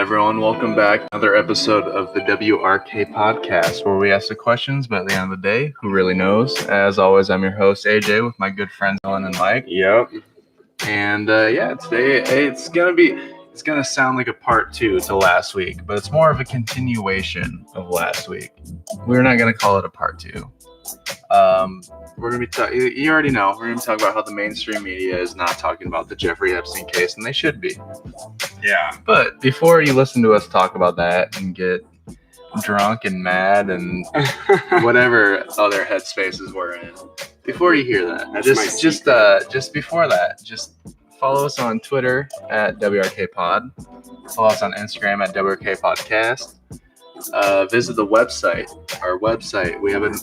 everyone. Welcome back. Another episode of the WRK podcast where we ask the questions, but at the end of the day, who really knows? As always, I'm your host, AJ, with my good friends, Ellen and Mike. Yep. And today it's going to sound like a part two to last week, but it's more of a continuation of last week. We're not going to call it a part two. We're going to be you already know, we're going to talk about how the mainstream media is not talking about the Jeffrey Epstein case, and they should be. Yeah. But before you listen to us talk about that and get drunk and mad and whatever other headspaces we're in, before you hear that, just before that, just follow us on Twitter at WRKPod. Follow us on Instagram at WRKPodcast. Visit the website. Our website. We have a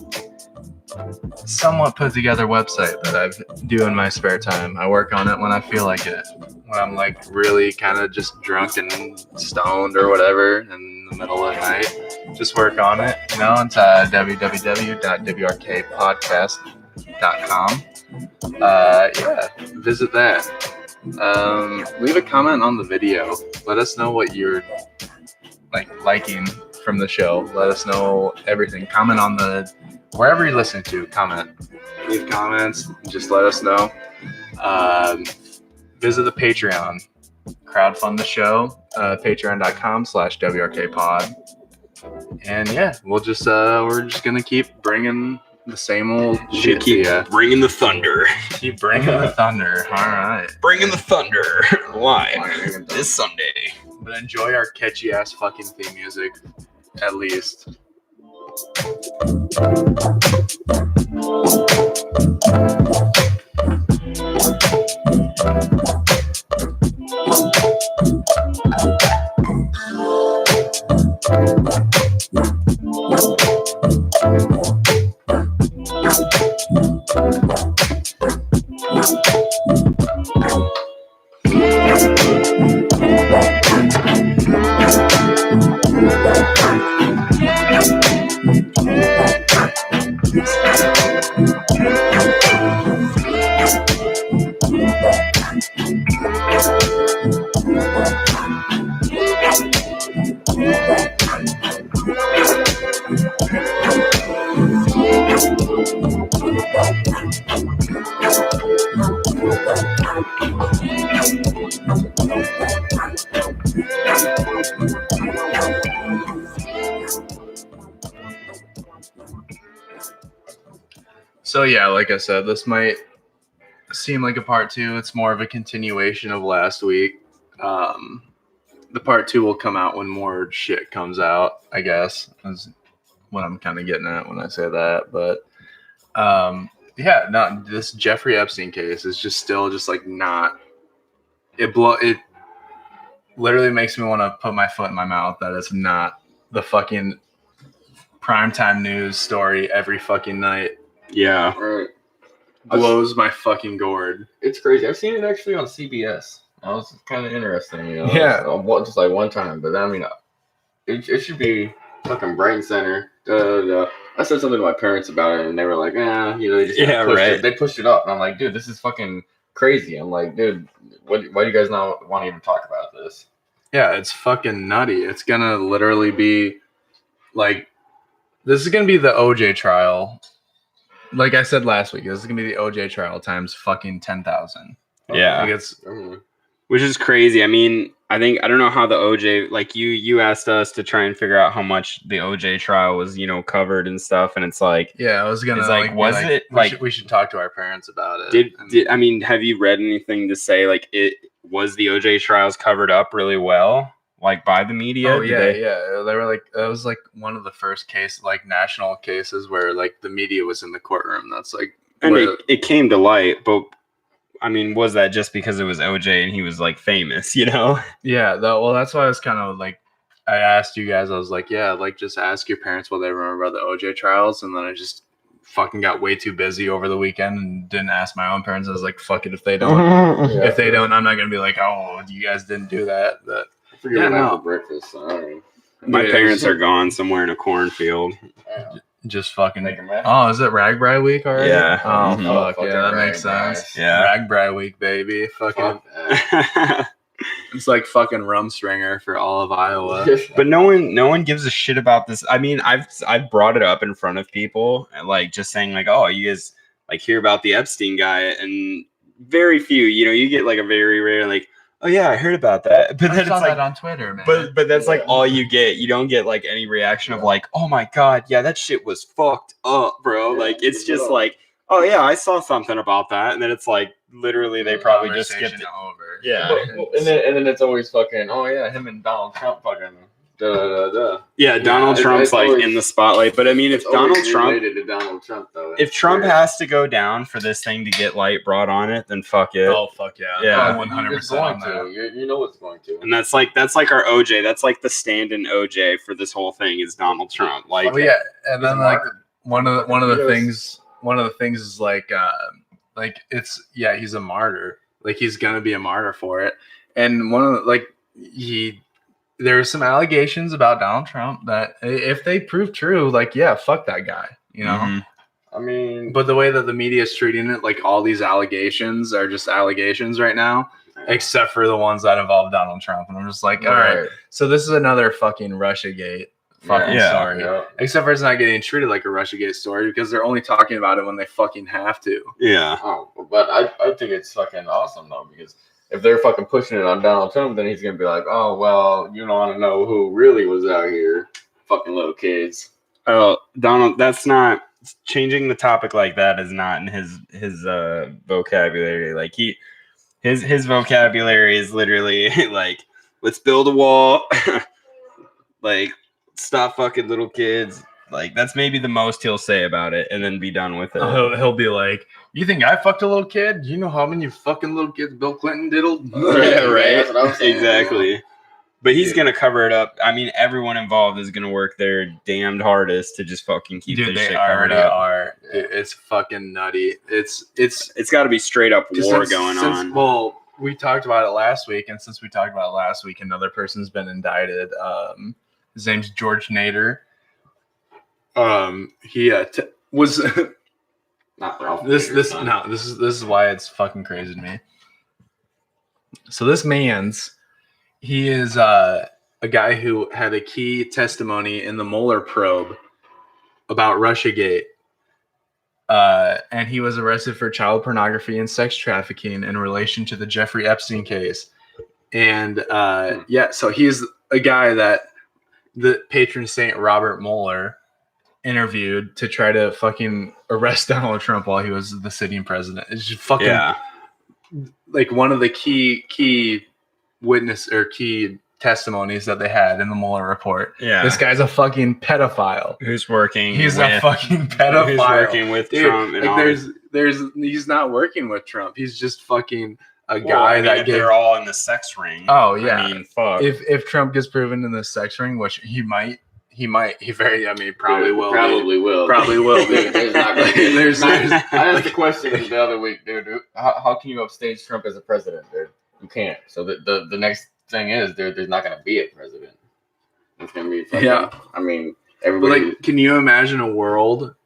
somewhat put together website that I do in my spare time. I work on it when I feel like it. When I'm like really kind of just drunk and stoned or whatever in the middle of the night. Just work on it. You know, it's www.wrkpodcast.com. Visit that. Leave a comment on the video. Let us know what you're liking from the show. Let us know everything. Comment on wherever you listen to. Comment. Leave comments. Just let us know. Visit the Patreon. Crowdfund the show. Patreon.com/WRKPod. And yeah, we're just gonna keep bringing the same old shit. Keep bringing the thunder. Keep bringing the thunder. All right. Bringing the thunder live this Sunday. But enjoy our catchy ass fucking theme music, at least. So yeah, like I said, this might seem like a part two. It's more of a continuation of last week. The part two will come out when more shit comes out, I guess, is what I'm kind of getting at when I say that. But this Jeffrey Epstein case is just still not. It literally makes me want to put my foot in my mouth that it's not the fucking primetime news story every fucking night. Yeah. Right. Blows my fucking gourd. It's crazy. I've seen it actually on CBS. That was kind of interesting, you know. Yeah. Just like one time, but I mean, it should be fucking Brighton Center. I said something to my parents about it, and they were like, they just pushed it. They pushed it up, and I'm like, dude, this is fucking crazy. I'm like, dude, why do you guys not want to even talk about this? Yeah, it's fucking nutty. It's gonna literally be like, this is gonna be the OJ trial. Like I said last week, this is gonna be the OJ trial times fucking 10,000. Yeah, which is crazy. I mean, I don't know how the OJ, like you asked us to try and figure out how much the OJ trial was, covered and stuff, and it's like, yeah, I was gonna. It's like, was it like we should talk to our parents about it? Have you read anything to say like it was the OJ trials covered up really well? Like by the media? Oh yeah, they were like, that was like one of the first national cases where like the media was in the courtroom. That's like, and it came to light. But I mean, was that just because it was OJ and he was like famous? Yeah. That's why I was kind of like, I asked you guys. I was like, yeah, like just ask your parents what they remember about the OJ trials, and then I just fucking got way too busy over the weekend and didn't ask my own parents. I was like, fuck it, if they don't, I'm not gonna be like, oh, you guys didn't do that, but. For breakfast. My parents are gone somewhere in a cornfield. Just fucking. Oh, is it Ragbri week already? Yeah. Oh, fuck yeah, that makes sense. Yeah. Ragbri week, baby. Fucking. It's like fucking Rumspringer for all of Iowa. But no one gives a shit about this. I mean, I've brought it up in front of people, like just saying like, oh, you guys like hear about the Epstein guy, and very few, you get like a very rare like, oh yeah, I heard about that. But I then saw it's like that on Twitter, man. But that's like all you get. You don't get like any reaction of like, oh my god, yeah, that shit was fucked up, bro. Yeah, like it's just like, oh yeah, I saw something about that, and then it's like literally they probably just skipped it over. Yeah. and then it's always fucking, oh yeah, him and Donald Trump fucking Yeah, Donald Trump's like always, in the spotlight. But I mean, if Donald Trump related to Donald Trump though, if Trump has to go down for this thing to get light brought on it, then fuck it. Oh fuck yeah. Yeah. 100% on that. You know what's going to. And that's like our OJ. That's like the stand-in OJ for this whole thing is Donald Trump. Like yeah, and then like one of the things is like it's he's a martyr. Like he's gonna be a martyr for it. And one of the, there were some allegations about Donald Trump that if they prove true, like, yeah, fuck that guy, Mm-hmm. I mean, but the way that the media is treating it, like all these allegations are just allegations right now, except for the ones that involve Donald Trump. And I'm just like, all right, so this is another fucking Russiagate fucking story. Yeah. Except for it's not getting treated like a Russiagate story because they're only talking about it when they fucking have to. Yeah. Oh, but I think it's fucking awesome though, because if they're fucking pushing it on Donald Trump, then he's gonna be like, oh well, you don't want to know who really was out here, fucking little kids. Oh, Donald, that's not changing the topic like that is not in his vocabulary. Like his vocabulary is literally like, let's build a wall, like stop fucking little kids. Like that's maybe the most he'll say about it, and then be done with it. He'll be like, "You think I fucked a little kid? You know how many fucking little kids Bill Clinton diddled?" Yeah, right. That's what I'm saying, exactly. But he's gonna cover it up. I mean, everyone involved is gonna work their damned hardest to just fucking keep this shit covered up. Are. Dude, it's fucking nutty. It's got to be straight up war going on. Well, we talked about it last week, and since we talked about it last week, another person's been indicted. His name's George Nader. He was not Ralph. This is why it's fucking crazy to me. So this he is a guy who had a key testimony in the Mueller probe about Russiagate. And he was arrested for child pornography and sex trafficking in relation to the Jeffrey Epstein case. And so he's a guy that the patron saint Robert Mueller interviewed to try to fucking arrest Donald Trump while he was the sitting president. It's just fucking like one of the key witness or key testimonies that they had in the Mueller report. Yeah, this guy's a fucking pedophile. Who's working? He's a fucking pedophile. Who's working with Trump? And like he's not working with Trump. He's just fucking a guy that they're all in the sex ring. Oh yeah, I mean, fuck. If Trump gets proven in the sex ring, which he might. He probably will. Probably will. Probably will. There's not going to be. I asked the question the other week, dude. How can you upstage Trump as a president, dude? You can't. So the next thing is there's not going to be a president. It's going to be fucking, I mean, everybody. Like, can you imagine a world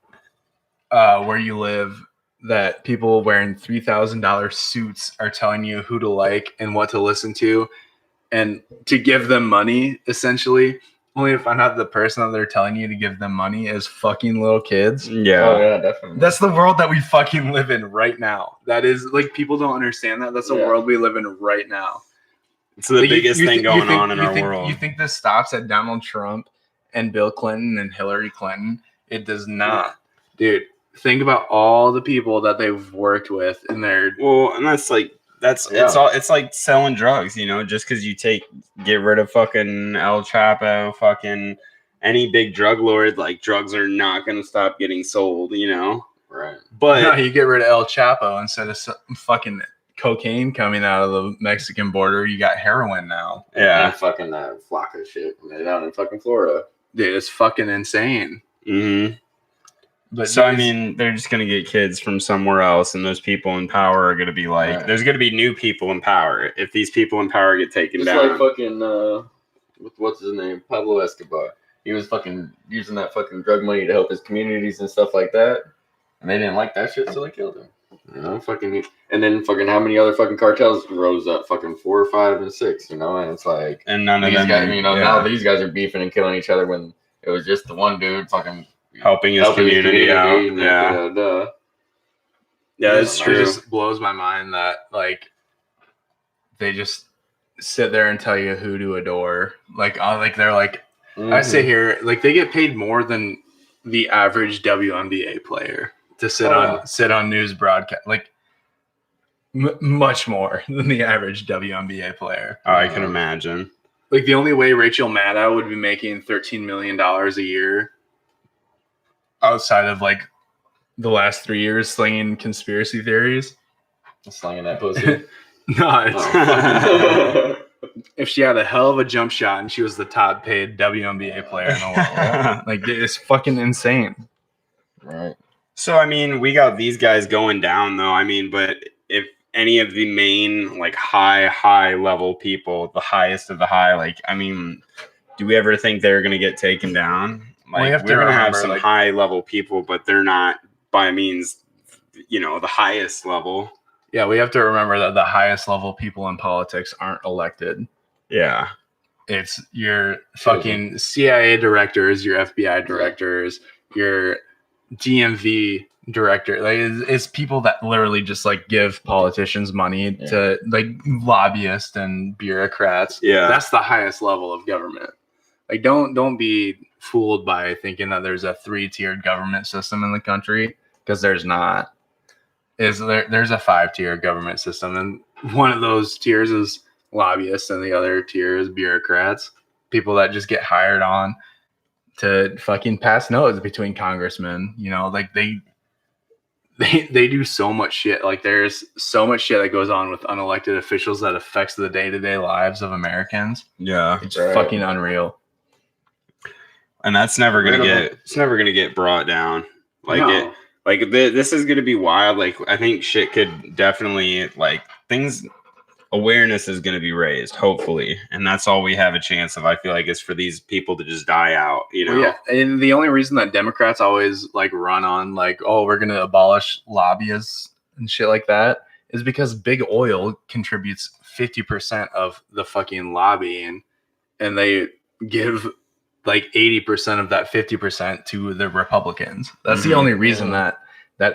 where you live that people wearing $3,000 suits are telling you who to like and what to listen to, and to give them money essentially? Only to find out the person that they're telling you to give them money is fucking little kids. Yeah. Oh, yeah, definitely. That's the world that we fucking live in right now. That is, like, people don't understand that. That's the world we live in right now. It's the biggest thing going on in our world. You think this stops at Donald Trump and Bill Clinton and Hillary Clinton? It does not. Dude, think about all the people that they've worked with in their... Well, and that's like... It's like selling drugs, just because you get rid of fucking El Chapo, fucking any big drug lord, like drugs are not going to stop getting sold, Right. But no, you get rid of El Chapo instead of fucking cocaine coming out of the Mexican border, you got heroin now. Yeah. And fucking that Flocka shit down in fucking Florida. Dude, it's fucking insane. Mm-hmm. But so, I mean, they're just going to get kids from somewhere else, and those people in power are going to be like, there's going to be new people in power. If these people in power get taken down. It's like fucking, what's his name? Pablo Escobar. He was fucking using that fucking drug money to help his communities and stuff like that. And they didn't like that shit, so they killed him. You know, fucking, and then fucking how many other fucking cartels rose up? Fucking 4, 5, and 6. You know, and it's like, and none of these them. guys, you know, now these guys are beefing and killing each other when it was just the one dude fucking helping his community out. Yeah, that's true. It just blows my mind that like they just sit there and tell you who to adore. Like they're like, I sit here, like they get paid more than the average WNBA player to sit on news broadcast, like much more than the average WNBA player. Oh, I can imagine. Like the only way Rachel Maddow would be making $13 million a year outside of like the last 3 years slinging conspiracy theories. Slinging that pussy. No, it's if she had a hell of a jump shot and she was the top paid WNBA player in the world. Like, it's fucking insane. Right. So, I mean, we got these guys going down, though. I mean, but if any of the main, like, high level people, the highest of the high, like, I mean, do we ever think they're going to get taken down? Like, we're going to have some high level people, but they're not by means, you know, the highest level. Yeah, we have to remember that the highest level people in politics aren't elected. Yeah. It's your fucking CIA directors, your FBI directors, your DMV director. Like, it's people that literally just like give politicians money to like lobbyists and bureaucrats. Yeah. That's the highest level of government. Like, don't be fooled by thinking that there's a 3-tiered government system in the country, because there's not. There's a 5-tier government system, and one of those tiers is lobbyists, and the other tier is bureaucrats, people that just get hired on to fucking pass notes between congressmen. You know, like they do so much shit. Like, there's so much shit that goes on with unelected officials that affects the day-to-day lives of Americans. Yeah, it's fucking unreal. And that's never gonna get brought down. Like no. This is gonna be wild. Like, I think shit could definitely, like, things, awareness is gonna be raised, hopefully, and that's all we have a chance of. I feel like, is for these people to just die out. You know. Well, yeah, and the only reason that Democrats always like run on like, oh, we're gonna abolish lobbyists and shit like that is because big oil contributes 50% of the fucking lobbying, and they give like 80% of that 50% to the Republicans. That's the only reason that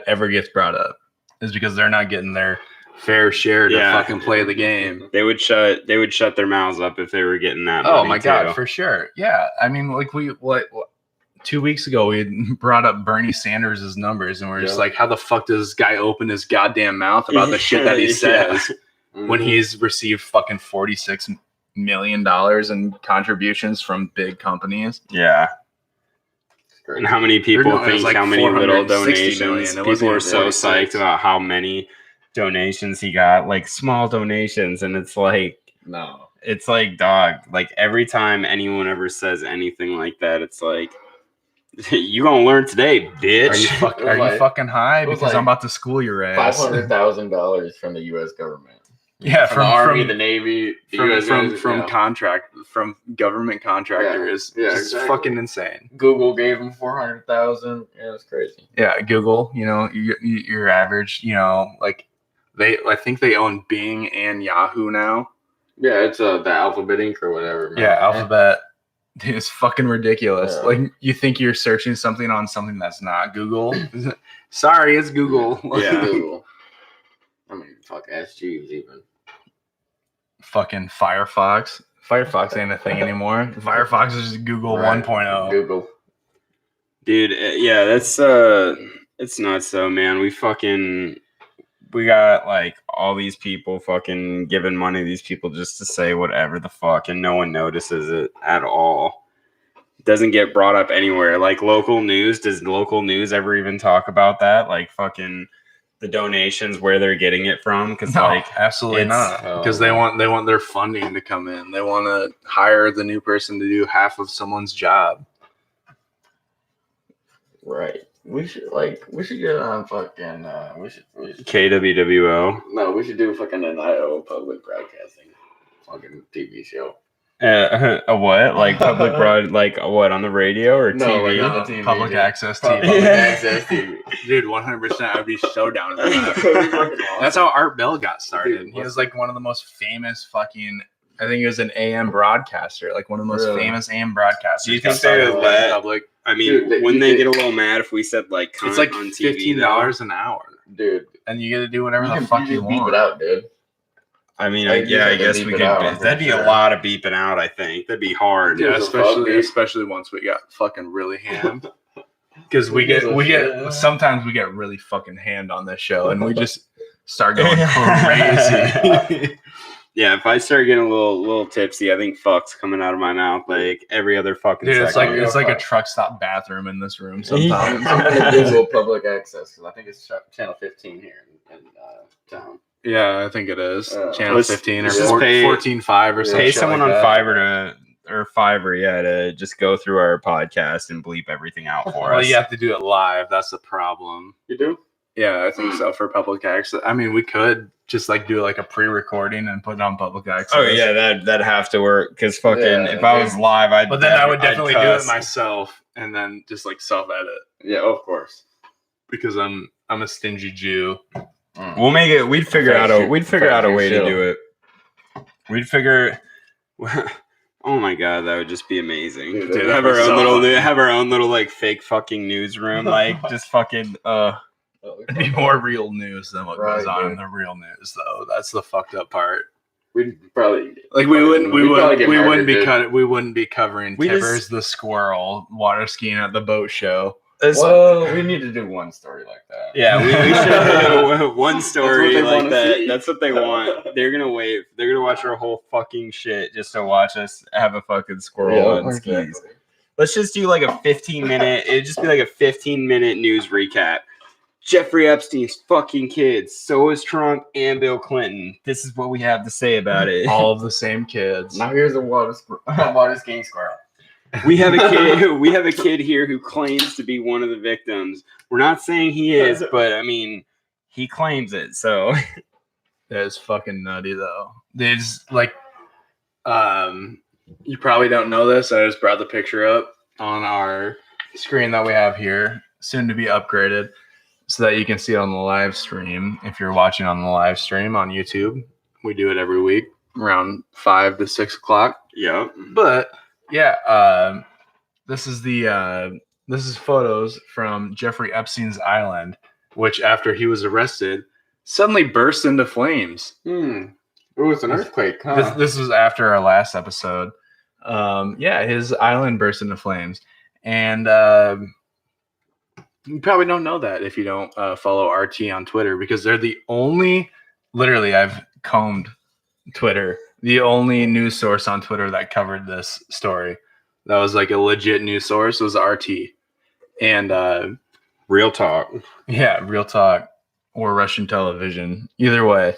ever gets brought up, is because they're not getting their fair share to fucking play the game. They would shut their mouths up if they were getting that money. Oh my God, for sure. Yeah. I mean, like, what 2 weeks ago we brought up Bernie Sanders' numbers, and we're just like, how the fuck does this guy open his goddamn mouth about the shit that he says when he's received fucking $46 million in contributions from big companies? Yeah. And how many people think like how many little donations? People are so psyched about how many donations he got, like small donations, and it's like, no, it's like, dog, like every time anyone ever says anything like that, it's like, you gonna learn today, bitch. Are you fucking high? Because like, I'm about to school your ass. $500,000 from the U.S. government. Yeah, from the Army, the Navy, the from government contractors. Yeah, it's fucking insane. Google gave them $400,000. Yeah, it's crazy. Yeah, Google. You know, your average. You know, like I think they own Bing and Yahoo now. Yeah, it's the Alphabet Inc. or whatever. Man. Yeah, Alphabet. It's fucking ridiculous. Yeah. Like, you think you're searching something on something that's not Google. Sorry, it's Google. Yeah, Google. I mean, fuck, ask Jeeves even. Fucking Firefox. Firefox ain't a thing anymore. Firefox is just Google 1.0. Google. Dude, yeah, that's it's nuts though, man. We got like all these people fucking giving money to these people just to say whatever the fuck, and no one notices it at all. It doesn't get brought up anywhere. Like local news, does local news ever even talk about that? Like fucking the donations, where they're getting it from? Because no, like, absolutely not. Because they want their funding to come in. They want to hire the new person to do half of someone's job. Right. We should get on fucking we should KWWO. No, we should do fucking an IO public broadcasting fucking TV show. A what? Like public broad? Like what on the radio or No, TV? like on the TV, public dude. access TV. Public access TV. Dude, 100%. I'd be so down for that. That's how Art Bell got started. He was like one of the most famous fucking. I think he was an AM broadcaster, like one of the most famous AM broadcasters. Do you think they would let public? I mean, Dude, wouldn't they get a little mad if we said like It's like on TV, $15 an hour, dude. and you get to do whatever You the can fuck you beep want. it out, dude. I mean, Like, you I have to guess beep we it could. out, I'm That'd be pretty a sure. lot of beeping out. I think that'd be hard. Yeah, Gives a fuck, dude. especially once we got fucking really hammed. Because we get sometimes we get really fucking hand on this show, and we just start going crazy. Yeah, if I start getting a little tipsy, I think fuck's coming out of my mouth like every other fucking Dude, second. it's like a truck stop bathroom in this room I'm sometimes. gonna Google public access because I think it's channel 15 here in town. Yeah, I think it is channel Let's 15 or just pay- 14.5 or something. Pay shit someone like on that. Fiverr to just go through our podcast and bleep everything out for Well, us. you have to do it live. That's the problem. You do? Yeah, I think so for public access. I mean, we could just like do like a pre-recording and put it on public access. Oh yeah, that'd have to work because fucking Yeah, if I was live, But then I would definitely do it cuss. myself and then just like self-edit Yeah, of course. because I'm a stingy Jew. We'll make it. We'd figure out a way to Show. do it. We'd figure. Oh my god, that would just be amazing. Dude, To that'd have be our own so little, funny. have our own little like fake fucking newsroom, like just fucking. It'd be more real news than what Right, goes on in dude. the real news, though. That's the fucked up part. We'd probably Like we wouldn't be murdered, we wouldn't be covering We Tibbers just- the squirrel water skiing at the boat show. Well, we need to do one story like that. Yeah, we should do one story they like wanna that. see. That's what they want. They're gonna wait. They're gonna watch our whole fucking shit just to watch us have a fucking squirrel on skis. exactly. Let's just do like a 15-minute. It'd just be like a 15-minute news recap. Jeffrey Epstein's fucking kids. So is Trump and Bill Clinton. This is what we have to say about it. All of the same kids. Now here's a water skiing squirrel. We have a kid. We have a kid here who claims to be one of the victims. We're not saying he is, but I mean, he claims it. So That is fucking nutty though. There's like you probably don't know this. I just brought the picture up on our screen that we have here, soon to be upgraded, so that you can see it on the live stream. If you're watching on the live stream on YouTube, we do it every week around 5 to 6 o'clock. yeah. But yeah, this is photos from Jeffrey Epstein's island, which after he was arrested, suddenly burst into flames. It was an earthquake, huh? This was after our last episode. Yeah, his island burst into flames, and you probably don't know that if you don't follow RT on Twitter, because they're the only. Literally, I've combed Twitter. The only news source on Twitter that covered this story, that was like a legit news source, was RT, and Real talk. yeah, real talk or Russian television, either way.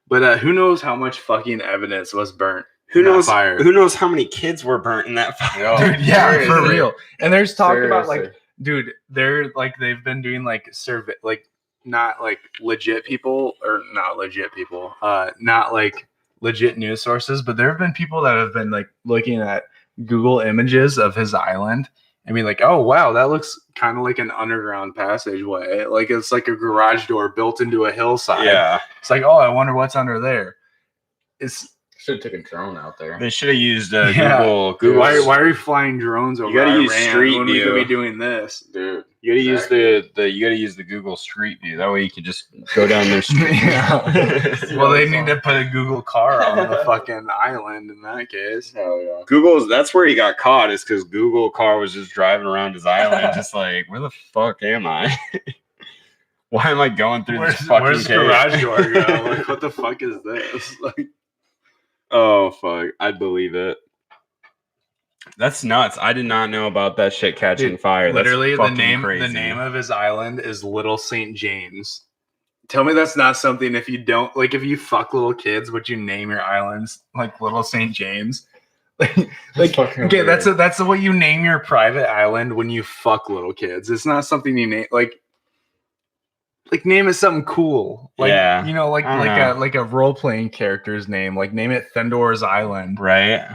But who knows how much fucking evidence was burnt? Who in that knows? fire. Who knows how many kids were burnt in that fire? Yo, Dude, yeah, for seriously. real. And there's talk about like, Seriously. dude, they're like they've been doing like survey, like not like legit people or not legit people, not like legit news sources, but there have been people that have been like looking at Google images of his island and be like, oh wow, that looks kind of like an underground passageway, like it's like a garage door built into a hillside. Yeah, It's like, oh, I wonder what's under there. It's Should have taken a drone out there. they should have used Yeah. Google. why are we flying drones over? You gotta Iran use Street when we could View. be doing this, Dude. You gotta Exactly. use you gotta use the Google Street View. That way you can just go down their street. Yeah. Well, they need to put a Google car on the fucking island in that case. Hell yeah. Google's that's where he got caught, is because Google car was just driving around his island, just like, where the fuck am I? Why am I going through this fucking Where's cave? garage door go? Like, what the fuck is this? Like, Oh fuck, I'd believe it. That's nuts. I did not know about that shit catching Dude, fire. That's literally, the fucking name crazy. the name of his island is Little St. James. Tell me that's not something. If you don't like, if you fuck little kids, would you name your islands like Little St. James? Like fucking okay, weird. that's what you name your private island when you fuck little kids. It's not something you name like. Like name it something cool. Like Yeah. you know, like a role playing character's name. Like name it Thendor's Island. Right.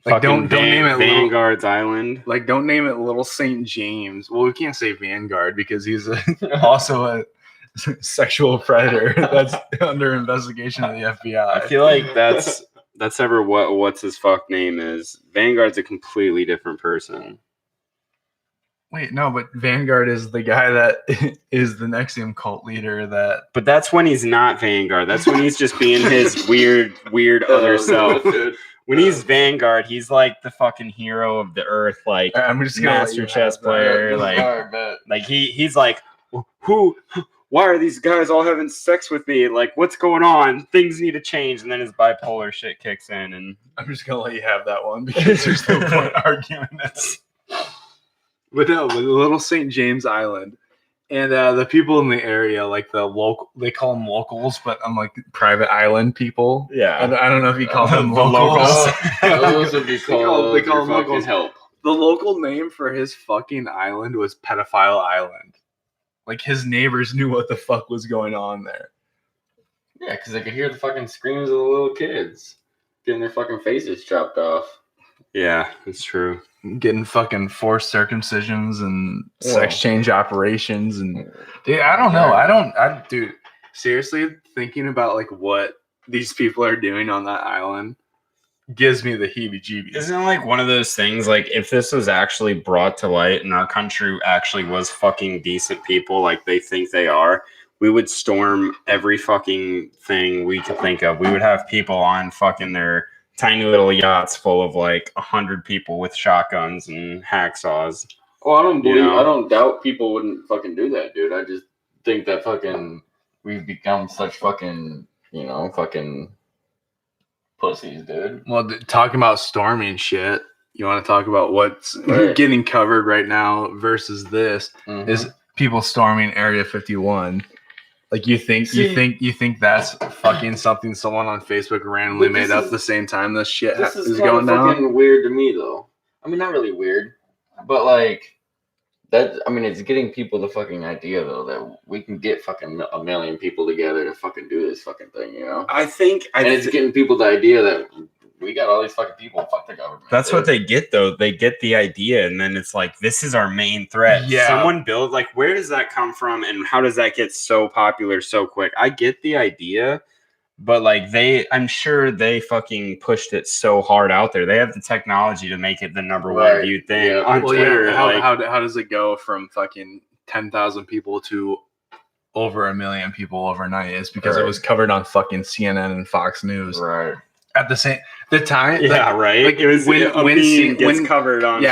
Like don't name it Vanguard's Island. Like don't name it Little St. James. Well, we can't say Vanguard because he's also a sexual predator that's under investigation of the FBI. I feel like that's ever what's his fuck name is. Vanguard's a completely different person. Wait, no, but Vanguard is the guy that is the Nexium cult leader. But that's when he's not Vanguard. That's when he's just being his weird other self. When he's Vanguard, he's like the fucking hero of the earth, like I'm just master chess player. Like he's like, who? Why are these guys all having sex with me? Like, what's going on? Things need to change. And then his bipolar shit kicks in, and I'm just gonna let you have that one because there's no point arguing this. But no, with Little St. James Island, and the people in the area, like the local, they call them locals, but I'm like private island people. Yeah, and I don't know if you call them locals. Those would be called. They call them locals. Help. The local name for his fucking island was Pedophile Island. Like his neighbors knew what the fuck was going on there. Yeah, because they could hear the fucking screams of the little kids getting their fucking faces chopped off. Yeah, it's true. Getting fucking forced circumcisions and sex change operations and dude, I don't know. Dude, seriously, thinking about like what these people are doing on that island gives me the heebie-jeebies. Isn't it like one of those things, like if this was actually brought to light and our country actually was fucking decent people like they think they are, we would storm every fucking thing we could think of. We would have people on fucking their tiny little yachts full of like 100 people with shotguns and hacksaws. Oh, I don't doubt people wouldn't fucking do that, dude. I just think that fucking we've become such fucking, fucking pussies, dude. Well, talking about storming shit, you want to talk about what's getting covered right now versus this is people storming Area 51. Like you think that's fucking something someone on Facebook randomly made up the same time this shit is going down? Fucking weird to me though. I mean, not really weird, but like that. I mean, it's getting people the fucking idea though that we can get fucking a million people together to fucking do this fucking thing. I think it's getting people the idea that we got all these fucking people. Fuck the government. That's what they get though. They get the idea, and then it's like, this is our main threat. Yeah. Someone build, like, where does that come from, and how does that get so popular so quick? I get the idea, but like I'm sure they fucking pushed it so hard out there. They have the technology to make it the number one viewed thing on Twitter. Yeah. How does it go from fucking 10,000 people to over 1 million people overnight? It's because it was covered on fucking CNN and Fox News. Right. At the time, right. Like it was when gets covered on.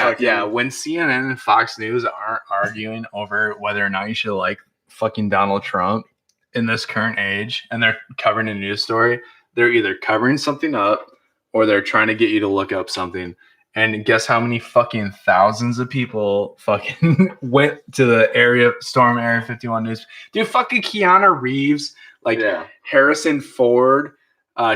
When CNN and Fox News aren't arguing over whether or not you should like fucking Donald Trump in this current age, and they're covering a news story, they're either covering something up or they're trying to get you to look up something. And guess how many fucking thousands of people fucking went to the storm Area 51 news? Dude, fucking Keanu Reeves, Harrison Ford.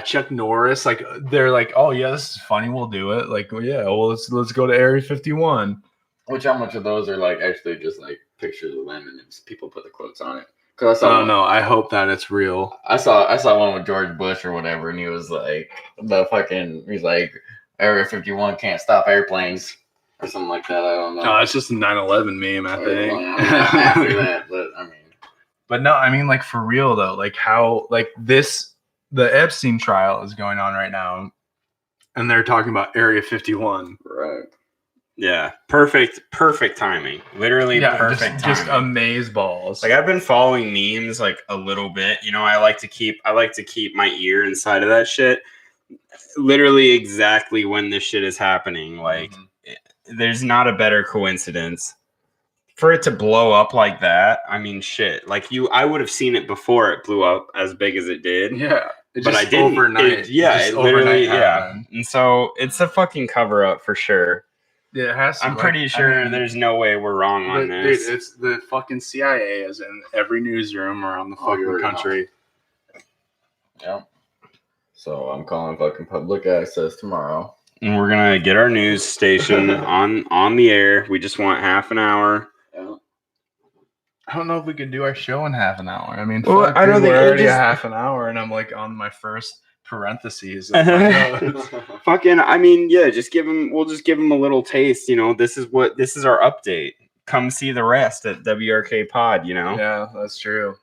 Chuck Norris, like they're like, oh yeah, this is funny, we'll do it. Like, let's go to Area 51. Which how much of those are like actually just like pictures of them and people put the quotes on it? Because I don't know. I hope that it's real. I saw one with George Bush or whatever, and he was like, he's like, Area 51 can't stop airplanes or something like that. I don't know. No, it's just a 9/11 meme, I think. After that, but no, I mean, like for real though, like how like this. The Epstein trial is going on right now, and they're talking about Area 51. Right. Yeah. Perfect timing. Literally perfect timing. Just amazeballs. Like I've been following memes like a little bit. I like to keep my ear inside of that shit. Literally exactly when this shit is happening. Like there's not a better coincidence. For it to blow up like that, I mean, shit. Like I would have seen it before it blew up as big as it did. Yeah, but I didn't. Overnight. It literally, And so it's a fucking cover up for sure. Yeah, it has to. I'm pretty sure there's no way we're wrong on this. Dude, it's the fucking CIA is in every newsroom around the fucking country. Yeah. So I'm calling fucking public access tomorrow. And we're gonna get our news station on the air. We just want half an hour. I don't know if we could do our show in half an hour. I mean, Well, fuck, I don't dude, think we're it already just- a half an hour, and I'm like on my first parentheses of my notes. Fucking, I mean, yeah, we'll just give him a little taste, this is our update. Come see the rest at WRK Pod, Yeah, that's true.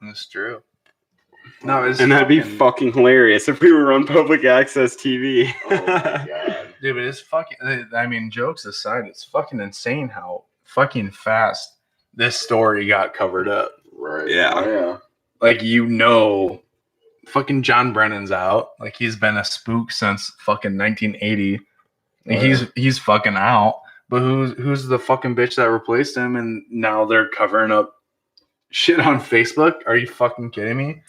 That's true. No, it's and that'd be fucking hilarious if we were on public access TV. Oh my god. Dude, but it's fucking, I mean, jokes aside, it's fucking insane how fucking fast this story got covered up. Right. Yeah. Oh, yeah. Like, fucking John Brennan's out. Like, he's been a spook since fucking 1980. He's fucking out. But who's the fucking bitch that replaced him? And now they're covering up shit on Facebook? Are you fucking kidding me?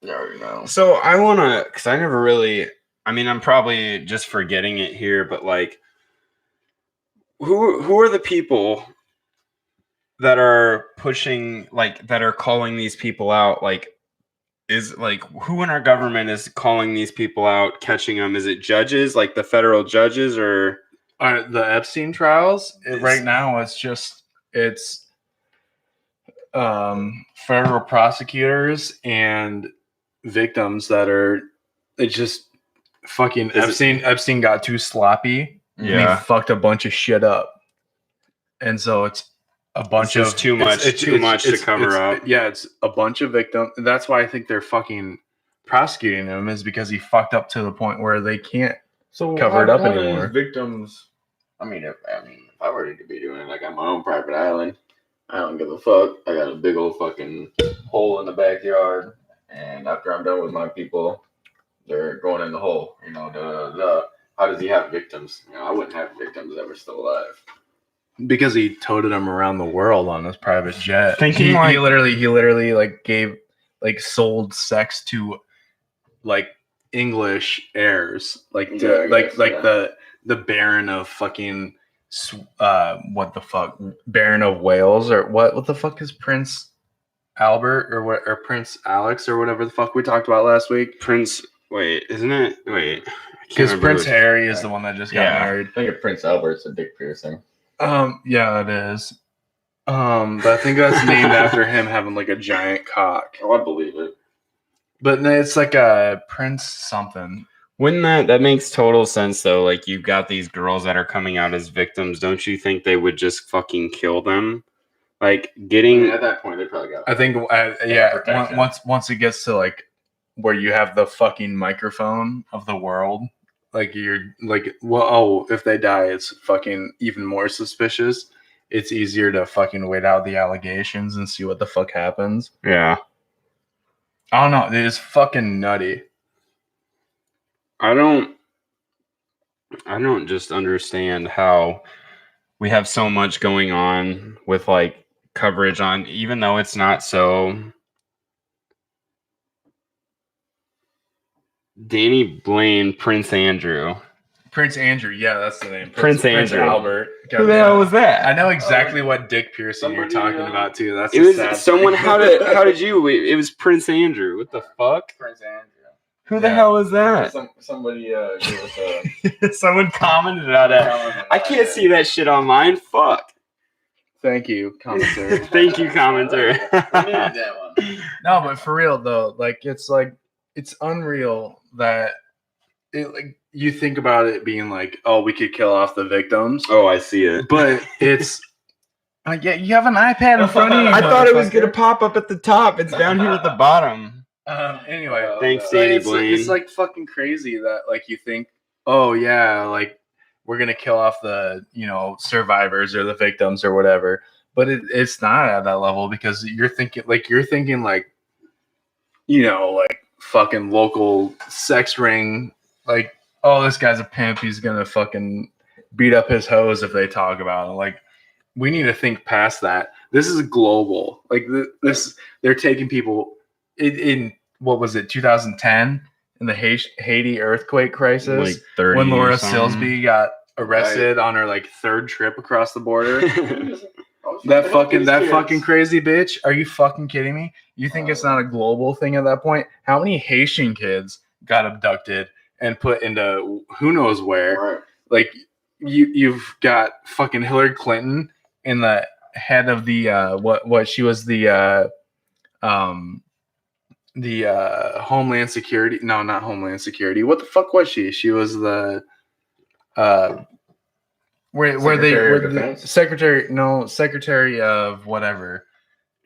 No. So I want to, because I never really, I mean, I'm probably just forgetting it here, but like, who are the people that are pushing, like, that are calling these people out? Like, who in our government is calling these people out, catching them? Is it judges, like the federal judges, or the Epstein trials? Right now, it's federal prosecutors and victims that are, it's just fucking Epstein got too sloppy. Yeah. And he fucked a bunch of shit up. And so it's a bunch of too much to cover up. Yeah, it's a bunch of victims. That's why I think they're fucking prosecuting him, is because he fucked up to the point where they can't cover it up anymore. Victims. I mean, if I were to be doing it, I got my own private island. I don't give a fuck. I got a big old fucking hole in the backyard, and after I'm done with my people, they're going in the hole. How does he have victims? I wouldn't have victims that were still alive. Because he toted them around the world on his private jet. Thinking he literally like sold sex to like English heirs, the Baron of fucking what the fuck, Baron of Wales, or what the fuck is Prince Albert or Prince Alex or whatever the fuck we talked about last week? Because Prince Harry is the one that just got married. I think if Prince Albert's a dick piercing. Yeah, it is. But I think that's named after him having like a giant cock. Oh, I believe it. But it's like a Prince something. Wouldn't that makes total sense though? Like, you've got these girls that are coming out as victims. Don't you think they would just fucking kill them? Like, at that point, they probably got. I think once it gets to like where you have the fucking microphone of the world. Like, you're like, if they die, it's fucking even more suspicious. It's easier to fucking wait out the allegations and see what the fuck happens. Yeah. I don't know. It is fucking nutty. I don't just understand how we have so much going on with like coverage on, even though it's not so. Danny Blaine, Prince Andrew, yeah, that's the name. Prince Andrew. Albert. Who the hell was that? I know exactly what dick piercing you're talking about too. That's it was someone. How did you? It was Prince Andrew. What the fuck? Prince Andrew. Who the hell was that? Somebody gave us a. Someone commented on it. I can't see that shit online. Fuck. Thank you, commenter. Thank you, commenter. That one. No, but for real though, it's unreal that you think about it being like, oh, we could kill off the victims. Oh, I see it. But it's you have an iPad in front of you. I thought it was gonna pop up at the top. It's down here at the bottom. Anyway, thanks, Danny Blaine. It's like fucking crazy that like you think, oh yeah, like we're gonna kill off the survivors or the victims or whatever, but it's not at that level, because you're thinking like fucking local sex ring, like, oh, this guy's a pimp, he's gonna fucking beat up his hoes if they talk about it. Like, we need to think past that. This is global. Like, they're taking people in what was it, 2010, in the Haiti earthquake crisis, like 30 when Laura Silsby got arrested on her like third trip across the border. That fucking crazy bitch. Are you fucking kidding me? You think it's not a global thing at that point? How many Haitian kids got abducted and put into who knows where? Right. Like, you've got fucking Hillary Clinton in the head of the what she was the Homeland Security. No, not Homeland Security. What the fuck was she? She was the Secretary of whatever.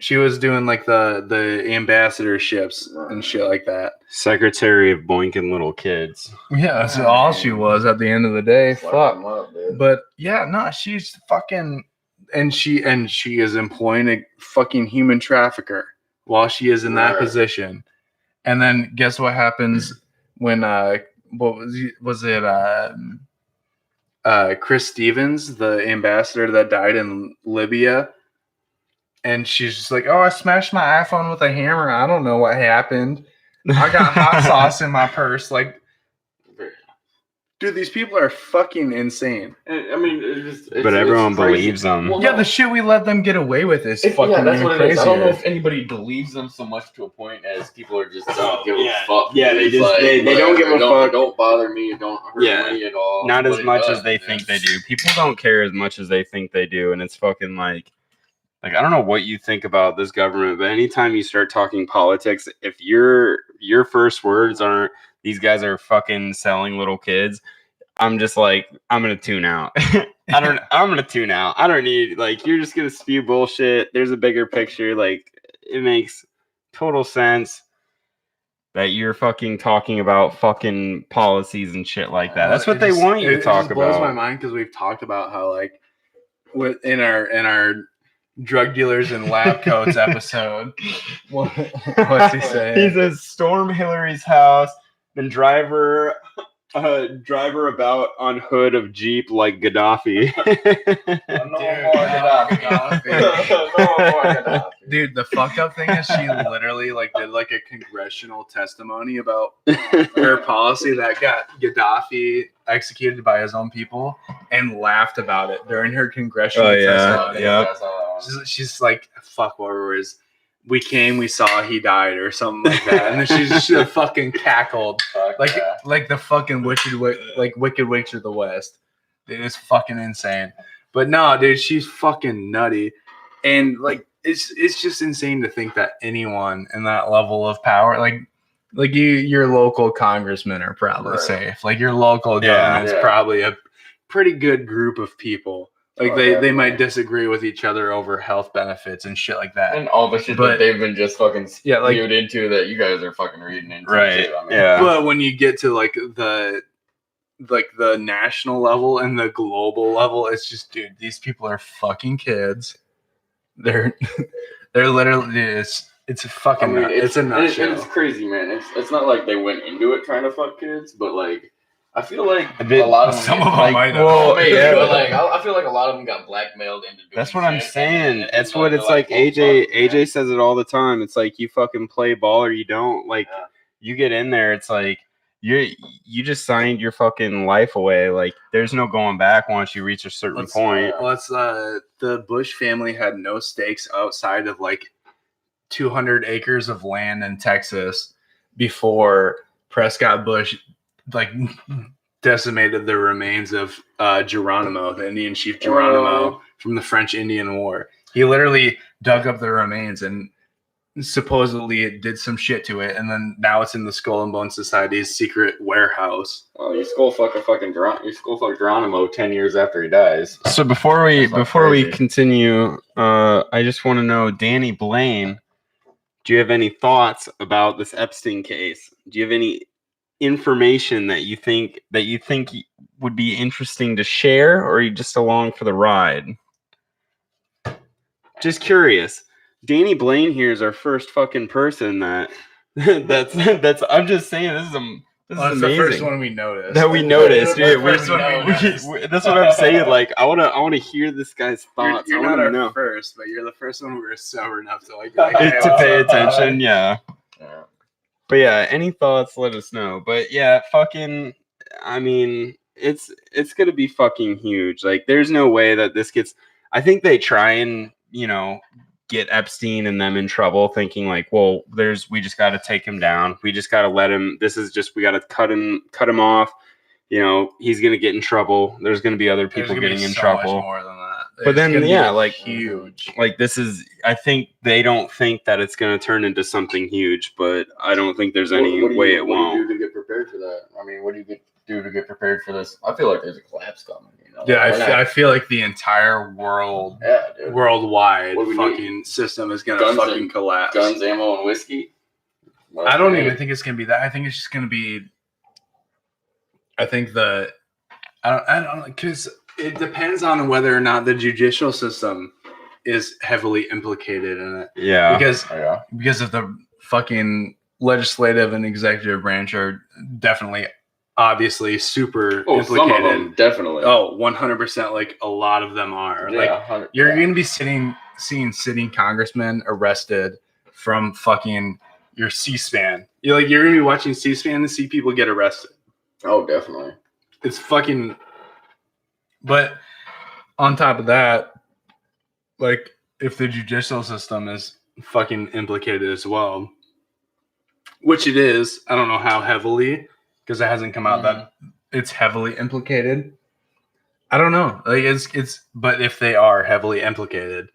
She was doing like the ambassadorships and shit like that. Secretary of boinking little kids. Yeah, that's all she was at the end of the day. Fuck. But yeah, no, she's fucking, and she is employing a fucking human trafficker while she is in that position. And then guess what happens when what was it Chris Stevens, the ambassador that died in Libya? And she's just like, oh, I smashed my iPhone with a hammer. I don't know what happened. I got hot sauce in my purse. Like, dude, these people are fucking insane. I mean, but everyone believes them. Well, yeah, the shit we let them get away with is fucking that's what crazy. It is. I don't know if anybody believes them so much to a point as people are just don't give a fuck. Yeah, they don't give a fuck. Don't bother me. Don't hurt me at all. Not as much as they think they do. People don't care as much as they think they do, and it's fucking like I don't know what you think about this government, but anytime you start talking politics, if your first words aren't these guys are fucking selling little kids, I'm just like, I'm gonna tune out. I'm gonna tune out. I don't need you're just gonna spew bullshit. There's a bigger picture. Like, it makes total sense that you're fucking talking about fucking policies and shit like that. That's what they want you to talk about. It blows my mind because we've talked about how in our drug dealers in lab coats episode. What's he saying? He says storm Hillary's house, then driver about on hood of Jeep like Gaddafi. Dude, the fucked up thing is she literally did a congressional testimony about her policy that got Gaddafi executed by his own people and laughed about it during her congressional testimony. Yeah. She's like, fuck, we came, we saw, he died, or something like that, and then she fucking cackled like the fucking wicked witch of the West. Dude, it's fucking insane. But no, dude, she's fucking nutty, and it's just insane to think that anyone in that level of power, your local congressmen are probably safe. Your local government's probably a pretty good group of people. They might disagree with each other over health benefits and shit like that. And all the shit that they've been just fucking spewed into that you guys are fucking reading into. Right. Too. I mean, But when you get to the national level and the global level, it's just, dude, these people are fucking kids. They're literally, it's a fucking, it's a nutshell. It's crazy, man. It's not like they went into it trying to fuck kids, but I feel like a lot of them. Some of them might have. But I feel like a lot of them got blackmailed into doing That's what I'm saying. That's what it's like. AJ says it all the time. It's like you fucking play ball or you don't. You get in there. It's like you just signed your fucking life away. There's no going back once you reach a certain point. The Bush family had no stakes outside of 200 acres of land in Texas before Prescott Bush decimated the remains of Geronimo, the Indian chief Geronimo from the French Indian War. He literally dug up the remains and supposedly it did some shit to it, and then now it's in the Skull and Bone Society's secret warehouse. Well, you skull fuck Geronimo 10 years after he dies. So before we continue, I just want to know, Danny Blaine, do you have any thoughts about this Epstein case? Do you have any information that you think would be interesting to share, or are you just along for the ride? Just curious. Danny Blaine here is our first fucking person that's I'm just saying this is amazing. The first one we noticed. That we noticed. Yeah, that's what I'm saying. I want to hear this guy's thoughts. You're I not know. first, but you're the first one we were sober enough to to pay attention. Yeah. But yeah, any thoughts, let us know. But yeah, fucking, I mean, it's going to be fucking huge. There's no way that this gets, I think they try and, get Epstein and them in trouble thinking we just got to take him down. We just got to let him, we got to cut him off. He's going to get in trouble. There's going to be other people getting in trouble. Much more than that. But then, like huge. Like this is, I think they don't think that it's going to turn into something huge, but I don't think there's any way it won't. What do you do to get prepared for that? I mean, what do you do to get prepared for this? I feel like there's a collapse coming. You know? Yeah, I feel like the entire worldwide fucking system is gonna fucking collapse. Guns, ammo, and whiskey. I don't even think it's gonna be that. I think it's just gonna be. I don't because it depends on whether or not the judicial system is heavily implicated in it. Yeah, because of the fucking legislative and executive branch are definitely. Obviously super implicated. Some of them, definitely. 100%. Like a lot of them are. Yeah, like you're going to be seeing sitting congressmen arrested from fucking your C-SPAN. You're going to be watching C-SPAN and see people get arrested. Oh, definitely. It's fucking. But on top of that, like if the judicial system is fucking implicated as well, which it is, I don't know how heavily. Because it hasn't come out that it's heavily implicated. I don't know. Like it's but if they are heavily implicated,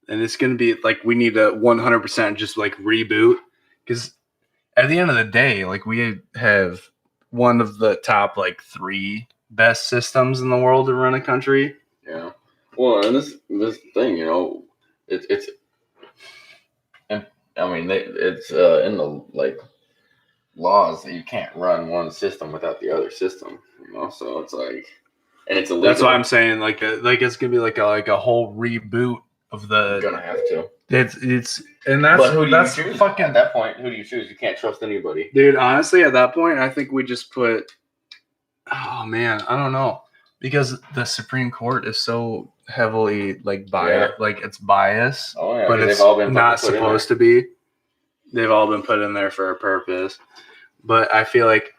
then it's gonna be like we need a 100% just like reboot. Because at the end of the day, like we have one of the top like 3 best systems in the world to run a country. Yeah. Well, and this thing, you know, it's I mean it's in the like laws that you can't run one system without the other system, you know. So it's like, and it's illegal. That's why I'm saying like it's gonna be like a whole reboot of the. You're gonna have to. It's and that's but who do that's you choose? Fucking at that point. Who do you choose? You can't trust anybody, dude. Honestly, at that point, I think we just put. Oh man, I don't know, because the Supreme Court is so heavily like biased, like it's biased, but it's all been not supposed to be. They've all been put in there for a purpose. But I feel like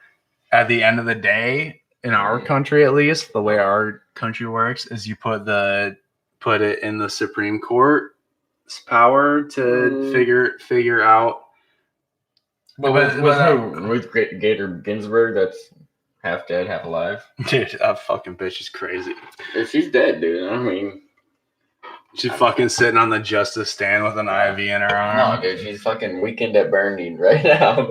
at the end of the day, in our country at least, the way our country works is you put it in the Supreme Court's power to figure out. But with Gator Ginsburg, that's half dead, half alive. Dude, that fucking bitch is crazy. If she's dead, dude, I mean. She's fucking sitting on the justice stand with an IV in her arm. No, dude, she's fucking Weekend at Bernie right now.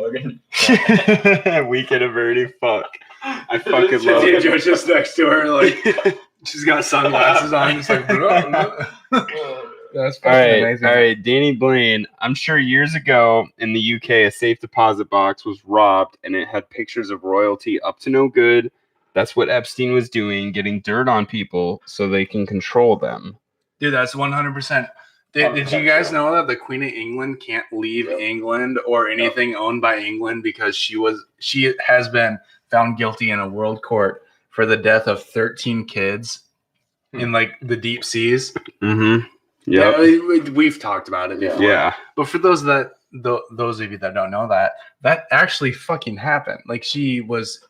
Weekend at Bernie, fuck. I fucking love it. The just next to her, like, she's got sunglasses on, just like, that's amazing. All right, Danny Blaine. I'm sure years ago in the UK, a safe deposit box was robbed and it had pictures of royalty up to no good. That's what Epstein was doing, getting dirt on people so they can control them. Dude, that's 100%. Did you guys know that the Queen of England can't leave England or anything owned by England because she has been found guilty in a world court for the death of 13 kids in like the deep seas? Mm-hmm. Yeah, we've talked about it before. Yeah, but for those of you that don't know that actually fucking happened. Like she was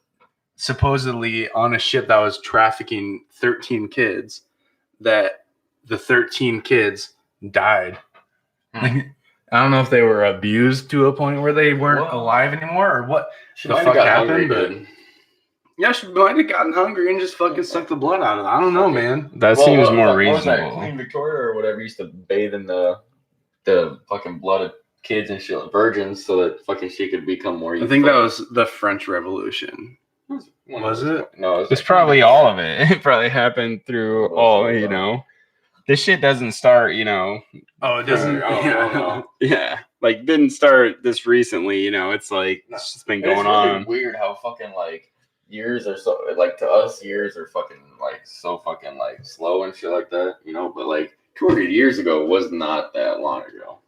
supposedly on a ship that was trafficking 13 kids. That the 13 kids died. Like, I don't know if they were abused to a point where they weren't alive anymore or what the fuck happened, but yeah, she might have gotten hungry and just fucking sucked the blood out of it. I don't know, man. That seems more reasonable. What was that, Queen Victoria or whatever used to bathe in the fucking blood of kids and shit, virgins, so that fucking she could become more. I think that was the French Revolution. Was it? No, it's probably all of it. It probably happened through all, you know. This shit doesn't start, you know. Oh, it doesn't. Yeah, like didn't start this recently. You know, it's like it's just been going on. Weird how fucking like years are so like to us years are fucking like so fucking like slow and shit like that. You know, but like 200 years ago was not that long ago.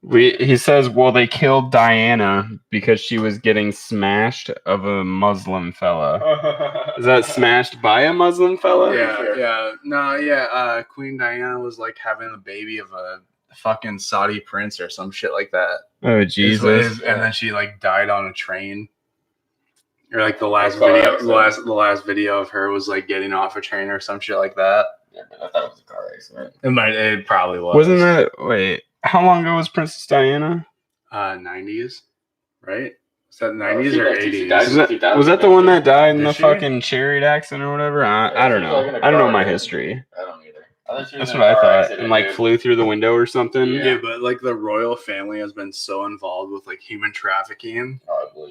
He says, well, they killed Diana because she was getting smashed of a Muslim fella. Is that smashed by a Muslim fella? Yeah. No, yeah. Queen Diana was like having a baby of a fucking Saudi prince or some shit like that. Oh, Jesus. And then she like died on a train. Or like the last video of her was like getting off a train or some shit like that. Yeah, but I thought it was a car accident. It probably was. Wasn't that, wait, how long ago was Princess Diana? 90s, right? Is that 90s or 80s? Was that the one that died in the fucking chariot accident or whatever? I don't know. I don't know my history. I don't either. That's what I thought. And like flew through the window or something. Yeah, but like the royal family has been so involved with like human trafficking.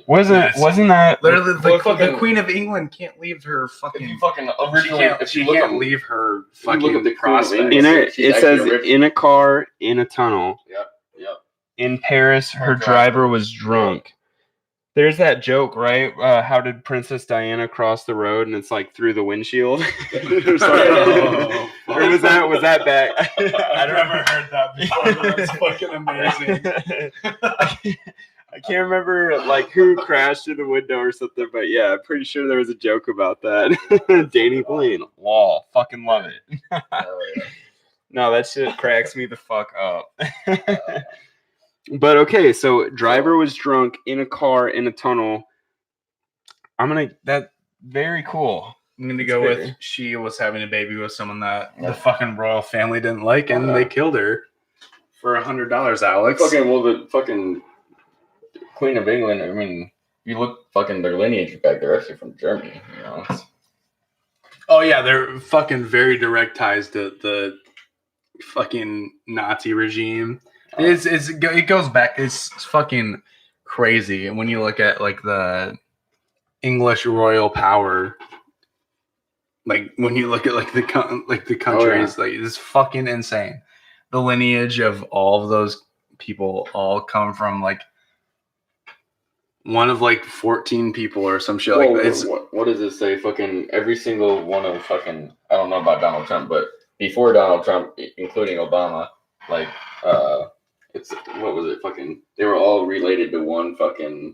Wasn't that literally the Queen of England can't leave her fucking. If you fucking She can't leave her fucking. Look at the prospects. It says in a car in a tunnel. Yep. In Paris, her driver was drunk. There's that joke, right? How did Princess Diana cross the road? And it's like through the windshield. Or was that back? I've never heard that before. That's fucking amazing. I can't remember like who crashed through the window or something, but yeah, I'm pretty sure there was a joke about that. Danny Blaine, lol, fucking love it. No, that shit cracks me the fuck up. But okay, so driver was drunk in a car in a tunnel. That very cool. I'm gonna go with she was having a baby with someone that the fucking royal family didn't like, and they killed her for $100, Alex. Okay, well the fucking Queen of England. I mean, you look fucking their lineage back. They're actually from Germany. You know. Oh yeah, they're fucking very direct ties to the fucking Nazi regime. It goes back. It's fucking crazy. And when you look at like the English royal power, like when you look at like the countries, like it's fucking insane. The lineage of all of those people all come from like one of like 14 people or some shit like that. What does it say? Fucking every single one of fucking. I don't know about Donald Trump, but before Donald Trump, including Obama, like it's what was it? Fucking, they were all related to one fucking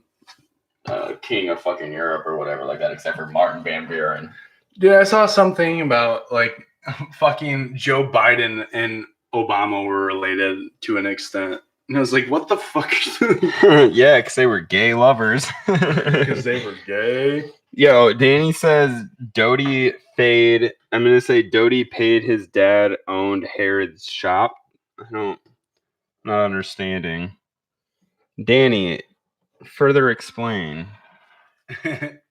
king of fucking Europe or whatever like that, except for Martin Van Buren. Dude, I saw something about like fucking Joe Biden and Obama were related to an extent, and I was like, "What the fuck?" Yeah, because they were gay lovers. Because they were gay. Yo, Danny says Dodie paid. I'm gonna say Dodie paid his dad owned Harrod's shop. Not understanding. Danny, further explain.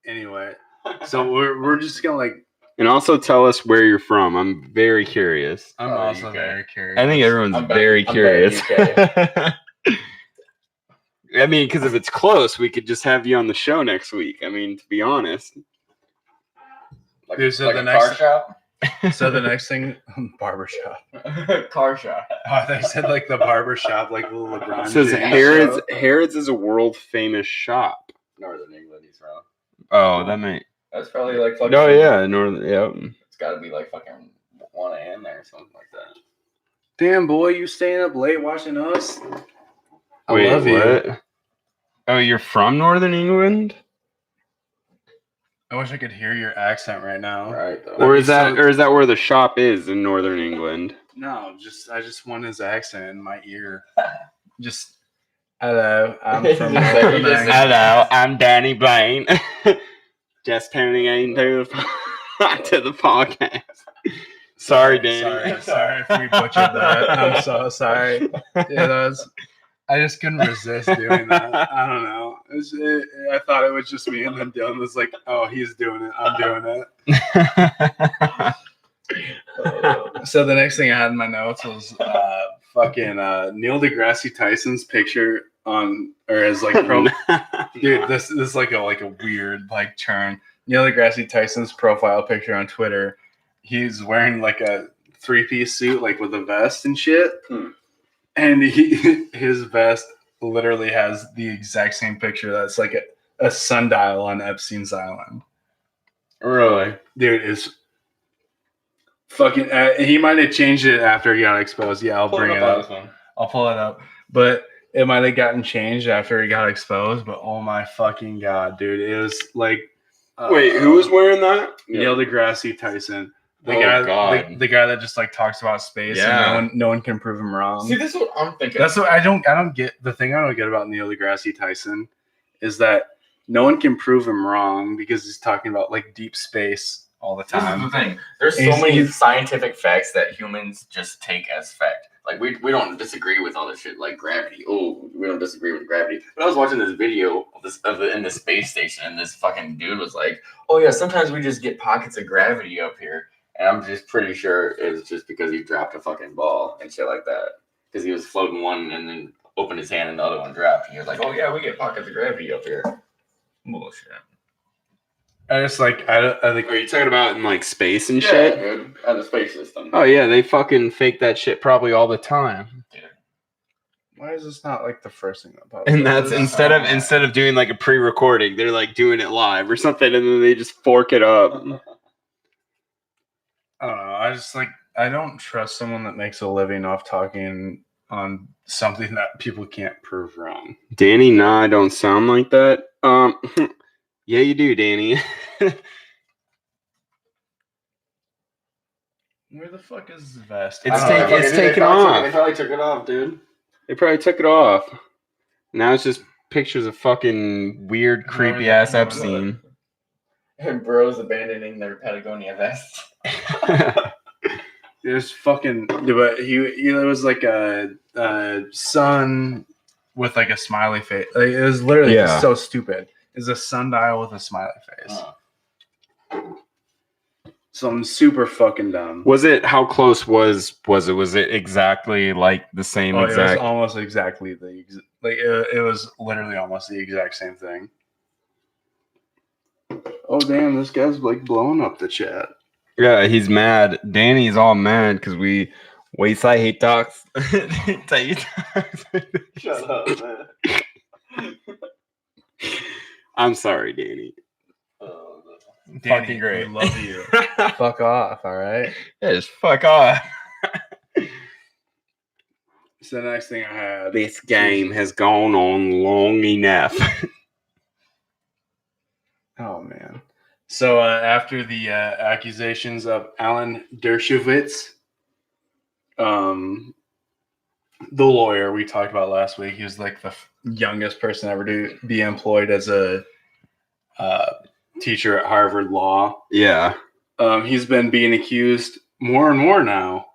Anyway, so we're just gonna like, and also tell us where you're from. I'm very curious. I'm also very curious. I think everyone's very curious. I mean, because if it's close, we could just have you on the show next week. I mean, to be honest. Dude, so the next car shop. So the next thing, barbershop. Car shop. Oh, they said like the barbershop, like little LeBron. It says Harrod's is a world famous shop. Northern England, he's from. Oh, that might. That's probably like fucking. Oh yeah, northern. Yep. It's got to be like fucking 1 a.m. there or something like that. Damn boy, you staying up late watching us? I love you. Oh, you're from Northern England? I wish I could hear your accent right now. Right. Or is that where the shop is in Northern England? No, I just want his accent in my ear. Just hello, I'm from Northern England. Hello, I'm Danny Blaine. Just tuning in to the podcast. Sorry, Danny. Sorry if we butchered that. I'm so sorry. Yeah, I just couldn't resist doing that. I don't know. I thought it was just me, and then Dylan was like, "Oh, he's doing it. I'm doing it." So the next thing I had in my notes was fucking Neil deGrasse Tyson's picture on, or as like dude, this is like a weird like turn. Neil deGrasse Tyson's profile picture on Twitter. He's wearing like a 3-piece suit, like with a vest and shit. And his vest literally has the exact same picture. That's like a sundial on Epstein's Island. Really? Dude, is fucking. He might have changed it after he got exposed. Yeah, I'll bring it up. I'll pull it up. But it might have gotten changed after he got exposed. But oh my fucking god, dude. It was like. Wait, who was wearing that? Neil deGrasse Tyson. The guy that just like talks about space, and no one can prove him wrong. See, this is what I'm thinking. That's what I don't get. The thing I don't get about Neil deGrasse Tyson is that no one can prove him wrong because he's talking about like deep space all the time. This is the thing. There's so many scientific facts that humans just take as fact. Like we don't disagree with all this shit like gravity. Oh, we don't disagree with gravity. But I was watching this video in the space station, and this fucking dude was like, "Oh yeah, sometimes we just get pockets of gravity up here." And I'm just pretty sure it's just because he dropped a fucking ball and shit like that. Because he was floating one and then opened his hand and the other one dropped. And he was like, "Oh yeah, we get pockets of gravity up here." Bullshit. I just like I think. Are you talking about in like space and shit? Dude, at the space system. Oh yeah, they fucking fake that shit probably all the time. Why is this not like the first thing that pops up? And that's instead of doing like a pre-recording, they're like doing it live or something, and then they just fork it up. I don't know. I just like I don't trust someone that makes a living off talking on something that people can't prove wrong. Danny, nah, I don't sound like that. Yeah, you do, Danny. Where the fuck is the vest? It's taken off. They probably took it off, dude. They probably took it off. Now it's just pictures of fucking weird, creepy ass Epstein. And bros abandoning their Patagonia vests. There's fucking, but he was like a sun with like a smiley face. Like, it was literally so stupid. It's a sundial with a smiley face. Something super fucking dumb. Was it? How close was it? Was it exactly like the same exact? It was almost exactly it was literally almost the exact same thing. Oh damn! This guy's like blowing up the chat. Yeah, he's mad. Danny's all mad because we wayside hate talks. Shut up, man. I'm sorry, Danny. Danny, fucking great. We love you. Fuck off, all right? Yeah, just fuck off. So the next thing I had. This game has gone on long enough. Oh, man. So after the accusations of Alan Dershowitz, the lawyer we talked about last week, he was like the youngest person ever to be employed as a teacher at Harvard Law. Yeah. He's been being accused more and more now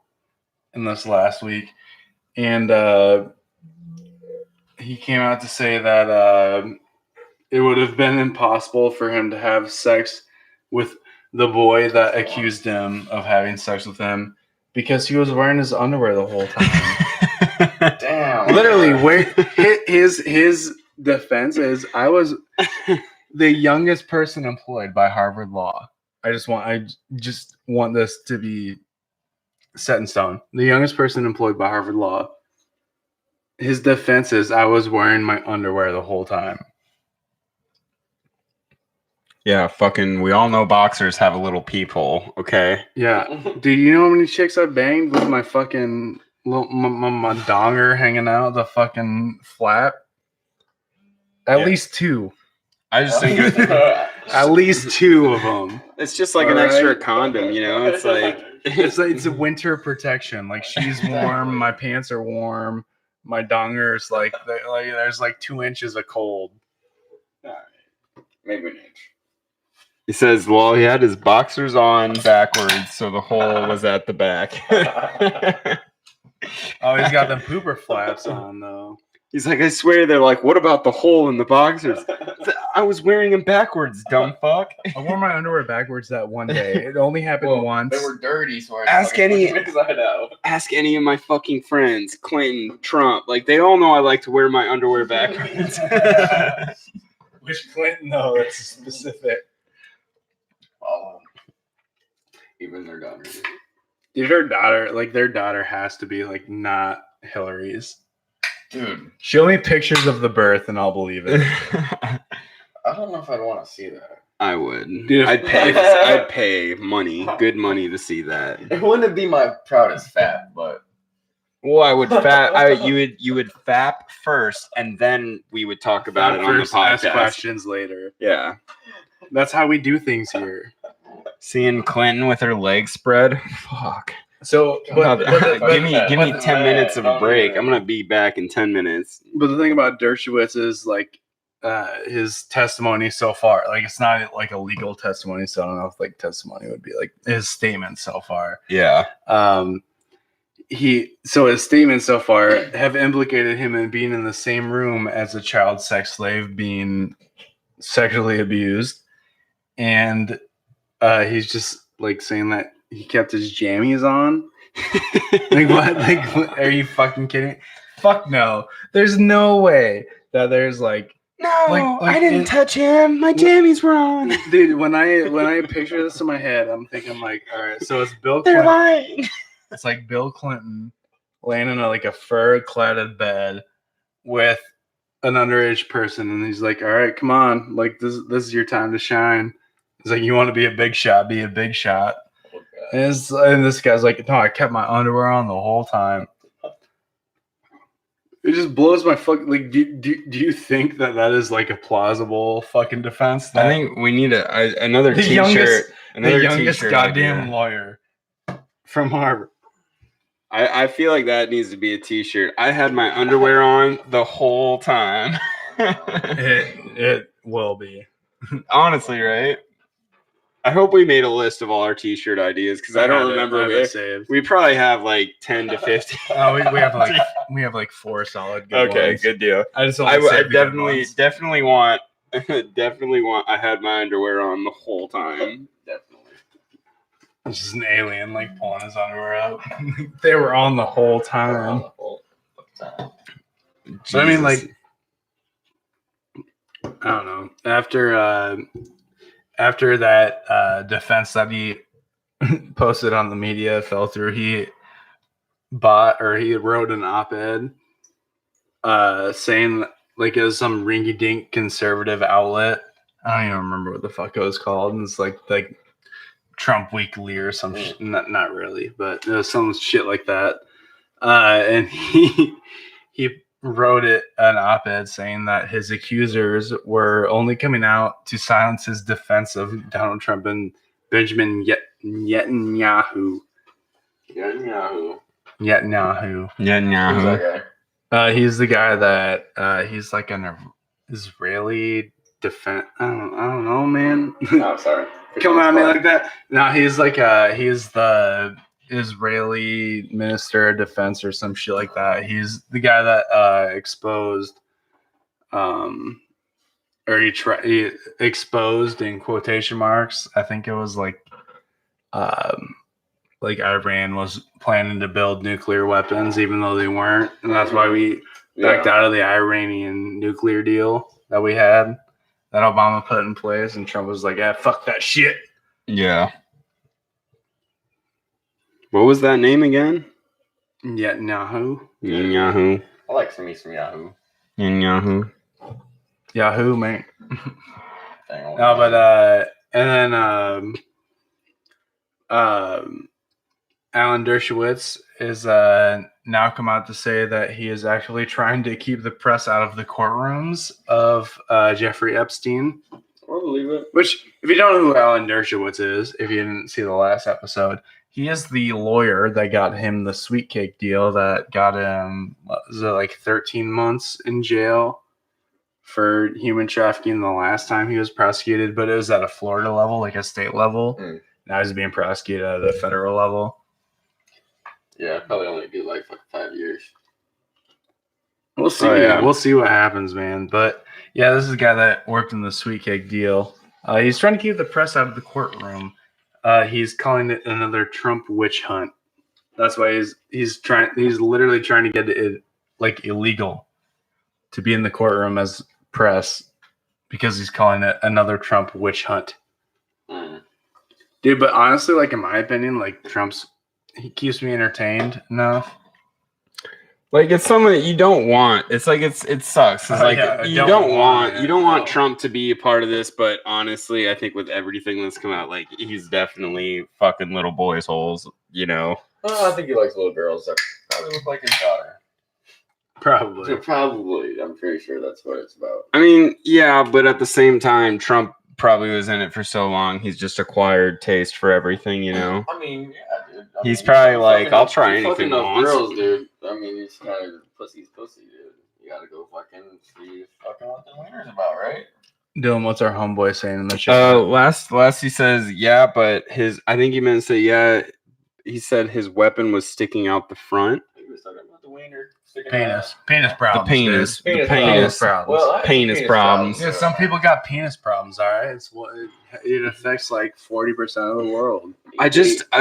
in this last week. And he came out to say that it would have been impossible for him to have sex with the boy that accused him of having sex with him because he was wearing his underwear the whole time. Damn. Literally, his defense is, I was the youngest person employed by Harvard Law. I just want this to be set in stone. The youngest person employed by Harvard Law. His defense is, I was wearing my underwear the whole time. Yeah, fucking, we all know boxers have a little peephole, okay? Yeah. Dude, you know how many chicks I banged with my fucking my donger hanging out the fucking flap? At least two. I just think at least two of them. It's just like an extra condom, you know? It's like it's a winter protection. Like, she's warm, my pants are warm, my donger's like there's like 2 inches of cold. All right. Maybe an inch. He says, well, he had his boxers on backwards, so the hole was at the back. Oh, he's got the pooper flaps on, though. He's like, I swear, they're like, what about the hole in the boxers? I was wearing them backwards, dumb fuck. I wore my underwear backwards that one day. It only happened once. They were dirty, so I ask any of my fucking friends, Clinton, Trump. Like, they all know I like to wear my underwear backwards. Which Clinton, though? That's specific. Oh, even their daughter. Dude, their daughter has to be like not Hillary's. Dude, show me pictures of the birth and I'll believe it. I don't know if I'd want to see that. I would. Dude, I'd pay money, good money to see that. It wouldn't be my proudest fap, but well, I would fap. You would fap first, and then we would talk about it on the podcast. Ask questions later. Yeah. That's how we do things here. Seeing Clinton with her legs spread, fuck. So, give me 10 minutes of a break. I'm gonna be back in 10 minutes. But the thing about Dershowitz is like his testimony so far. Like, it's not like a legal testimony, so I don't know if like testimony would be like his statement so far. Yeah. His statements so far have implicated him in being in the same room as a child sex slave being sexually abused. And he's just like saying that he kept his jammies on. Like what? Like, are you fucking kidding? Fuck no. There's no way that there's like. No, I didn't touch him. My jammies were on. Dude, when I picture this in my head, I'm thinking like, all right, so it's Bill They're Clinton. lying. It's like Bill Clinton laying in a fur-cladded bed with an underage person, and he's like, all right, come on, like this is your time to shine. He's like, you want to be a big shot, be a big shot. And this guy's like, no, I kept my underwear on the whole time. It just blows my like. Do you think that is like a plausible fucking defense? I think we need another T-shirt. The youngest goddamn lawyer from Harvard. I feel like that needs to be a T-shirt. I had my underwear on the whole time. It will be. Honestly, right? I hope we made a list of all our T-shirt ideas because I don't remember. We probably have like 10 to 15. Oh, we have like 4 solid. Good ones. Good deal. I definitely want. I had my underwear on the whole time. Definitely. This is an alien like pulling his underwear out. They were on the whole time. But I mean, like, I don't know. After that defense that he posted on the media fell through, he wrote an op-ed saying like it was some rinky-dink conservative outlet. I don't even remember what the fuck it was called. And it's like Trump Weekly or some shit. Not really, but it was some shit like that. And he wrote an op-ed saying that his accusers were only coming out to silence his defense of Donald Trump and Benjamin Netanyahu. Netanyahu. Who's that guy? He's the guy that he's like an Israeli defense. I don't know, man. No, sorry. Come at me like that. No, he's like he's the Israeli Minister of Defense or some shit like that. He's the guy that exposed, or he exposed in quotation marks. I think it was like Iran was planning to build nuclear weapons, even though they weren't, and that's why we backed out of the Iranian nuclear deal that we had, that Obama put in place, and Trump was like, "Yeah, fuck that shit." Yeah. What was that name again? Netanyahu. I like some Yahoo. Yahoo, man. No, but and then Alan Dershowitz is now come out to say that he is actually trying to keep the press out of the courtrooms of Jeffrey Epstein. I believe it. Which, if you don't know who Alan Dershowitz is, if you didn't see the last episode, he is the lawyer that got him the sweet cake deal that got him, was it like 13 months in jail for human trafficking the last time he was prosecuted, but it was at a Florida level, like a state level. Now he's being prosecuted at a federal level. Yeah, probably only do like 5 years. We'll see. We'll see what happens, man. But yeah, this is a guy that worked in the sweet cake deal. He's trying to keep the press out of the courtroom. He's calling it another Trump witch hunt. That's why he's literally trying to get it like illegal to be in the courtroom as press because he's calling it another Trump witch hunt. Dude, but honestly, like in my opinion, like he keeps me entertained enough. Like it's someone that you don't want. It's like it sucks. It's like you don't want Trump to be a part of this, but honestly, I think with everything that's come out, like he's definitely fucking little boys' holes, you know. Well, I think he likes little girls that probably look like his daughter. Probably. I'm pretty sure that's what it's about. I mean, yeah, but at the same time, Trump probably was in it for so long, he's just acquired taste for everything, you know. I mean, yeah, dude. He's probably like, I'll try anything once. Girls, dude. I mean, it's kind of pussy's pussy, dude. You gotta go fucking see fucking what the winner's about, right? Dylan, what's our homeboy saying in the chat? Last he says, yeah, but I think he meant to say, yeah, he said his weapon was sticking out the front. He was talking about the wiener sticking Penis The problems. penis. dude. The penis. problems. Well, I have Penis problems. Yeah, some people got penis problems. All right, it affects like 40% of the world.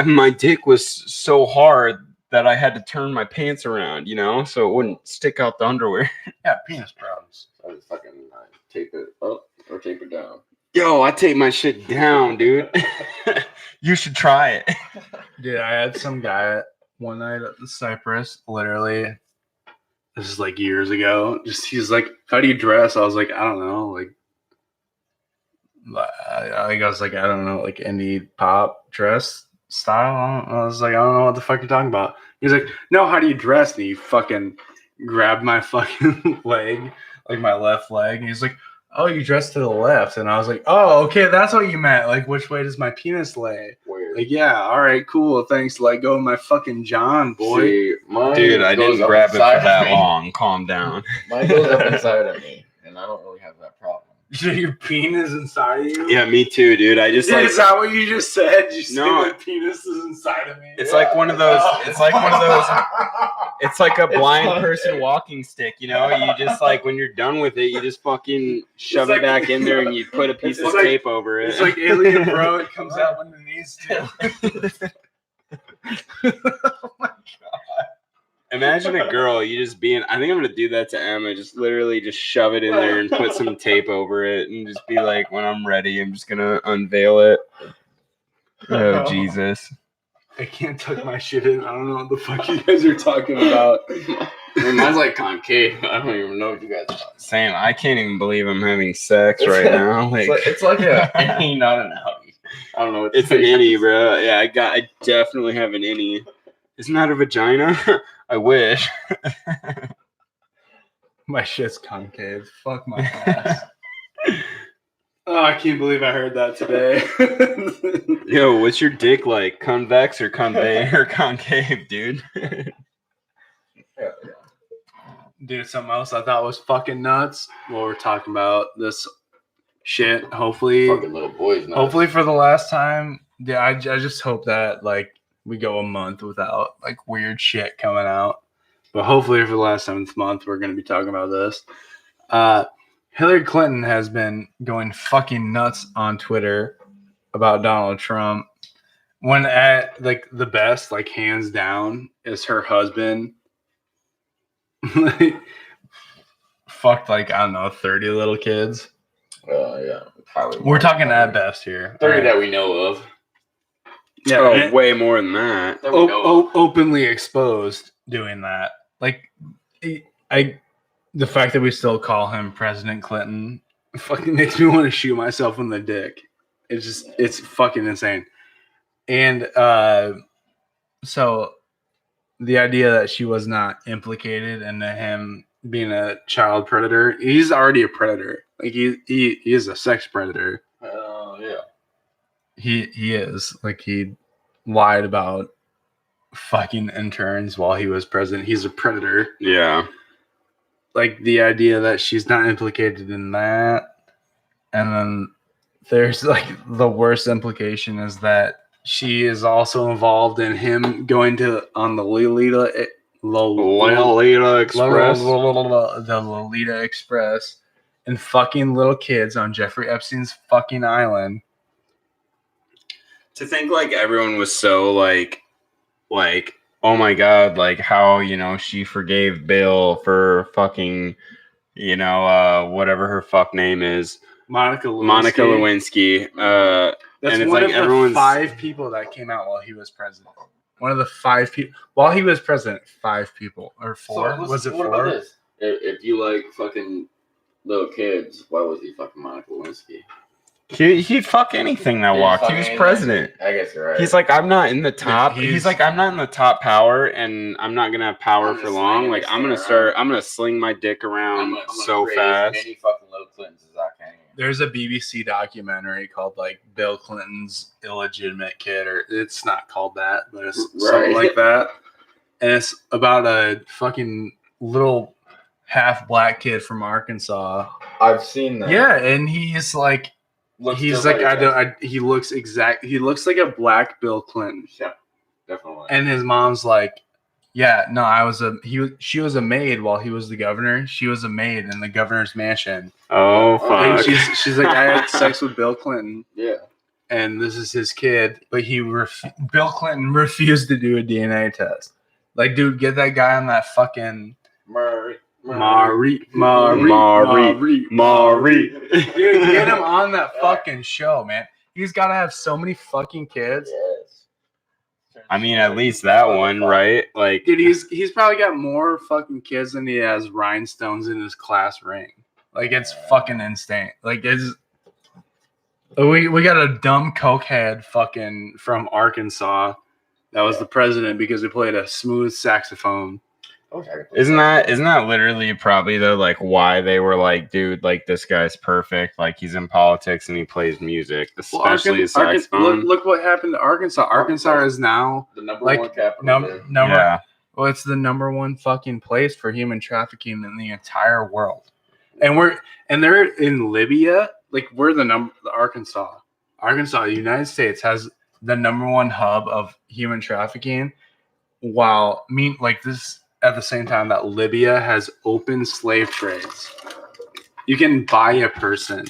My dick was so hard that I had to turn my pants around, so it wouldn't stick out the underwear. Yeah, penis problems. I just fucking tape it up or tape it down. Yo, I take my shit down, dude. You should try it. Dude, I had some guy one night at the Cypress, literally. This is like years ago. He's like, "How do you dress?" I was like, "I don't know." Like, I think I was like, "I don't know," like indie pop dress style. I was like, "I don't know what the fuck you're talking about." He's like, "No, how do you dress?" And he fucking grabbed my fucking leg, like my left leg. And he's like, "Oh, you dress to the left." And I was like, "Oh, okay, that's what you meant. Like, which way does my penis lay?" Weird. Like, yeah, all right, cool. Thanks. Let go of my fucking John, boy. See, Dude, I didn't grab it for that long. Calm down. Mine goes up inside of me, and I don't really have that problem. Your penis inside of you? Yeah, me too, dude. I just Is that what you just said? You said No. my penis is inside of me. It's like one of those. It's like one of those. It's like a blind person walking stick. You just like when you're done with it, you just fucking shove it back in there and you put a piece of tape over it. It's like Alien Bro. It comes out when it needs to. Oh my god! Imagine a girl, you just being. I think I'm gonna do that to Emma. Just literally, just shove it in there and put some tape over it, and just be like, when I'm ready, I'm just gonna unveil it. Oh Jesus! I can't tuck my shit in. I don't know what the fuck you guys are talking about. I mean, mine's like concave. I don't even know what you guys are talking about. Same. I can't even believe I'm having sex right now. Like, It's like a innie, not an outie. I don't know. it's an innie, bro. Yeah, I definitely have an innie. Isn't that a vagina? I wish. My shit's concave. Fuck my ass. Oh, I can't believe I heard that today. Yo, what's your dick like? Convex or concave, dude? Dude, something else I thought was fucking nuts. While we're talking about this shit, hopefully Fucking little boys. Nuts. hopefully for the last time. Yeah, I just hope that like we go a month without like weird shit coming out. But hopefully for the last 7th month, we're going to be talking about this. Hillary Clinton has been going fucking nuts on Twitter about Donald Trump. When at like the best, like hands down, is her husband. Fucked like, I don't know, 30 little kids. Yeah. Probably We're talking at best here. 30 Right. that we know of. Yeah, Oh, way more than that. That we know of. openly exposed doing that. Like, the fact that we still call him President Clinton fucking makes me want to shoot myself in the dick. It's fucking insane. And so the idea that she was not implicated in him being a child predator, he's already a predator. Like he is a sex predator. Yeah. He is. Like he lied about fucking interns while he was president. He's a predator. Yeah. Like the idea that she's not implicated in that. And then there's like the worst implication is that she is also involved in him going on the Lolita Express. The Lolita Express and fucking little kids on Jeffrey Epstein's fucking island. To think like everyone was so like, oh my god, like how, she forgave Bill for fucking, whatever her fuck name is. Monica Lewinsky. That's and it's one like of the 5 people that came out while he was president. One of the 5 people while he was president. 5 people or 4? So was it what 4? about this? If you like fucking little kids, why was he fucking Monica Lewinsky? He'd fuck anything that walked. He was president. I guess you're right. He's like, I'm not in the top. He's- He's like, I'm not in the top power, and I'm not gonna have power I'm for just long. slinging Like, this I'm thing gonna around. I'm gonna sling my dick around I'm gonna so create fast. as many fucking little Clintons as I can. There's a BBC documentary called like Bill Clinton's illegitimate kid, or it's not called that, but it's something Right. like that. And it's about a fucking little half black kid from Arkansas. I've seen that. Yeah, and he's like Looks he's just like his dad. he looks like a black Bill Clinton. Yeah, definitely. And his mom's like, Yeah, no, she was a maid while he was the governor. She was a maid in the governor's mansion. Oh And fuck! she's like, I had sex with Bill Clinton. Yeah. And this is his kid, but Bill Clinton refused to do a DNA test. Like, dude, get that guy on that fucking Murray. Maury. Dude, get him on that fucking show, man. He's got to have so many fucking kids. Yes. I mean, at least that one, right? Like, Dude, he's probably got more fucking kids than he has rhinestones in his class ring. Like, it's fucking insane. Like, we got a dumb cokehead fucking from Arkansas that was the president because he played a smooth saxophone. isn't that literally probably though like why they were like, dude, like this guy's perfect, like he's in politics and he plays music, especially a saxophone. Look what happened to Arkansas. Arkansas is now the number like one capital. number. Yeah. Well, it's the number one fucking place for human trafficking in the entire world, and they're in Libya. Like we're the Arkansas, the United States has the number one hub of human trafficking, while this at the same time that Libya has open slave trades. You can buy a person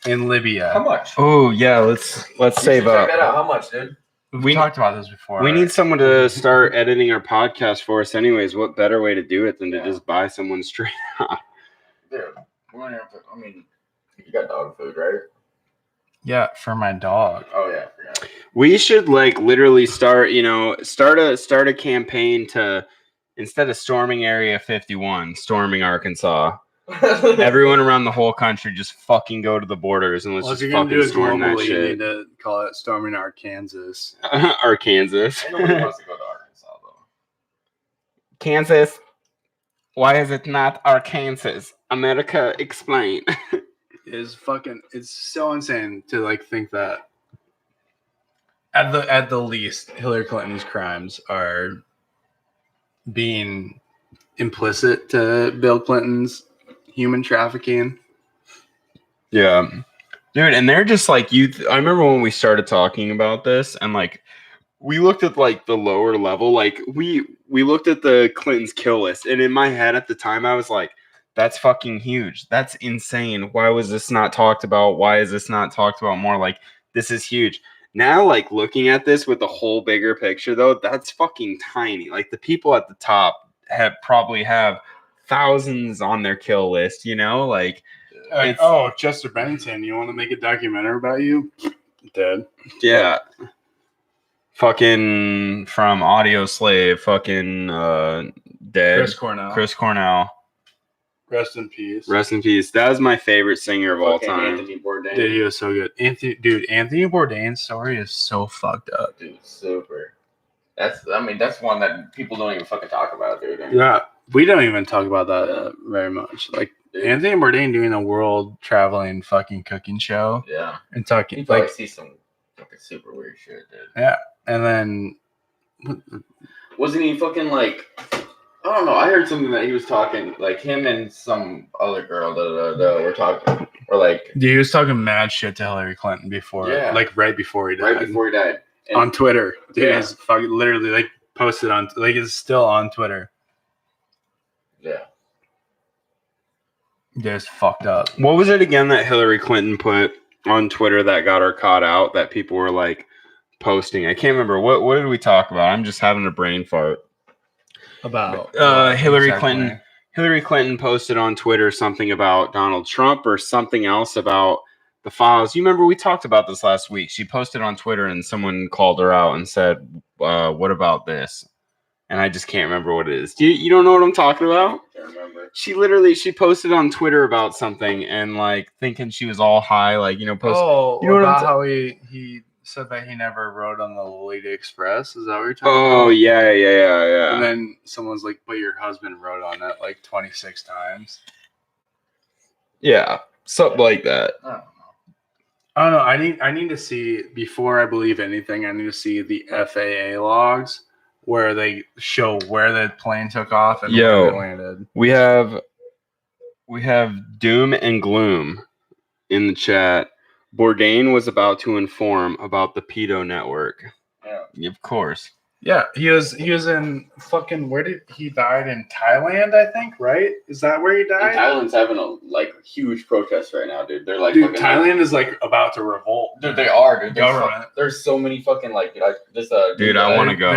in Libya. How much? Oh yeah, let's save up. Check that out. How much, dude? We talked about this before. We need someone to start editing our podcast for us anyways. What better way to do it than to just buy someone straight up? Dude, we're gonna have to, I mean, you got dog food, right? Yeah, for my dog. Oh yeah, I forgot. We should like literally start a campaign to, instead of storming Area 51, storming Arkansas. Everyone around the whole country just fucking go to the borders and let's just fucking storm that shit. You need to call it storming Arkansas. Arkansas. Nobody wants to go to Arkansas though. Kansas. Why is it not Arkansas? America, explain. It's so insane to like think that at the least Hillary Clinton's crimes are being implicit to Bill Clinton's human trafficking. Yeah. Dude, and they're just like I remember when we started talking about this and like we looked at like the lower level, like we looked at the Clinton's kill list, and in my head at the time I was like, that's fucking huge. That's insane. Why was this not talked about? Why is this not talked about more? Like, this is huge. Now, like, looking at this with the whole bigger picture, though, that's fucking tiny. Like, the people at the top probably have thousands on their kill list, you know? Like, Chester Bennington, you want to make a documentary about you? Dead. Yeah. Fucking from Audio Slave, fucking dead. Chris Cornell. Rest in peace. Rest in peace. That was my favorite singer of all time. Anthony Bourdain. Dude, he was so good. Anthony Bourdain's story is so fucked up. Dude, super. That's one that people don't even fucking talk about, dude. Yeah, we don't even talk about that very much. Like, dude. Anthony Bourdain doing a world traveling fucking cooking show. Yeah. And talking you probably see some fucking super weird shit, dude. Yeah. And then wasn't he fucking like, I don't know, I heard something that he was talking, like him and some other girl were talking, or like, dude, he was talking mad shit to Hillary Clinton before, like right before he died. And on Twitter. Dude, he's fucking literally like posted on, like it's still on Twitter. Yeah. Just fucked up. What was it again that Hillary Clinton put on Twitter that got her caught out, that people were like posting? I can't remember. What did we talk about? I'm just having a brain fart. About Hillary Clinton. Hillary Clinton posted on Twitter something about Donald Trump or something else about the files. You remember we talked about this last week. She posted on Twitter and someone called her out and said, what about this? And I just can't remember what it is. You don't know what I'm talking about? I can't remember. She posted on Twitter about something and like thinking she was all high, like, you know, about how he said that he never rode on the Lolita Express. Is that what you're talking about? Oh, yeah. And then someone's like, but your husband rode on it like 26 times. Yeah, something like that. I don't know. I need to see, before I believe anything, I need to see the FAA logs where they show where the plane took off and where it landed. We have Doom and Gloom in the chat. Bourdain was about to inform about the pedo network. Yeah. Of course. Yeah, he was in fucking, where did he died in Thailand, I think, right? Is that where he died? And Thailand's having a huge protest right now, dude. They're like, dude, Thailand is like about to revolt. Dude, they are, dude. Government. There's so many fucking this. Dude, I want to go.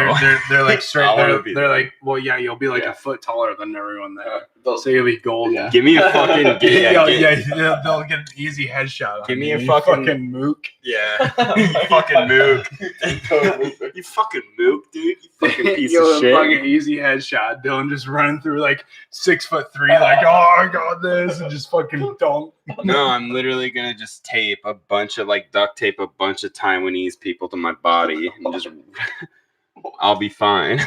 They're like straight. They're there. like, well, yeah, you'll be like a foot taller than everyone there. So you'll be golden. Yeah. Give me a fucking. They'll get an easy headshot. Give me a you fucking mook. Yeah, you fucking mook. You fucking mook, dude. You fucking piece of shit. Fucking easy headshot. Dylan just running through like 6'3", like, oh, I got this, and just fucking dunk. No, I'm literally gonna just tape a bunch of duct tape a bunch of Taiwanese people to my body and just I'll be fine.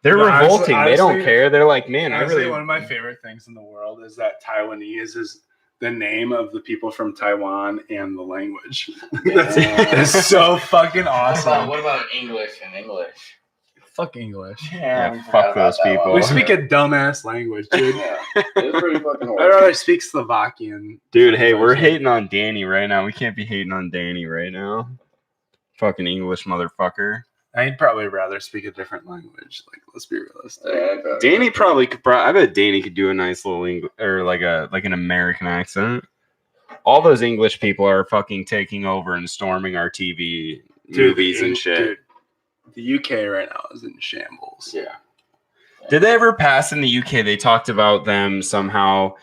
They're revolting. Honestly, they don't care. They're like, man, one of my favorite things in the world is that Taiwanese is the name of the people from Taiwan and the language. That's so fucking awesome. What about English and English? Fuck English. Yeah, fuck those people. We speak a dumbass language, dude. Yeah, it's pretty fucking horrible. I'd rather speak Slovakian. Dude, hey, we're hating on Danny right now. We can't be hating on Danny right now. Fucking English motherfucker. I'd probably rather speak a different language. Like, let's be realistic. Yeah, Danny probably could. I bet Danny could do a nice little English or like an American accent. All those English people are fucking taking over and storming our TV movies and shit. Dude, the UK right now is in shambles. Yeah. Did they ever pass in the UK? They talked about them somehow.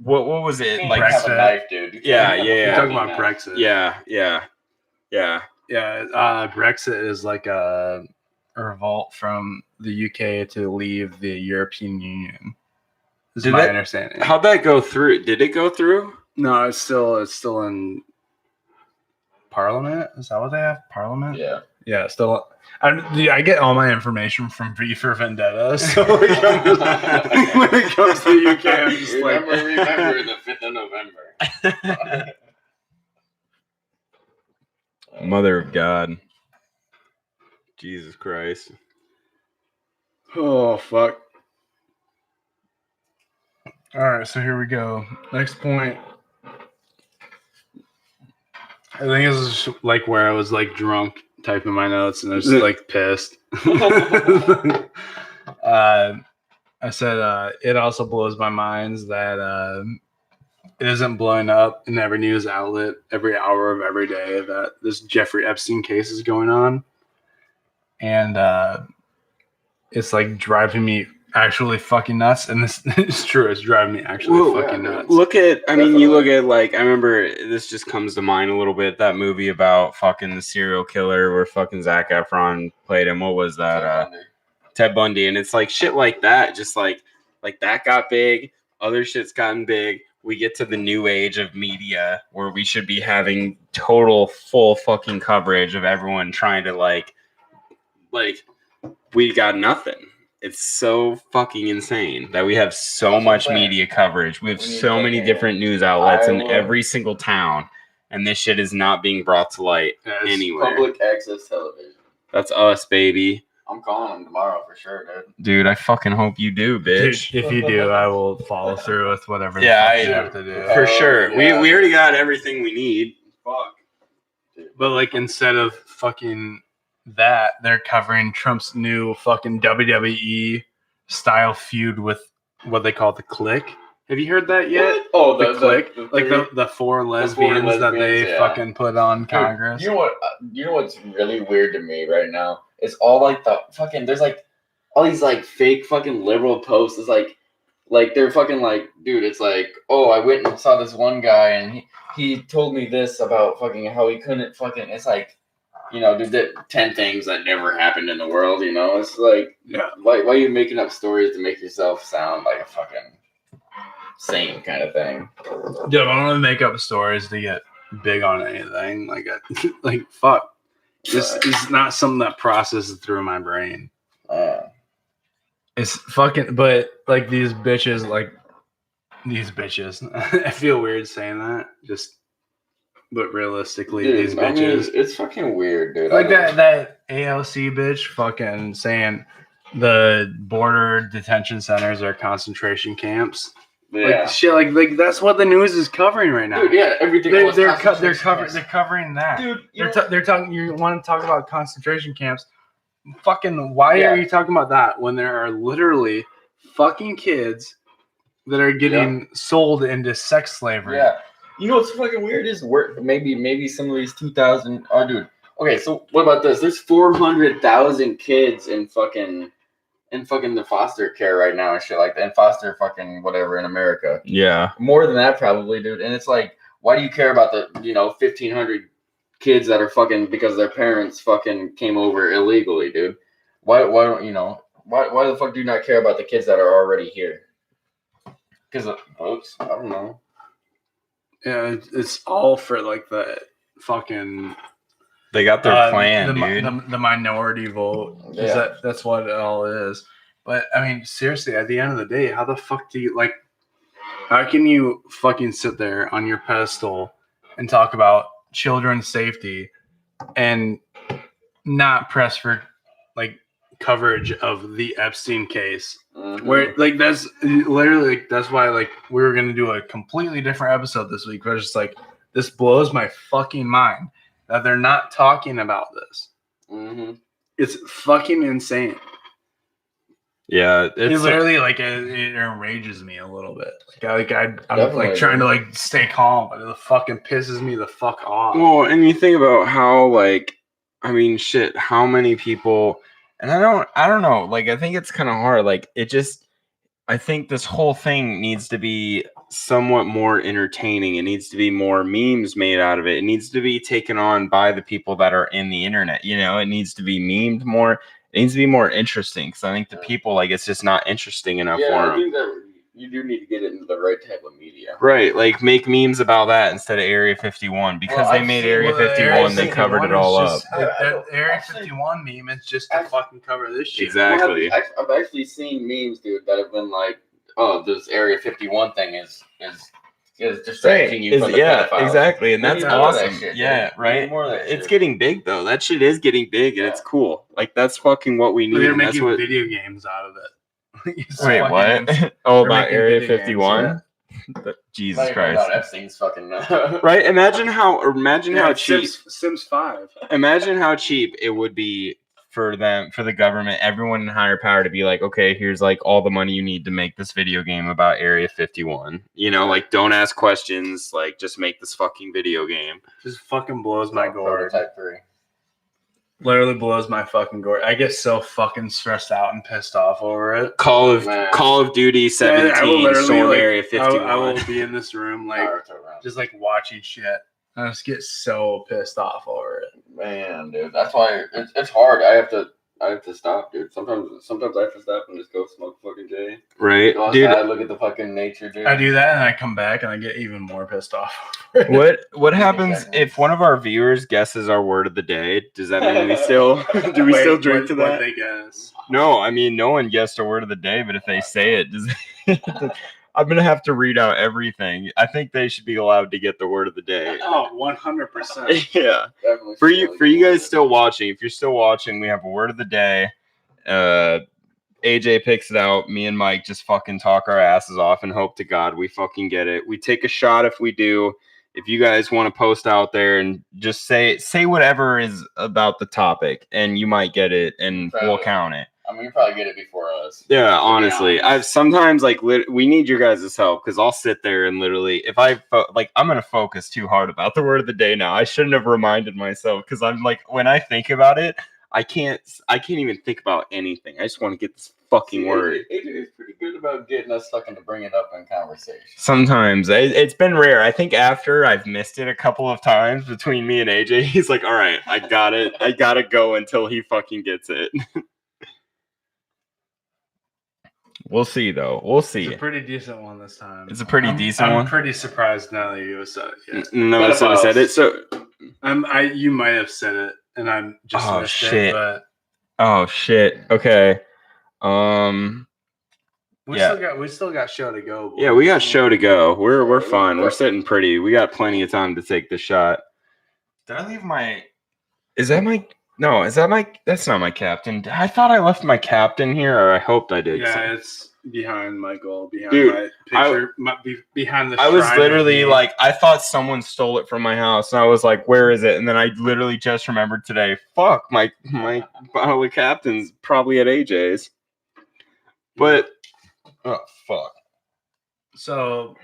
What was it like? Brexit. Have a knife, dude. Yeah. You're talking about Brexit. Yeah. Brexit is like a revolt from the UK to leave the European Union. This is my understanding. How'd that go through? Did it go through? No, it's still in Parliament. Is that what they have? Parliament? Yeah, still. I get all my information from V for Vendetta. So when it comes to the UK, I'm just remember the 5th of November. Mother of God. Jesus Christ. Oh, fuck. All right, so here we go. Next point. I think this is like where I was like drunk typing my notes and I was like pissed. I said it also blows my mind that it isn't blowing up in every news outlet every hour of every day that this Jeffrey Epstein case is going on. And it's like driving me actually fucking nuts. And this is true. It's driving me actually fucking nuts. You look at like, I remember this just comes to mind a little bit. That movie about fucking the serial killer where fucking Zac Efron played him. What was that? Ted Bundy. And it's like shit like that. Just like that got big. Other shit's gotten big. We get to the new age of media where we should be having total full fucking coverage of everyone trying to like we got nothing. It's so fucking insane that we have so much media coverage. We have so many different news outlets in every single town, and this shit is not being brought to light anywhere. Public access television. That's us, baby. I'm calling them tomorrow for sure, dude. Dude, I fucking hope you do, bitch. Dude, if you do, I will follow through with whatever you have to do. For sure. Yeah. We already got everything we need. Fuck. But like instead of fucking that, they're covering Trump's new fucking WWE style feud with what they call the Clique. Have you heard that yet? What? Oh, the Clique, the four lesbians that they fucking put on Congress. You know what? You know what's really weird to me right now? It's all like the fucking. There's like all these like fake fucking liberal posts. It's like they're fucking like, dude. It's like, oh, I went and saw this one guy and he told me this about fucking how he couldn't fucking. It's like, you know, dude, 10 things that never happened in the world. You know, it's like, yeah. Why are you making up stories to make yourself sound like a fucking sane kind of thing? Yeah, I don't want to make up stories to get big on anything. Like fuck. This is not something that processes through my brain. It's fucking, but like these bitches. I feel weird saying that. But realistically, dude, these bitches. It's fucking weird, dude. Like that AOC bitch fucking saying the border detention centers are concentration camps. Yeah. Like shit, like that's what the news is covering right now. Dude, yeah, everything. They're covering that. Dude, they're talking. You want to talk about concentration camps? fucking, why are you talking about that when there are literally fucking kids that are getting sold into sex slavery? Yeah. You know what's fucking weird is maybe some of these 2,000. Oh, dude. Okay, so what about this? There's 400,000 kids in fucking the foster care right now and shit like that, and foster fucking whatever in America. Yeah. More than that probably, dude. And it's like, why do you care about the 1,500 kids that are fucking because their parents fucking came over illegally, dude? Why don't why the fuck do you not care about the kids that are already here? Because I don't know. Yeah, it's all for like the fucking. They got their plan, dude. The minority vote. Yeah. That's what it all is. But I mean, seriously, at the end of the day, how the fuck do you like? How can you fucking sit there on your pedestal and talk about children's safety and not press for like coverage of the Epstein case? Where like that's literally like, that's why like we were gonna do a completely different episode this week. Where it's just like this blows my fucking mind that they're not talking about this. It's fucking insane. Yeah, it's literally like it enrages me a little bit. I'm like trying to like stay calm, but it fucking pisses me the fuck off. Well, and you think about how like, I mean, shit, how many people. And I don't know. Like, I think it's kind of hard. Like, I think this whole thing needs to be somewhat more entertaining. It needs to be more memes made out of it. It needs to be taken on by the people that are in the internet. It needs to be memed more. It needs to be more interesting. Because I think the people, like, it's just not interesting enough for them. I think that you do need to get it into the right type of media. Right. Like, make memes about that instead of Area 51. Because they made Area 51, they covered it all up. That Area 51 meme is just to fucking cover this shit. Exactly. I've actually seen memes, dude, that have been like, oh, this Area 51 thing is distracting you from the pedophiles. Exactly. And that's awesome. That shit, yeah, dude. right? More of that it's shit. getting big, though. That shit is getting big, and it's cool. Like, that's fucking what we need. They're making video games out of it. Wait, what? Oh, about Area 51? Jesus Christ! About Epstein's fucking right? Imagine how cheap Sims 5. Imagine how cheap it would be for the government, everyone in higher power to be like, okay, here's like all the money you need to make this video game about Area 51. Like, don't ask questions, like just make this fucking video game. Just fucking blows my gourd. Prototype 3. Literally blows my fucking gourd. I get so fucking stressed out and pissed off over it. Call of Duty 17, Storm Area 51. I will be in this room like just like watching shit. I just get so pissed off over it. Man, dude, that's why it's hard. I have to stop, dude. Sometimes I have to stop and just go smoke fucking J. Right, go outside, dude. Look at the fucking nature, dude. I do that and I come back and I get even more pissed off. What happens if one of our viewers guesses our word of the day? Does that mean we still still drink to that? What they guess? No, I mean no one guessed our word of the day, but if they say it, I'm gonna have to read out everything. I think they should be allowed to get the word of the day. Oh, 100%. Yeah. Definitely For you guys still watching, if you're still watching, we have a word of the day. AJ picks it out. Me and Mike just fucking talk our asses off and hope to God we fucking get it. We take a shot if we do. If you guys want to post out there and just say whatever is about the topic, and you might get it, and we'll count it. I mean, you probably get it before us. Yeah, honestly, I've sometimes like we need your guys' help because I'll sit there and literally, if I'm gonna focus too hard about the word of the day now. I shouldn't have reminded myself because I'm like, when I think about it, I can't even think about anything. I just want to get this fucking word. AJ is pretty good about getting us fucking to bring it up in conversation. Sometimes it's been rare. I think after I've missed it a couple of times between me and AJ, he's like, "All right, I got it. I gotta go until he fucking gets it." We'll see, though. We'll see. It's a pretty decent one this time. It's a pretty decent one. I'm pretty surprised now that you have said it. No one said it. So, you might have said it, and I'm just missed it. But oh shit. Okay. We still got show to go. Boys. Yeah, we got show to go. We're fine. We're sitting pretty. We got plenty of time to take the shot. Did I leave my? Is that my? No, is that my? That's not my captain. I thought I left my captain here, or I hoped I did. Yeah, behind Michael, behind Dude, my picture, behind the. I was shrine literally of me. like, I thought someone stole it from my house, and I was like, "Where is it?" And then I literally just remembered today. Fuck, my bottle of Captain's probably at AJ's. But oh fuck. So,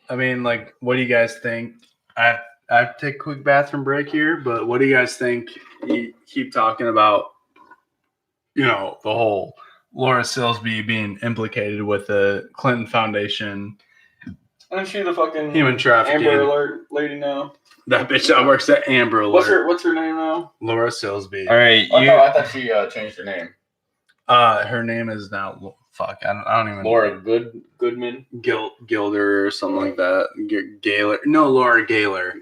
I mean, like, what do you guys think? I have to take a quick bathroom break here, but what do you guys think? You keep talking about, the whole Laura Silsby being implicated with the Clinton Foundation. Isn't she the fucking human trafficking? Amber Alert lady now? That bitch that works at Amber Alert. What's her name now? Laura Silsby. All right, I thought she changed her name. Her name is now fuck. I don't even. Laura Goodman. Gilder or something like that. Gaylor. No, Laura Gaylor.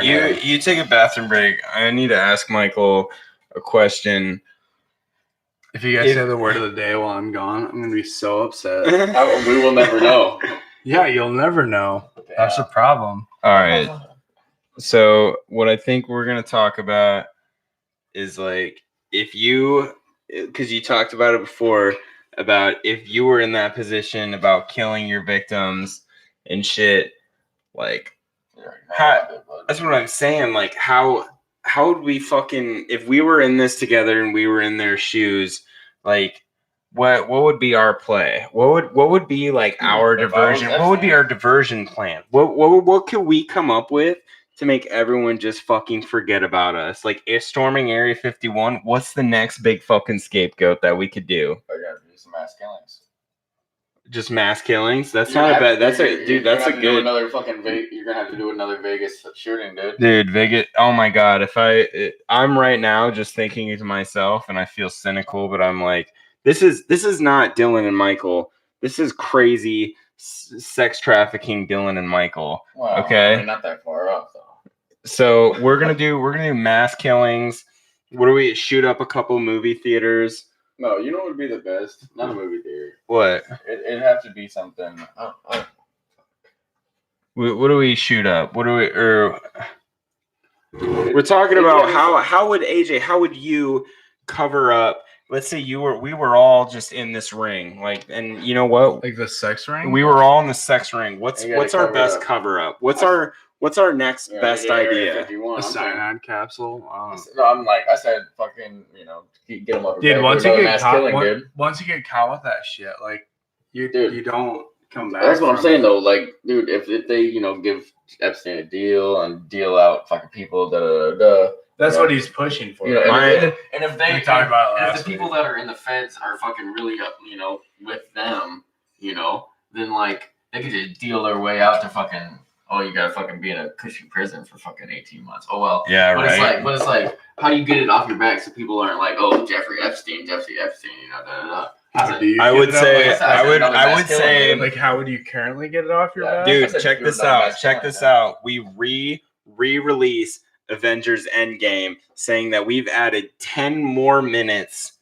You take a bathroom break. I need to ask Michael a question. If you guys say the word of the day while I'm gone, I'm gonna be so upset. We will never know. Yeah, you'll never know. That's the problem. All right. So what I think we're gonna talk about is like because you talked about it before about if you were in that position about killing your victims and shit, like that's what I'm saying. Like how would we fucking, if we were in this together and we were in their shoes, like what would be our play? What would be like our diversion? What would be our diversion plan? What could we come up with to make everyone just fucking forget about us? Like, if storming Area 51, what's the next big fucking scapegoat that we could do? I gotta do some mass killings. Just mass killings? That's not a bad. That's a dude. That's a good. Another fucking. You're gonna have to do another Vegas shooting, dude. Dude, Vegas. Oh my god! I'm right now just thinking to myself, and I feel cynical, but I'm like, this is not Dylan and Michael. This is crazy sex trafficking Dylan and Michael. Well, okay, I mean, not that far off though. So we're gonna do mass killings. What do we shoot up a couple movie theaters? No, you know what would be the best? Not a movie theater. What? It'd have to be something. What do we shoot up? What do we? We're talking about how would AJ? How would you cover up? Let's say we were all just in this ring, like, and you know what? Like the sex ring? We were all in the sex ring. What's our best up. Cover up? What's our next best idea? A cyanide capsule? No, I'm like, I said fucking, get them up. Dude, once you get caught with that shit, like, you don't come back. That's what I'm saying, though. Like, dude, if they, give Epstein a deal and deal out fucking people, that's what he's pushing for. And if they talk about it, if the people that are in the feds are fucking really up, with them, then like they could just deal their way out to fucking. Oh, you gotta fucking be in a cushy prison for fucking 18 months. Oh well. Yeah, but right. It's like, how do you get it off your back so people aren't like, oh, Jeffrey Epstein, da da da. I would say, like, how would you currently get it off your back? Dude, check this out. We re-release Avengers Endgame, saying that we've added 10 more minutes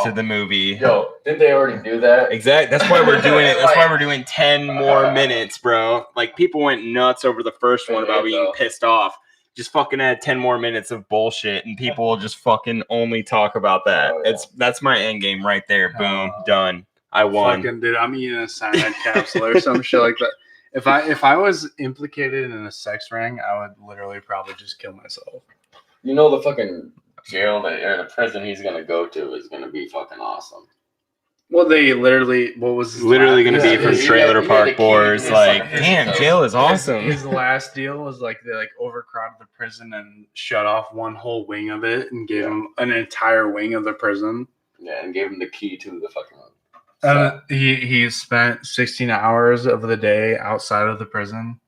to the movie. Yo, didn't they already do that? Exactly. That's why we're doing it. That's why we're doing 10 more minutes, bro. Like, people went nuts over the first one about being pissed off. Just fucking add 10 more minutes of bullshit, and people will just fucking only talk about that. Oh, yeah. That's my end game right there. Boom, done. I won. Fucking dude, I'm eating a cyanide capsule or some shit like that. If I was implicated in a sex ring, I would literally probably just kill myself. The fucking jail or the prison he's gonna go to is gonna be fucking awesome. Well, they literally, what was literally going to be from Trailer Park Boys? Like, damn, jail is awesome. His last deal was like they overcrowded the prison and shut off one whole wing of it and gave him an entire wing of the prison. Yeah, and gave him the key to the fucking. He spent 16 hours of the day outside of the prison.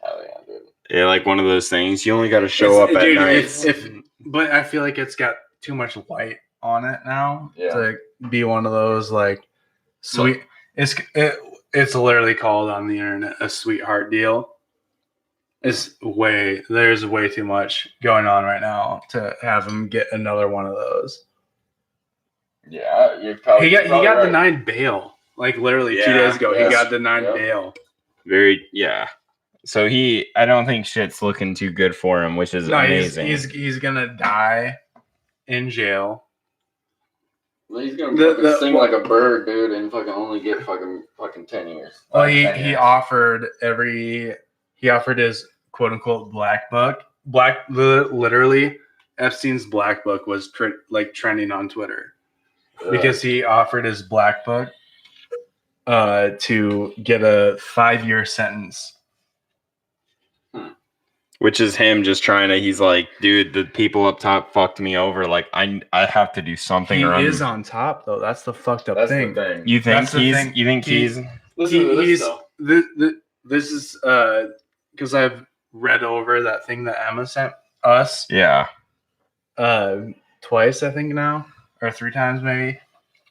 Hell yeah, dude. Yeah, like one of those things. You only got to show up at night. But I feel like it's got too much light on it now to be one of those like sweet. It's literally called on the internet a sweetheart deal. There's way too much going on right now to have him get another one of those. Yeah, you're probably. He got denied bail. Like literally 2 days ago, he got denied bail. So I don't think shit's looking too good for him, which is amazing. He's gonna die in jail. He's gonna sing like a bird, dude, and fucking only get fucking 10 years. Well, he offered his quote unquote black book. Literally, Epstein's black book was trending on Twitter because he offered his black book to get a 5-year sentence. Which is him just trying to. He's like, dude, the people up top fucked me over. Like, I have to do something. He is on top though. That's the fucked up thing. You think he's? This is because I've read over that thing that Emma sent us. Yeah. Twice I think now, or 3 times maybe.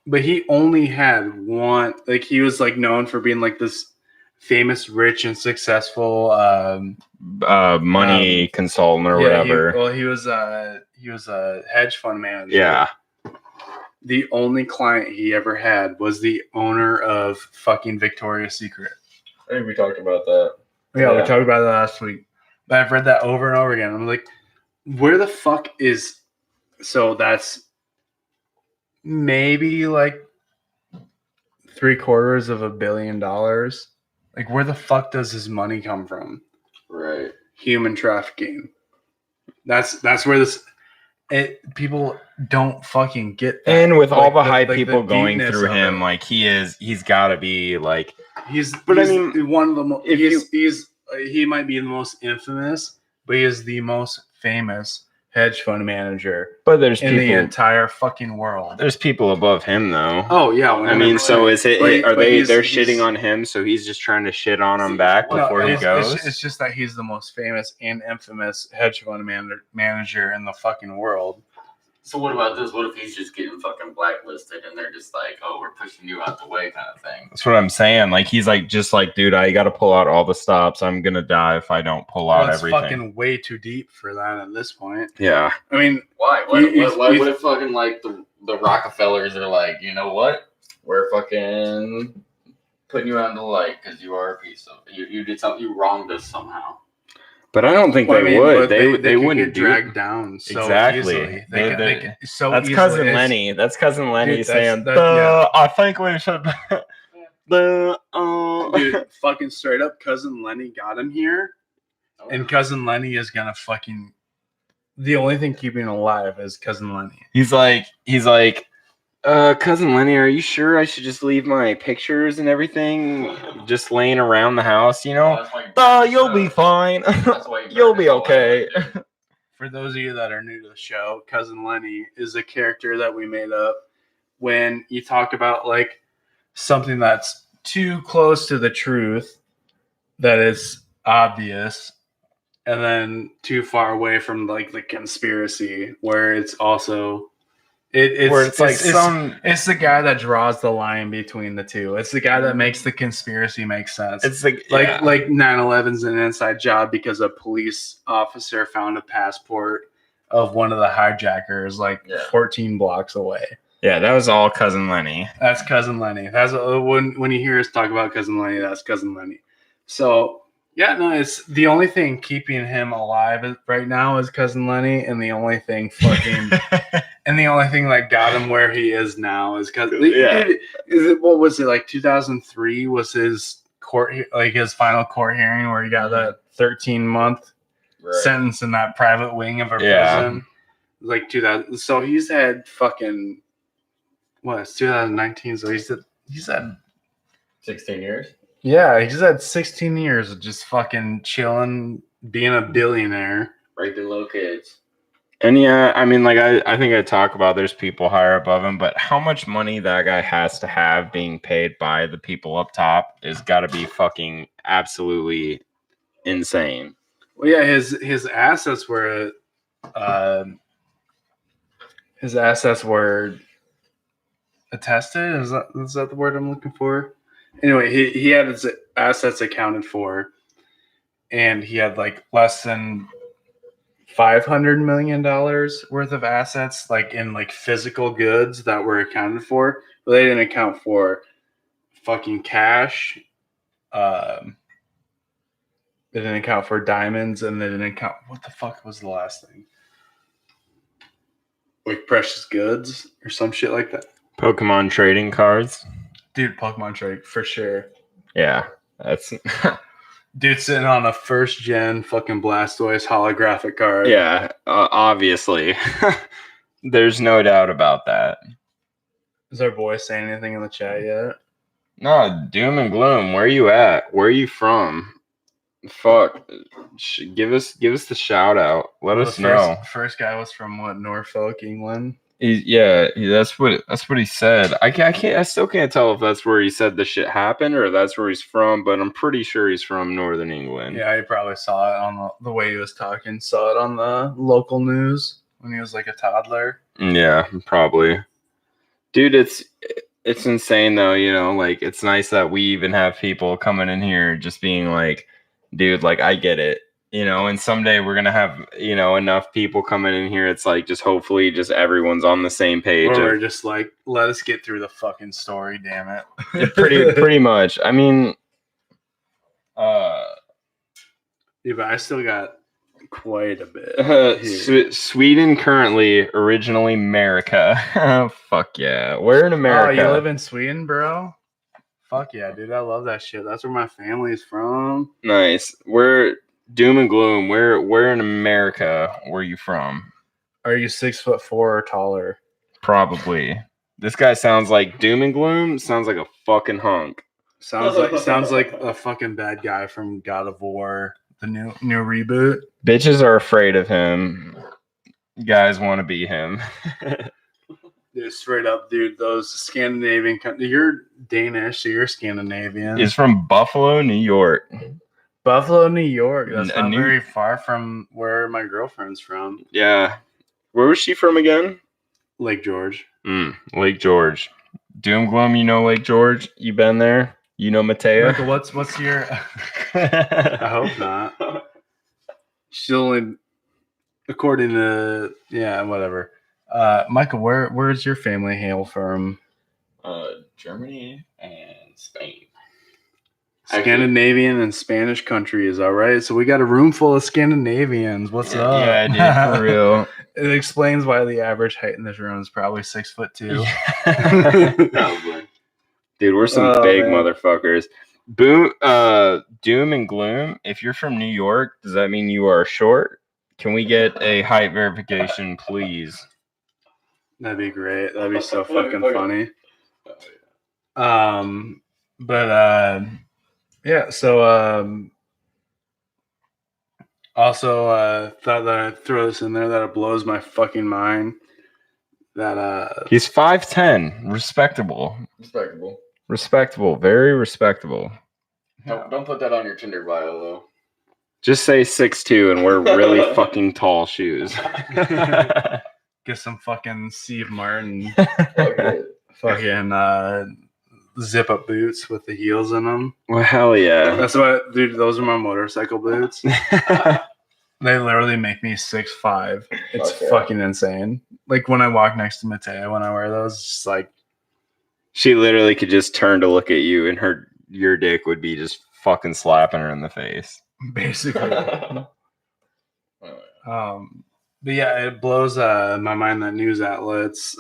But he only had one. Like he was like known for being like this famous, rich, and successful money consultant or whatever. He was a hedge fund manager. Yeah. The only client he ever had was the owner of fucking Victoria's Secret. I think we talked about that. Yeah, we talked about that last week. But I've read that over and over again. I'm like, where the fuck is? So that's maybe like $750 million. Like, where the fuck does his money come from? Right. Human trafficking. That's where this. People don't fucking get that. And with all the hype people going through him, like he's got to be like. I mean, one of the most. He might be the most infamous, but he is the most famous hedge fund manager. But there's in the entire fucking world. There's people above him though. Oh yeah, I mean, so is it? They're shitting on him, so he's just trying to shit on him back before he goes. It's just that he's the most famous and infamous hedge fund manager in the fucking world. So what about this? What if he's just getting fucking blacklisted and they're just like, oh, we're pushing you out the way kind of thing? That's what I'm saying. Like, he's like, just like, dude, I got to pull out all the stops. I'm going to die if I don't pull out everything. It's fucking way too deep for that at this point. Yeah. I mean, why? What if fucking like the Rockefellers are like, you know what? We're fucking putting you out in the light because you are a piece of you did something, you wronged us somehow. But I don't think they would. They wouldn't get dragged down so exactly. easily. That's cousin Lenny. That's cousin Lenny saying, "I think we should." Dude, fucking straight up, cousin Lenny got him here, and cousin Lenny is gonna fucking. The only thing keeping him alive is cousin Lenny. He's like, cousin Lenny, are you sure I should just leave my pictures and everything just laying around the house? You know, you'll be fine. You'll be okay. For those of you that are new to the show, cousin Lenny is a character that we made up when you talk about like something that's too close to the truth, that is obvious, and then too far away from like the conspiracy, where it's also. It's the guy that draws the line between the two. It's the guy that makes the conspiracy make sense. It's like 9/11's an inside job because a police officer found a passport of one of the hijackers 14 blocks away. Yeah, that was all cousin Lenny. That's cousin Lenny. That's when you hear us talk about cousin Lenny, that's cousin Lenny. So yeah, no, it's the only thing keeping him alive right now is cousin Lenny, and the only thing and the only thing that got him where he is now is because what was it, like 2003 was his his final court hearing where he got that 13-month sentence in that private wing of a prison. Like 2000. So he's had fucking it's 2019. So he's had 16 years. Yeah, he's had 16 years of just fucking chilling, being a billionaire, raping little kids. And yeah, I mean, like I think I talk about there's people higher above him, but how much money that guy has to have being paid by the people up top is got to be fucking absolutely insane. Well, yeah, his assets were attested. Is that the word I'm looking for? Anyway, he had his assets accounted for, and he had like less than $500 million worth of assets, like in like physical goods that were accounted for, but they didn't account for fucking cash. They didn't account for diamonds, and they didn't account. What the fuck was the last thing? Like precious goods or some shit like that. Pokemon trading cards. Dude, Pokemon trade for sure. Yeah, that's Dude sitting on a first gen fucking Blastoise holographic card. yeah. Obviously, there's no doubt about that. Is our boy saying anything in the chat yet? No, doom and gloom. Where are you at? Where are you from? Fuck. Give us the shout out. Let us know. First guy was from what, Norfolk, England. That's what he said. I still can't tell if that's where he said the shit happened or that's where he's from, but I'm pretty sure he's from Northern England. Yeah, he probably saw it on the way he was talking. Saw it on the local news when he was like a toddler. Yeah, probably. Dude, it's insane though. Like it's nice that we even have people coming in here just being like, dude, like I get it. And someday we're gonna have enough people coming in here. It's like just hopefully just everyone's on the same page. Or we're just like, let us get through the fucking story, damn it. pretty much. I mean, yeah, but I still got quite a bit. Sweden currently, originally America. Fuck yeah, where in America? Oh, you live in Sweden, bro? Fuck yeah, dude! I love that shit. That's where my family's from. Nice. We're doom and gloom. Where in America were you from? Are you 6'4" or taller? Probably. This guy sounds like doom and gloom. Sounds like a fucking hunk. Sounds like a fucking bad guy from God of War, the new reboot. Bitches are afraid of him. Guys want to be him. Dude, straight up, dude. Those Scandinavian countries. You're Danish, so you're Scandinavian. He's from Buffalo, New York. Buffalo, New York. That's not very far from where my girlfriend's from. Yeah. Where was she from again? Lake George. Lake George. Doom gloom, Lake George? You been there? Mateo? Michael, what's your... I hope not. She's only... According to... Yeah, whatever. Michael, where's your family hail from? Germany and Spain. Scandinavian and Spanish countries, all right? So we got a room full of Scandinavians. What's up? Yeah, dude, for real. It explains why the average height in this room is probably 6'2". Probably. Dude, we're some big motherfuckers. Doom and gloom. If you're from New York, does that mean you are short? Can we get a height verification, please? That'd be great. That'd be so fucking funny. Yeah, so also thought that I'd throw this in there that it blows my fucking mind that he's 5'10", respectable, very respectable. Don't put that on your Tinder bio though. Just say 6'2" and wear really fucking tall shoes. Get some fucking Steve Martin Okay. fucking zip up boots with the heels in them. Well, hell yeah. That's what, dude. Those are my motorcycle boots. They literally make me 6'5". It's fucking insane. Like when I walk next to Mateo, when I wear those, it's just like she literally could just turn to look at you, and your dick would be just fucking slapping her in the face, basically. But yeah, it blows my mind that news outlets.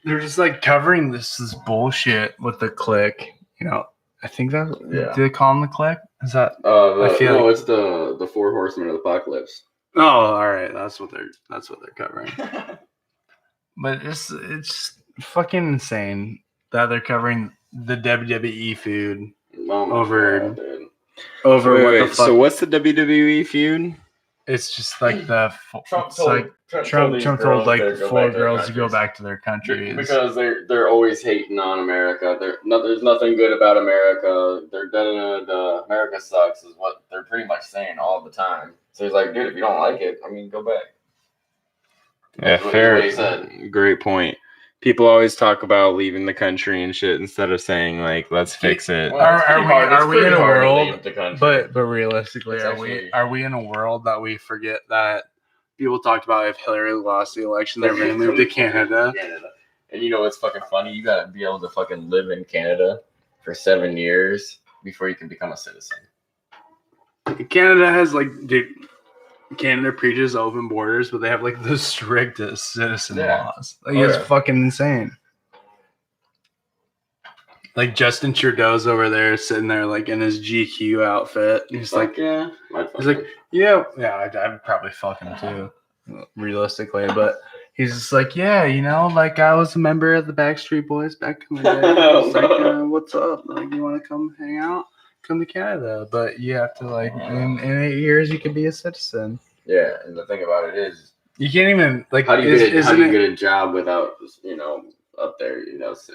They're just like covering this bullshit with the click. I think that do they call them the click? Is that? It's the 4 horsemen of the apocalypse. Oh, all right, that's what they're covering. But it's fucking insane that they're covering the WWE feud over. Wait, so what's the WWE feud? It's just like Trump told like 4 girls to go back to their countries because they're always hating on America. There's nothing good about America. The America sucks is what they're pretty much saying all the time. So he's like, dude, if you don't like it, go back. Yeah, fair. Great point. People always talk about leaving the country and shit instead of saying like, let's fix it. Well, are we in a world? But realistically, are we in a world that we forget that people talked about if Hillary lost the election, they're going to move to Canada? And it's fucking funny. You got to be able to fucking live in Canada for 7 years before you can become a citizen. Canada has like, dude, Canada preaches open borders, but they have like the strictest citizen laws. Like, Oh, it's yeah. fucking insane. Like Justin Trudeau's over there sitting there like in his GQ outfit. He's like, yeah. he's like, yeah, I'd probably fuck him too, realistically. But he's just like, yeah, you know, like I was a member of the Backstreet Boys back in the day. It's like, what's up? Like, you want to come hang out? Come to Canada, but you have to like in 8 years you can be a citizen. Yeah, and the thing about it is, you can't even like. How do you get a job without up there?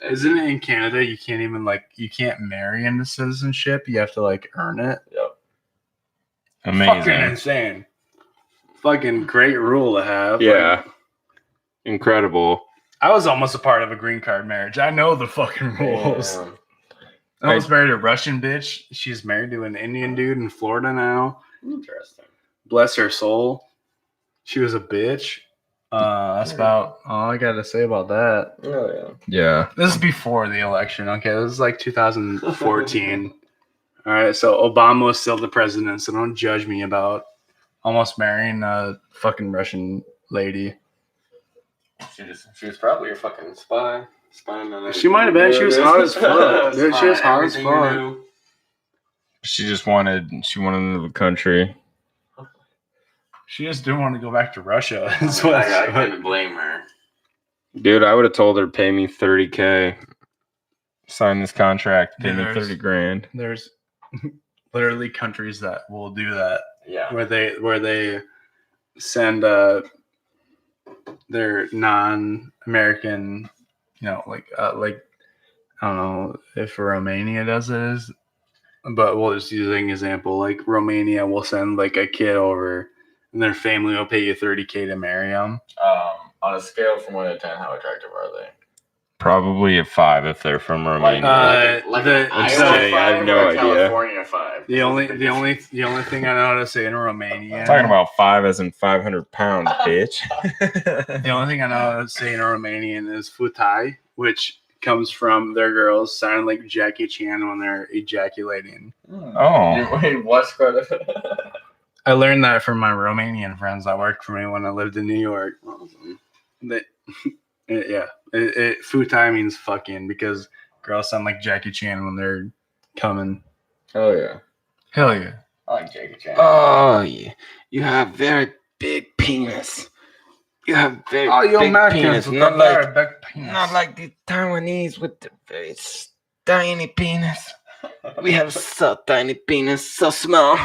Isn't it in Canada? You can't even you can't marry into citizenship. You have to like earn it. Yep. Amazing. Fucking insane. Fucking great rule to have. Yeah. Incredible. I was almost a part of a green card marriage. I know the fucking rules. Yeah. I almost married a Russian bitch. She's married to an Indian dude in Florida now. Interesting. Bless her soul. She was a bitch. That's about all I got to say about that. Oh, yeah. Yeah. This is before the election. Okay, this is like 2014. All right, so Obama was still the president, so don't judge me about almost marrying a fucking Russian lady. She was probably a fucking spy. She might have been. She was hot as fuck. Dude, she was hot as fuck. She wanted into the country. She just didn't want to go back to Russia. I couldn't blame her. Dude, I would have told her pay me $30K. Sign this contract, pay me $30,000. There's literally countries that will do that. Yeah. Where they send their non-American, like I don't know if Romania does this, but we'll just use an example. Like Romania will send like a kid over, and their family will pay you $30K to marry them. On a scale from 1 to 10, how attractive are they? Probably a 5 if they're from Romania. I have no idea. California 5. The only thing I know how to say in Romania. I'm talking about 5 as in 500 pounds, bitch. The only thing I know how to say in Romanian is futai, which comes from their girls sounding like Jackie Chan when they're ejaculating. Oh. Wait, what's part of it? I learned that from my Romanian friends that worked for me when I lived in New York. Awesome. Futai means fucking because girls sound like Jackie Chan when they're coming. Oh, yeah. Hell yeah. I like Jackie Chan. Oh, yeah. You have very big penis. You have very big penis. Not like the Taiwanese with the very tiny penis. We have so tiny penis, so small.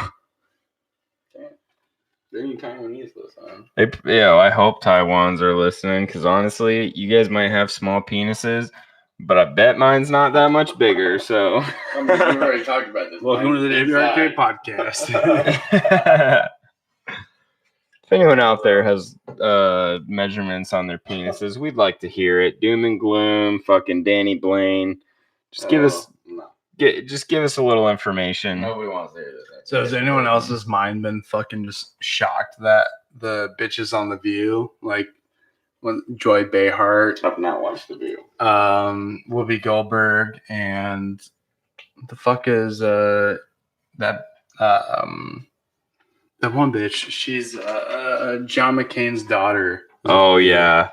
They're in Taiwanese this time. I hope Taiwans are listening because honestly, you guys might have small penises, but I bet mine's not that much bigger. So we've already talked about this. Welcome to the WRK podcast. If anyone out there has measurements on their penises, we'd like to hear it. Doom and gloom, fucking Danny Blaine. Just give us a little information. Nobody wants to hear this. So has anyone else's mind been fucking just shocked that the bitches on The View, like when Joy Behar, I've not watched The View. Whoopi Goldberg, and the fuck is that one bitch? She's John McCain's daughter. Oh yeah.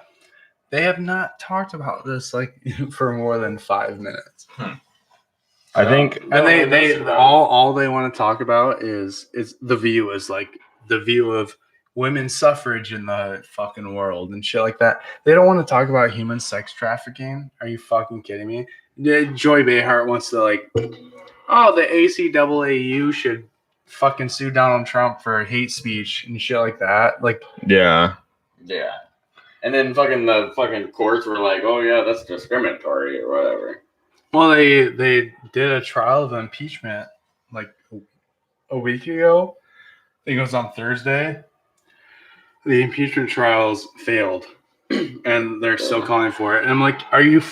They have not talked about this like for more than 5 minutes. I think, and they all they want to talk about is The View is like the view of women's suffrage in the fucking world and shit like that. They don't want to talk about human sex trafficking. Are you fucking kidding me? Joy Behar wants to the ACAAU should fucking sue Donald Trump for hate speech and shit like that. Like, yeah. And then the fucking courts were like, oh yeah, that's discriminatory or whatever. Well, they did a trial of impeachment like a week ago. I think it was on Thursday. The impeachment trials failed, and they're still calling for it. And I'm like,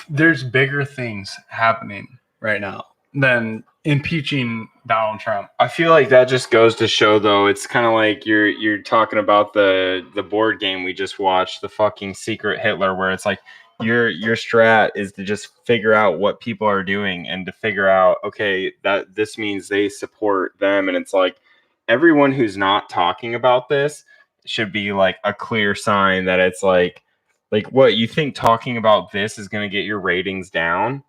there's bigger things happening right now than impeaching Donald Trump. I feel like that just goes to show, though, it's kind of like you're talking about the board game we just watched, the fucking Secret Hitler, where it's like, your strat is to just figure out what people are doing and to figure out, okay, that this means they support them. And it's like, everyone who's not talking about this should be like a clear sign that it's like what you think talking about this is going to get your ratings down.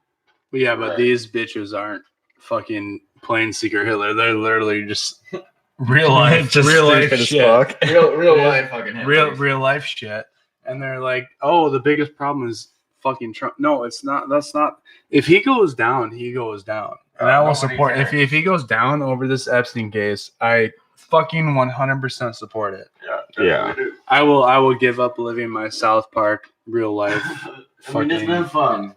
Well, yeah, but these bitches aren't fucking playing Secret Hitler. They're literally just real life, just real life stupid as shit. fuck. Real life fucking Hitlers. real life shit. And they're like, oh, the biggest problem is fucking Trump. No, it's not. That's not. If he goes down, he goes down. And I will support if he goes down over this Epstein case, I fucking 100% support it. Yeah. I will give up living my South Park real life. I mean, it's been fun.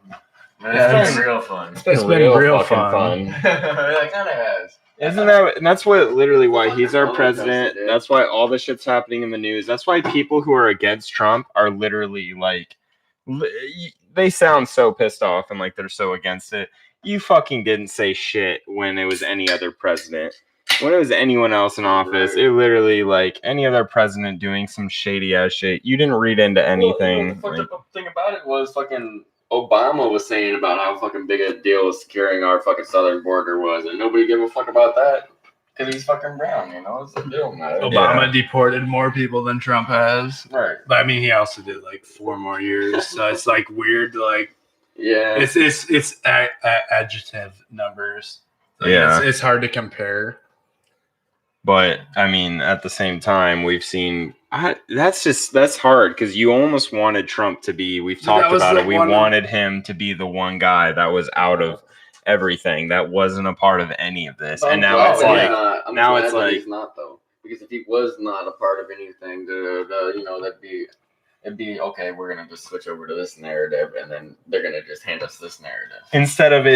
Yeah, It's been real fun. It's been real fun. It kind of has. Isn't that? And that's what literally why he's our president. That's why all the shit's happening in the news. That's why people who are against Trump are literally like, they sound so pissed off and like they're so against it. You fucking didn't say shit when it was any other president. When it was anyone else in office, it literally like any other president doing some shady ass shit. You didn't read into anything. Well, the fucked up thing about it was fucking Obama was saying about how fucking big a deal securing our fucking southern border was, and nobody gave a fuck about that because he's fucking brown, you know? It's a deal, man. Obama deported more people than Trump has. Right. But I mean, he also did like 4 more years, so it's like weird. Like, yeah, it's adjective numbers. Like, Yeah. it's hard to compare. But I mean, at the same time, we've seen that's hard because you almost wanted Trump to be. We've talked about it. We wanted him to be the one guy that was out of everything, that wasn't a part of any of this, and now it's like he's not though, because if he was not a part of anything, you know, it'd be okay. We're gonna just switch over to this narrative, and then they're gonna just hand us this narrative instead of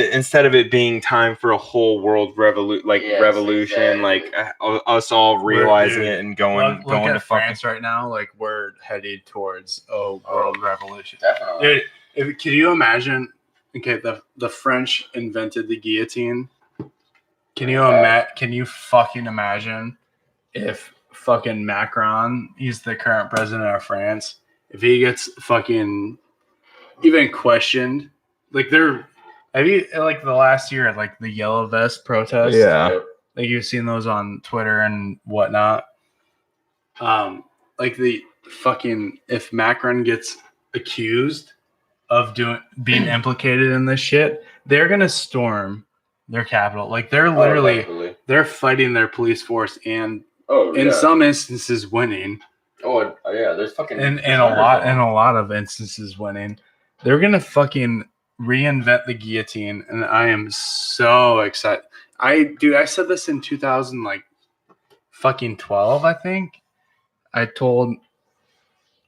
it being time for a whole world revolution, exactly. Like us all realizing it and going to France right now. Like we're headed towards world revolution. Definitely. Dude, can you imagine? Okay, the French invented the guillotine. Can you fucking imagine if fucking Macron, he's the current president of France, if he gets fucking even questioned, like have you like the last year, like the yellow vest protests? Yeah. Like you've seen those on Twitter and whatnot. Like the fucking, if Macron gets accused of being implicated in this shit, they're gonna storm their capital. Like they're literally they're fighting their police force and in some instances winning. Oh yeah, there's fucking in a lot of instances winning. They're gonna fucking reinvent the guillotine, and I am so excited. I said this in 2000 like fucking 12, I think.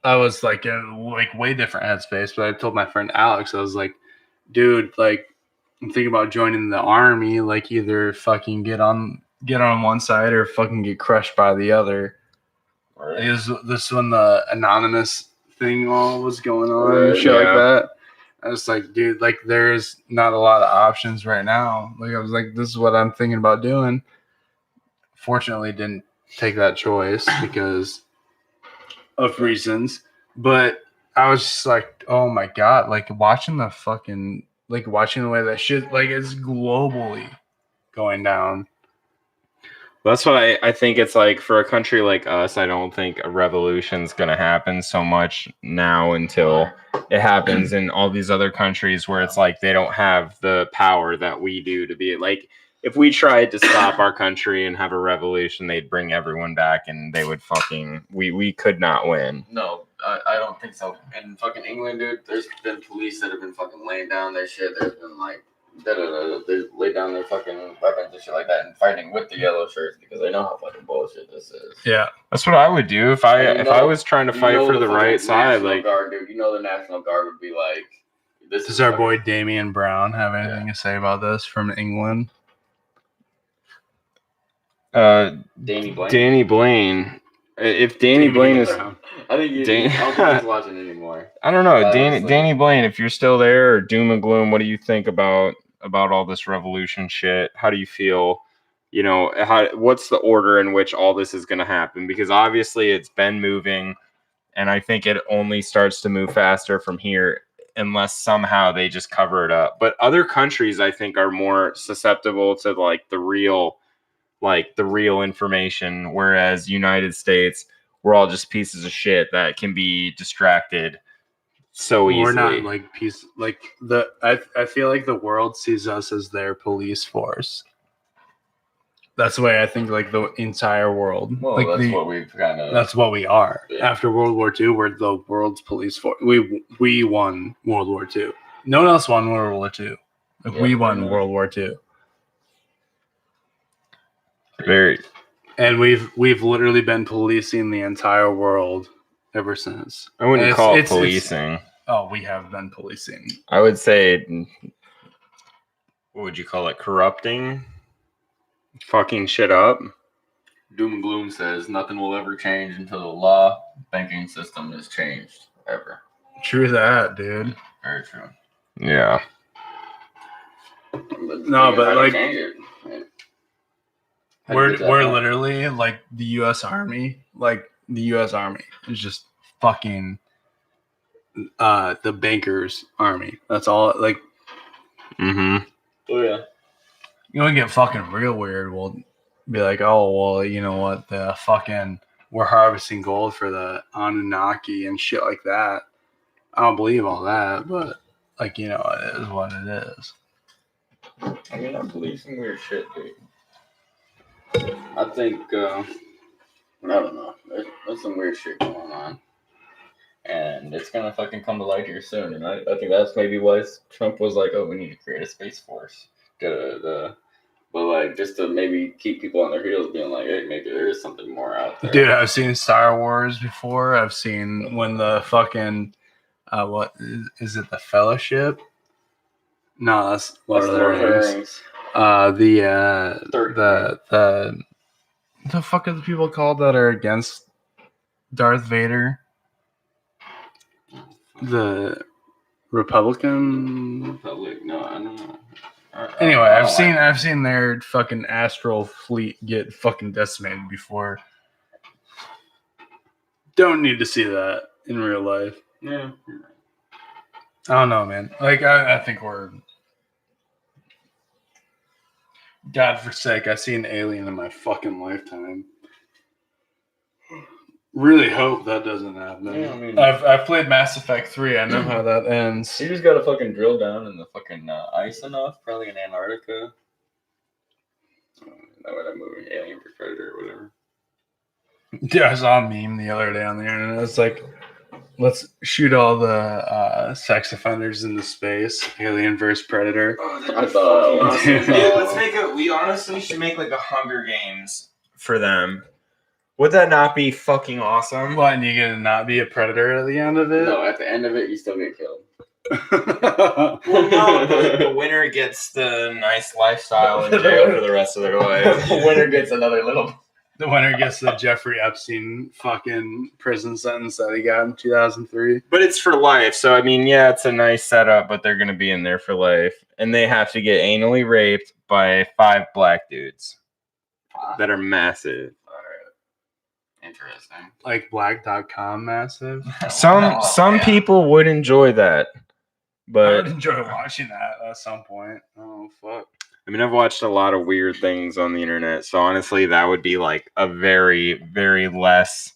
I was like in like way different headspace, but I told my friend Alex, I was like, dude, like I'm thinking about joining the army, like either fucking get on one side or fucking get crushed by the other. Right. This when the anonymous thing all was going on and shit like that. I was like, dude, like there's not a lot of options right now. Like I was like, this is what I'm thinking about doing. Fortunately, didn't take that choice because of reasons, but I was just like, oh my god, like watching the way that shit like it's globally going down. That's what I think it's like for a country like us. I don't think a revolution's gonna happen so much now until it happens in all these other countries where it's like they don't have the power that we do to be like. If we tried to stop our country and have a revolution, they'd bring everyone back and they would fucking... We could not win. No, I don't think so. In fucking England, dude, there's been police that have been fucking laying down their shit. There's been like... They lay down their fucking weapons and shit like that and fighting with the yellow shirts because they know how fucking bullshit this is. Yeah. That's what I would do if I was trying to fight for the right side. Like, Guard, dude, you know the National Guard would be like... Does our boy Damian Brown have anything to say about this from England? Danny Blaine. If Danny Blaine is, I think I don't think he's watching anymore. I don't know, Danny Blaine. If you're still there, or doom and gloom, what do you think about all this revolution shit? How do you feel? You know, what's the order in which all this is going to happen? Because obviously it's been moving, and I think it only starts to move faster from here, unless somehow they just cover it up. But other countries, I think, are more susceptible to like the real. like the real information, whereas United States, we're all just pieces of shit that can be distracted so easily. We're not like I feel like the world sees us as their police force. That's the way I think, like the entire world. Well, like that's what we've kind of. That's what we are. Yeah. After World War II, we're the world's police force. We won World War II. No one else won World War II. Like, we won World War II. Very. And we've literally been policing the entire world ever since. I wouldn't call it policing. We have been policing. I would say, what would you call it? Corrupting? Fucking shit up. Doom and Gloom says nothing will ever change until the law banking system is changed ever. True that, dude. Very true. Yeah. But like we're literally like the U.S. Army. Like the U.S. Army is just fucking the bankers' army. That's all. Like, mm-hmm. Oh yeah. You want to get fucking real weird? We'll be like, oh well, you know what? The fucking we're harvesting gold for the Anunnaki and shit like that. I don't believe all that, but like, you know, it is what it is. I mean, I believe some weird shit, dude. I think I don't know. There's some weird shit going on, and it's gonna fucking come to light here soon. And I think that's maybe why Trump was like, oh, we need to create a space force. But like just to maybe keep people on their heels, being like, hey, maybe there is something more out there. Dude, I've seen Star Wars before. I've seen when the fucking what is it? The Fellowship? No, that's Lord of the Rings. The fuck are the people called that are against Darth Vader? The Republican? Republic? No, I don't know. Anyway, I've seen their fucking astral fleet get fucking decimated before. Don't need to see that in real life. Yeah. I don't know, man. Like I think we're God forsake, I see an alien in my fucking lifetime. Really hope that doesn't happen. Yeah, I mean, I've played Mass Effect 3. I know how that ends. You just gotta fucking drill down in the fucking ice enough, probably in Antarctica. That would have movie, Alien vs Predator or whatever. Yeah, I saw a meme the other day on the internet. It's like, let's shoot all the sex offenders into space. Alien vs Predator. I thought. We honestly should make like a Hunger Games for them. Would that not be fucking awesome? What, and you gonna not be a predator at the end of it? No, at the end of it, you still get killed. Well, no, the winner gets the nice lifestyle in jail for the rest of their life. The winner gets another little. The winner gets the Jeffrey Epstein fucking prison sentence that he got in 2003. But it's for life, so I mean, yeah, it's a nice setup, but they're gonna be in there for life, and they have to get anally raped by 5 black dudes that are massive. Interesting. Like black.com massive. Some people would enjoy that, I but would enjoy watching that at some point. Oh fuck. I mean, I've watched a lot of weird things on the internet, so honestly, that would be like a very, very less,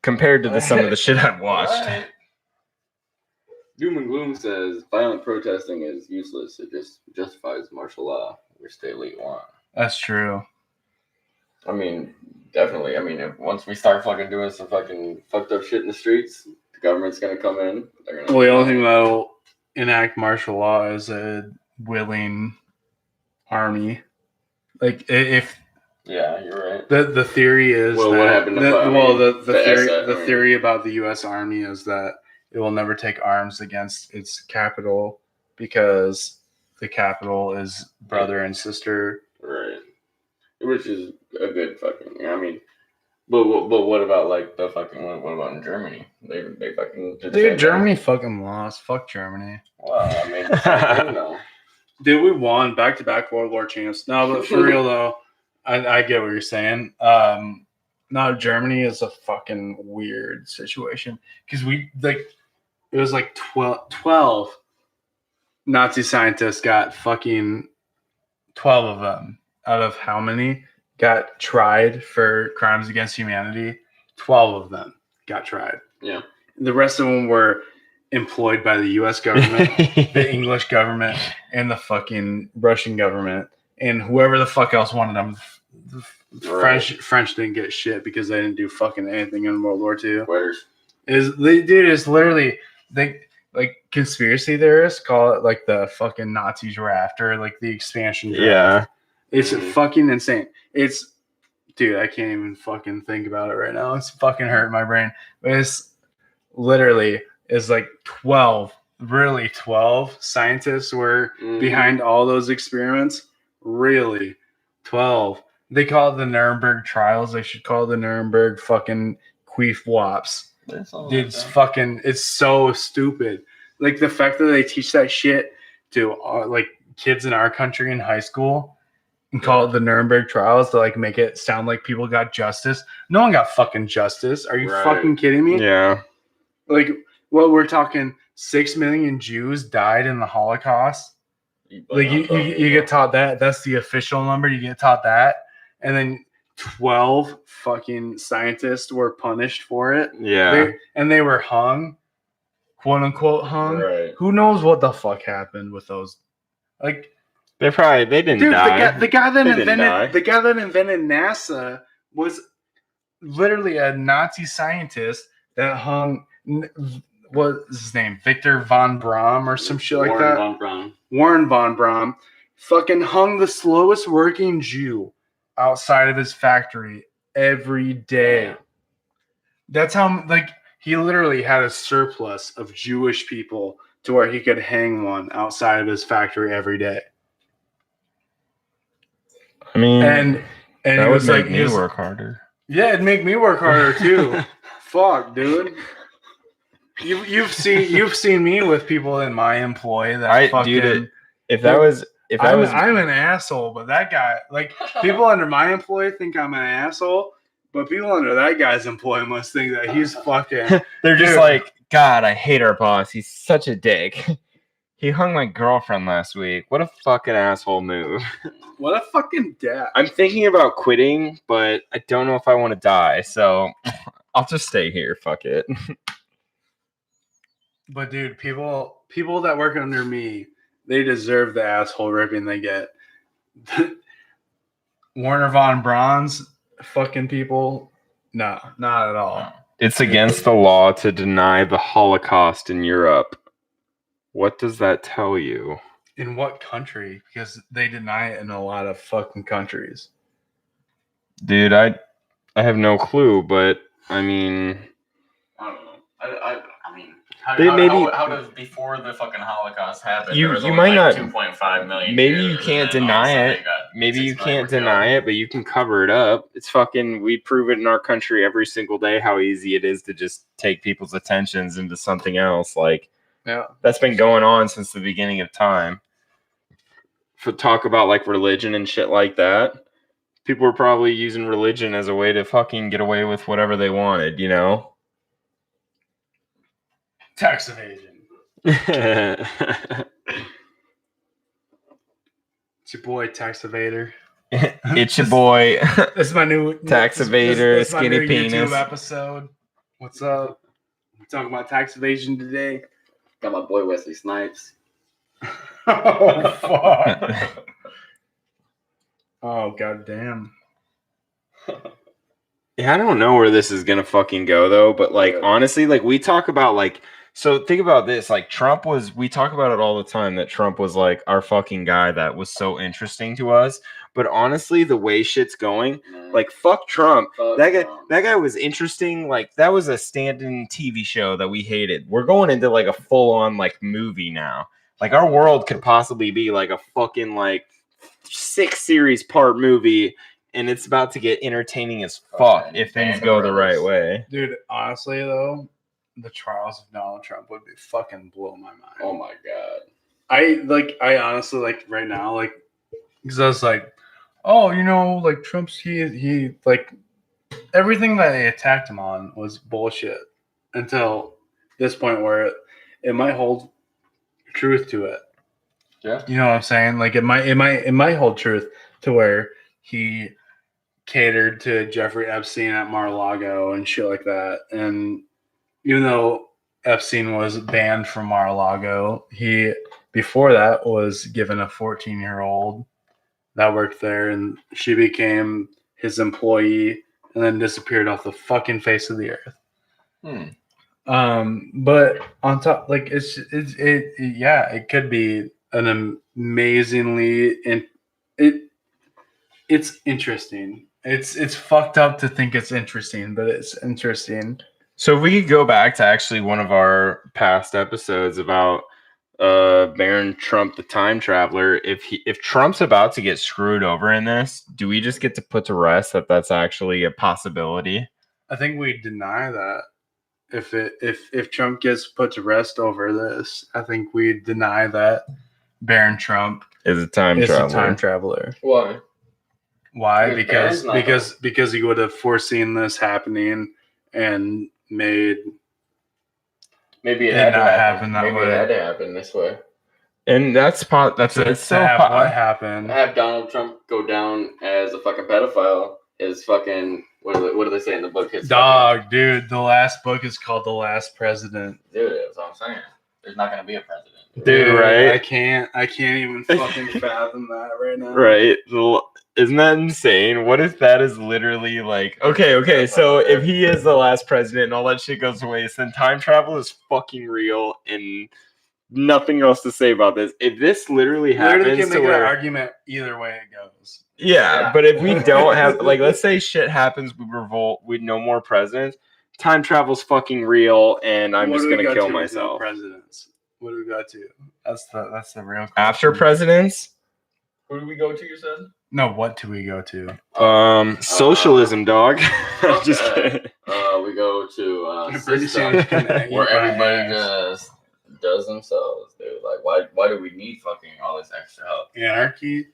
compared to some of the shit I've watched. Right. Doom and Gloom says violent protesting is useless. It just justifies martial law, which the elite want. That's true. I mean, definitely. I mean, once we start fucking doing some fucking fucked up shit in the streets, the government's gonna come in. Well, the only thing that'll enact martial law is a willing army. Like if. Yeah, you're right. The theory is what happened to the theory about the U.S. Army is that it will never take arms against its capital because the capital is brother and sister. Right. Which is a good fucking. I mean, but what about like the fucking? What about in Germany? They fucking. Dude, Germany fucking lost. Fuck Germany. Well, I mean, the same thing, though. Dude, we won back-to-back World War champs. No, but for real though, I get what you're saying. No, Germany is a fucking weird situation because it was like 12 Nazi scientists got fucking 12 of them out of how many got tried for crimes against humanity? 12 of them got tried. Yeah. The rest of them were employed by the U.S. government, the English government, and the fucking Russian government, and whoever the fuck else wanted them. The French didn't get shit because they didn't do fucking anything in World War II. Quitters. It's literally they like conspiracy theorists call it like the fucking Nazis were after like the expansion draft. Yeah. It's fucking insane. It's dude, I can't even fucking think about it right now. It's fucking hurting my brain. But it's literally is like 12 scientists were behind all those experiments. Really, 12. They call it the Nuremberg trials. They should call it the Nuremberg fucking queef wops. It's fucking. It's so stupid. Like the fact that they teach that shit to like kids in our country in high school and call it the Nuremberg trials to like make it sound like people got justice. No one got fucking justice. Are you fucking kidding me? Yeah. Like, well, we're talking 6 million Jews died in the Holocaust. Like you get taught that. That's the official number. You get taught that, and then 12 fucking scientists were punished for it. Yeah. They were hung, quote unquote hung. Right. Who knows what the fuck happened with those? Like they didn't die. The guy that invented NASA was literally a Nazi scientist that hung. What is his name? Victor von Braun or some shit like that. Warren von Braun fucking hung the slowest working Jew outside of his factory every day. Yeah. That's how like he literally had a surplus of Jewish people to where he could hang one outside of his factory every day. I mean, and that would make me work harder. Yeah, it'd make me work harder too. Fuck, dude. You've seen me with people in my employ that fucking. I'm an asshole, but that guy, like, people under my employ think I'm an asshole, but people under that guy's employ must think that he's fucking. They're just like, God, I hate our boss. He's such a dick. He hung my girlfriend last week. What a fucking asshole move. What a fucking dad. I'm thinking about quitting, but I don't know if I want to die, so I'll just stay here. Fuck it. But dude, people that work under me, they deserve the asshole ripping they get. Warner von Braun's fucking people, no, not at all. It's against the law to deny the Holocaust in Europe. What does that tell you? In what country? Because they deny it in a lot of fucking countries. Dude, I have no clue, but I mean, I don't know. I mean. How does before the fucking Holocaust happened? You might not 2.5 million. Maybe you can't deny it. Maybe you can't deny it, but you can cover it up. It's fucking. We prove it in our country every single day how easy it is to just take people's attentions into something else. Like, yeah, that's been going on since the beginning of time. For talk about like religion and shit like that, people were probably using religion as a way to fucking get away with whatever they wanted, you know. Tax evasion. It's your boy, Tax Evader. It's your boy. This is my new Tax Evader, this skinny my new penis. YouTube episode. What's up? We're talking about tax evasion today. Got my boy Wesley Snipes. Oh fuck! Oh goddamn! Yeah, I don't know where this is gonna fucking go though, but like honestly, like we talk about like. So think about this, like we talk about it all the time that Trump was like our fucking guy that was so interesting to us. But honestly, the way shit's going, like fuck Trump. That guy was interesting. Like that was a stand-in TV show that we hated. We're going into like a full-on like movie now. Like our world could possibly be like a fucking like 6-series part movie, and it's about to get entertaining as fuck if things go the right way. Dude, honestly though, the trials of Donald Trump would be fucking blow my mind. Oh my god. I honestly like right now, like, because I was like, oh, you know, like Trump's he like everything that they attacked him on was bullshit until this point where it might hold truth to it. Yeah. You know what I'm saying? Like it might hold truth to where he catered to Jeffrey Epstein at Mar-a-Lago and shit like that. And even though Epstein was banned from Mar-a-Lago, he before that was given a 14-year-old that worked there, and she became his employee and then disappeared off the fucking face of the earth. But on top, like it could be an amazingly it's interesting. It's fucked up to think it's interesting, but it's interesting. So if we could go back to actually one of our past episodes about Baron Trump, the time traveler. If Trump's about to get screwed over in this, do we just get to put to rest that that's actually a possibility? I think we deny that. If Trump gets put to rest over this, I think we deny that Baron Trump is a time traveler. Why? Why? Because he would have foreseen this happening and made maybe it had to happen that maybe way. It had to happen this way. And that's what happened. Have Donald Trump go down as a fucking pedophile is fucking what do they say in the book? It's dude. The last book is called The Last President. Dude, that's what I'm saying. There's not gonna be a president. Dude, right? I can't even fucking fathom that right now. Right. Isn't that insane? What if that is literally like okay, so if he is the last president and all that shit goes away, then time travel is fucking real and nothing else to say about this. If this literally happens, can make an argument either way it goes. Yeah, but if we don't have let's say shit happens, we revolt, we no more presidents, time travel's fucking real, and I'm just gonna kill myself. Presidents. What do we got to? That's the real question. After presidents? Who do we go to, you said? No, what do we go to? Socialism, dog. Just kidding. We go to system where everybody just does themselves, dude. Like, why do we need fucking all this extra help? Anarchy?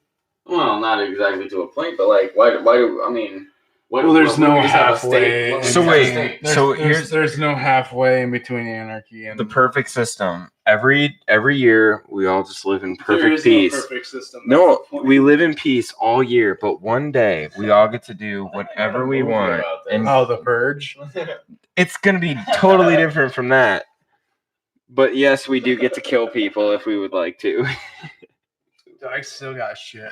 Well, not exactly to a point, but like, why do I mean? There's no halfway. There's no halfway in between anarchy and the perfect system. Every year we all just live in perfect peace. No perfect system. No, we live in peace all year, but one day we all get to do whatever we want. And the purge. It's gonna be totally different from that. But yes, we do get to kill people if we would like to. I still got shit.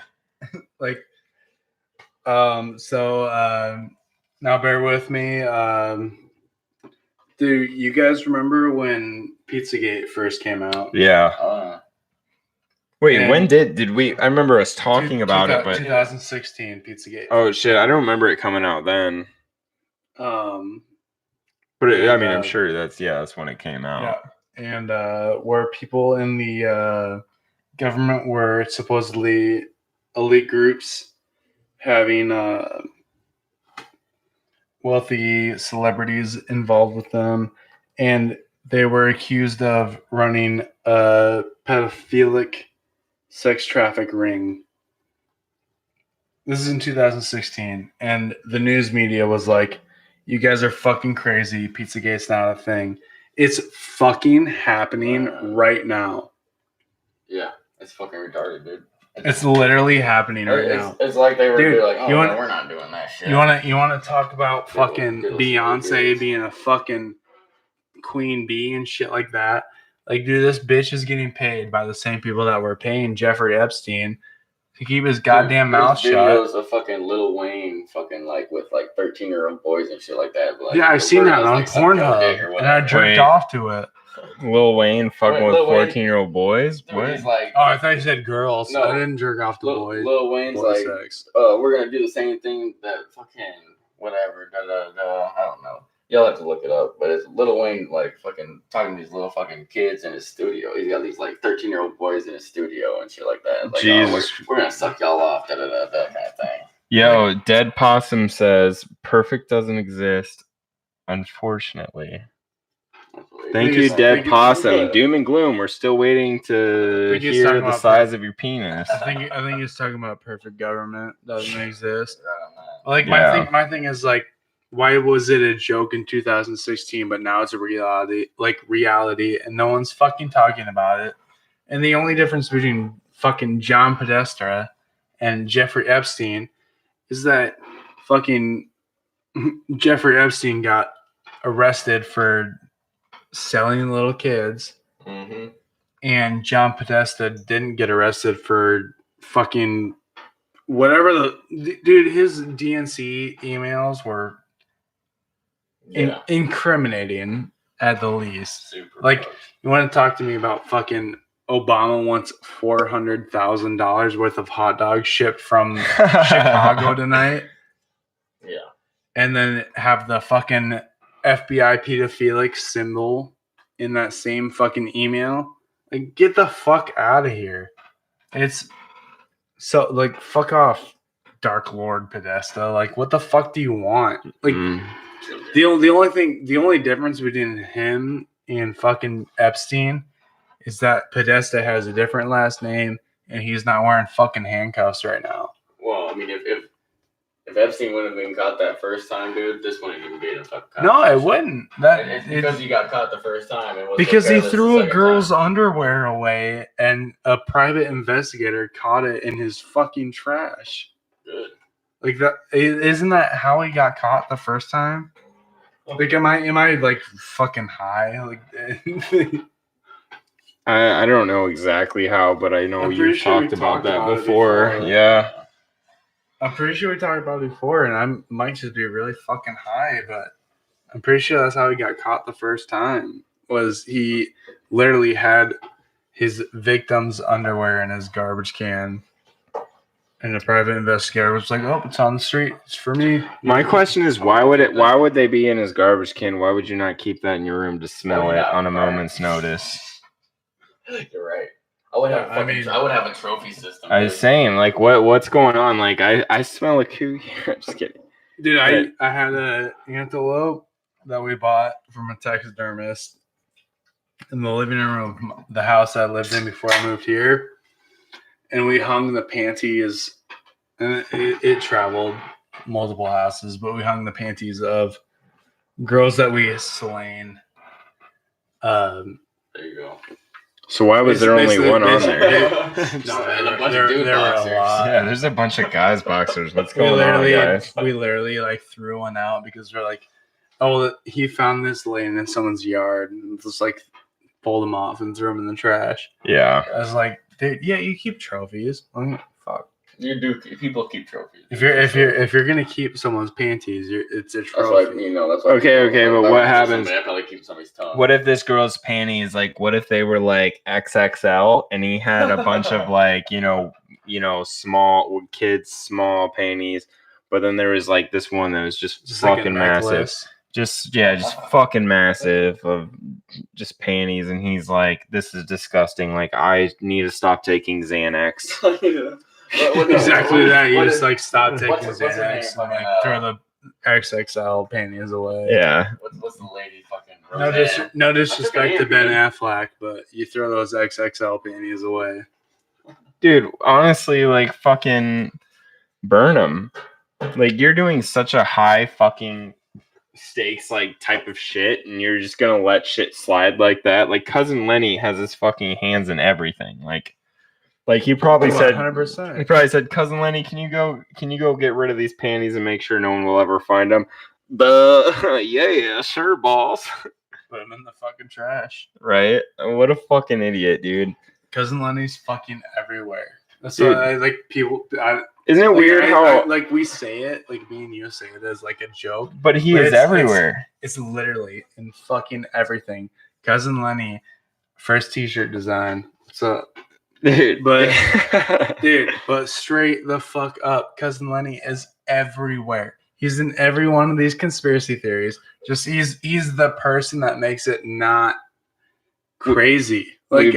Now bear with me. Do you guys remember when Pizzagate first came out? Yeah. Wait, when did we? I remember us talking about it, but 2016 Pizzagate. Oh shit, I don't remember it coming out then. But I'm sure that's when it came out. Yeah, and where people in the government were supposedly elite groups having wealthy celebrities involved with them, and they were accused of running a pedophilic sex traffic ring. This is in 2016, and the news media was like, you guys are fucking crazy. Pizzagate's not a thing. It's fucking happening right now. Yeah, it's fucking retarded, dude. It's literally happening right now. It's like they were like, oh, no, we're not doing that shit. You wanna talk about fucking Beyonce being a fucking queen bee and shit like that? Like, dude, this bitch is getting paid by the same people that were paying Jeffrey Epstein to keep his goddamn mouth shut. Videos of fucking Lil Wayne fucking with 13-year-old boys and shit like that. Like, yeah, I've seen that on Pornhub, and I jerked off to it. Lil Wayne fucking with 14-year-old boys? Dude, what? He's like, I thought you said girls. No, I didn't jerk off to boys. Lil Wayne's like, sex. We're gonna do the same thing that fucking whatever. I don't know. You'll have to look it up. But it's Lil Wayne like fucking talking to these little fucking kids in his studio. He's got these like 13-year-old boys in his studio and shit like that. Like, Jesus, we're gonna suck y'all off. That kind of thing. Yo, Dead Possum says perfect doesn't exist, unfortunately. Thank you, Dead Possum. Doom and gloom. We're still waiting to hear the size of your penis. I think he's talking about perfect government doesn't exist. Like my thing is like, why was it a joke in 2016, but now it's a reality, and no one's fucking talking about it. And the only difference between fucking John Podesta and Jeffrey Epstein is that fucking Jeffrey Epstein got arrested for selling little kids, and John Podesta didn't get arrested for fucking whatever dude. His DNC emails were incriminating at the least. Super like, gross. you want to talk to me about fucking Obama wants $400,000 worth of hot dogs shipped from Chicago tonight? Yeah. And then have the fucking FBI pedophilic symbol in that same fucking email? Like, get the fuck out of here. It's so, like, fuck off, Dark Lord Podesta. Like, what the fuck do you want? Like, the only difference between him and fucking Epstein is that Podesta has a different last name and he's not wearing fucking handcuffs right now. Well, I mean, if Epstein wouldn't have been caught that first time, dude, this wouldn't even be in a fucking No, it wouldn't. It's because he got caught the first time. It because he threw a girl's underwear away and a private investigator caught it in his fucking trash. Good. Like, that isn't that how he got caught the first time? Like, am I like fucking high? Like, I don't know exactly how, but I know you talked about that before. Yeah. I'm pretty sure we talked about it before, and I might just be really fucking high, but I'm pretty sure that's how he got caught the first time. Was he literally had his victim's underwear in his garbage can, and a private investigator was like, "Oh, it's on the street. It's for me." My question is, why would they be in his garbage can? Why would you not keep that in your room to smell it on a moment's notice? You're right. I would have a trophy system. I was saying, like, what's going on? Like, I smell a coup here. I'm just kidding. Dude, I had an antelope that we bought from a taxidermist in the living room of the house I lived in before I moved here. And we hung the panties, and it traveled multiple houses, but we hung the panties of girls that we slain. There you go. So why was there only one on there? There were a lot. Yeah, there's a bunch of guys boxers. What's going on, guys? We literally like threw one out because we're like, oh, he found this laying in someone's yard, and just like pulled them off and threw them in the trash. Yeah. I was like, dude, yeah, you keep trophies. I'm like, fuck. You do. People keep trophies. If you're gonna keep someone's panties, it's a trophy. That's why okay, but what happens? I probably keep somebody's tongue. What if this girl's panties, like, what if they were like XXL and he had a bunch of like, small kids, small panties, but then there was like this one that was just fucking like massive. Just fucking massive of just panties, and he's like, this is disgusting. Like, I need to stop taking Xanax. Exactly that. You just like stop taking Xanax and like throw the XXL panties away. Yeah. What's the lady fucking? No disrespect to Ben Affleck, but you throw those XXL panties away. Dude, honestly, like, fucking burn them. Like, you're doing such a high fucking stakes like type of shit, and you're just gonna let shit slide like that. Like, Cousin Lenny has his fucking hands in everything. Like he probably said 100%. He probably said, "Cousin Lenny, can you go get rid of these panties and make sure no one will ever find them?" Yeah, sure, boss. Put them in the fucking trash. Right? What a fucking idiot, dude. Cousin Lenny's fucking everywhere. That's Dude. why I like people. Isn't it weird how like we say it, like me and you say it as like a joke, but he is everywhere. It's literally in fucking everything. Cousin Lenny, first T-shirt design. What's up? Dude, but straight the fuck up. Cousin Lenny is everywhere. He's in every one of these conspiracy theories. Just he's the person that makes it not crazy. Like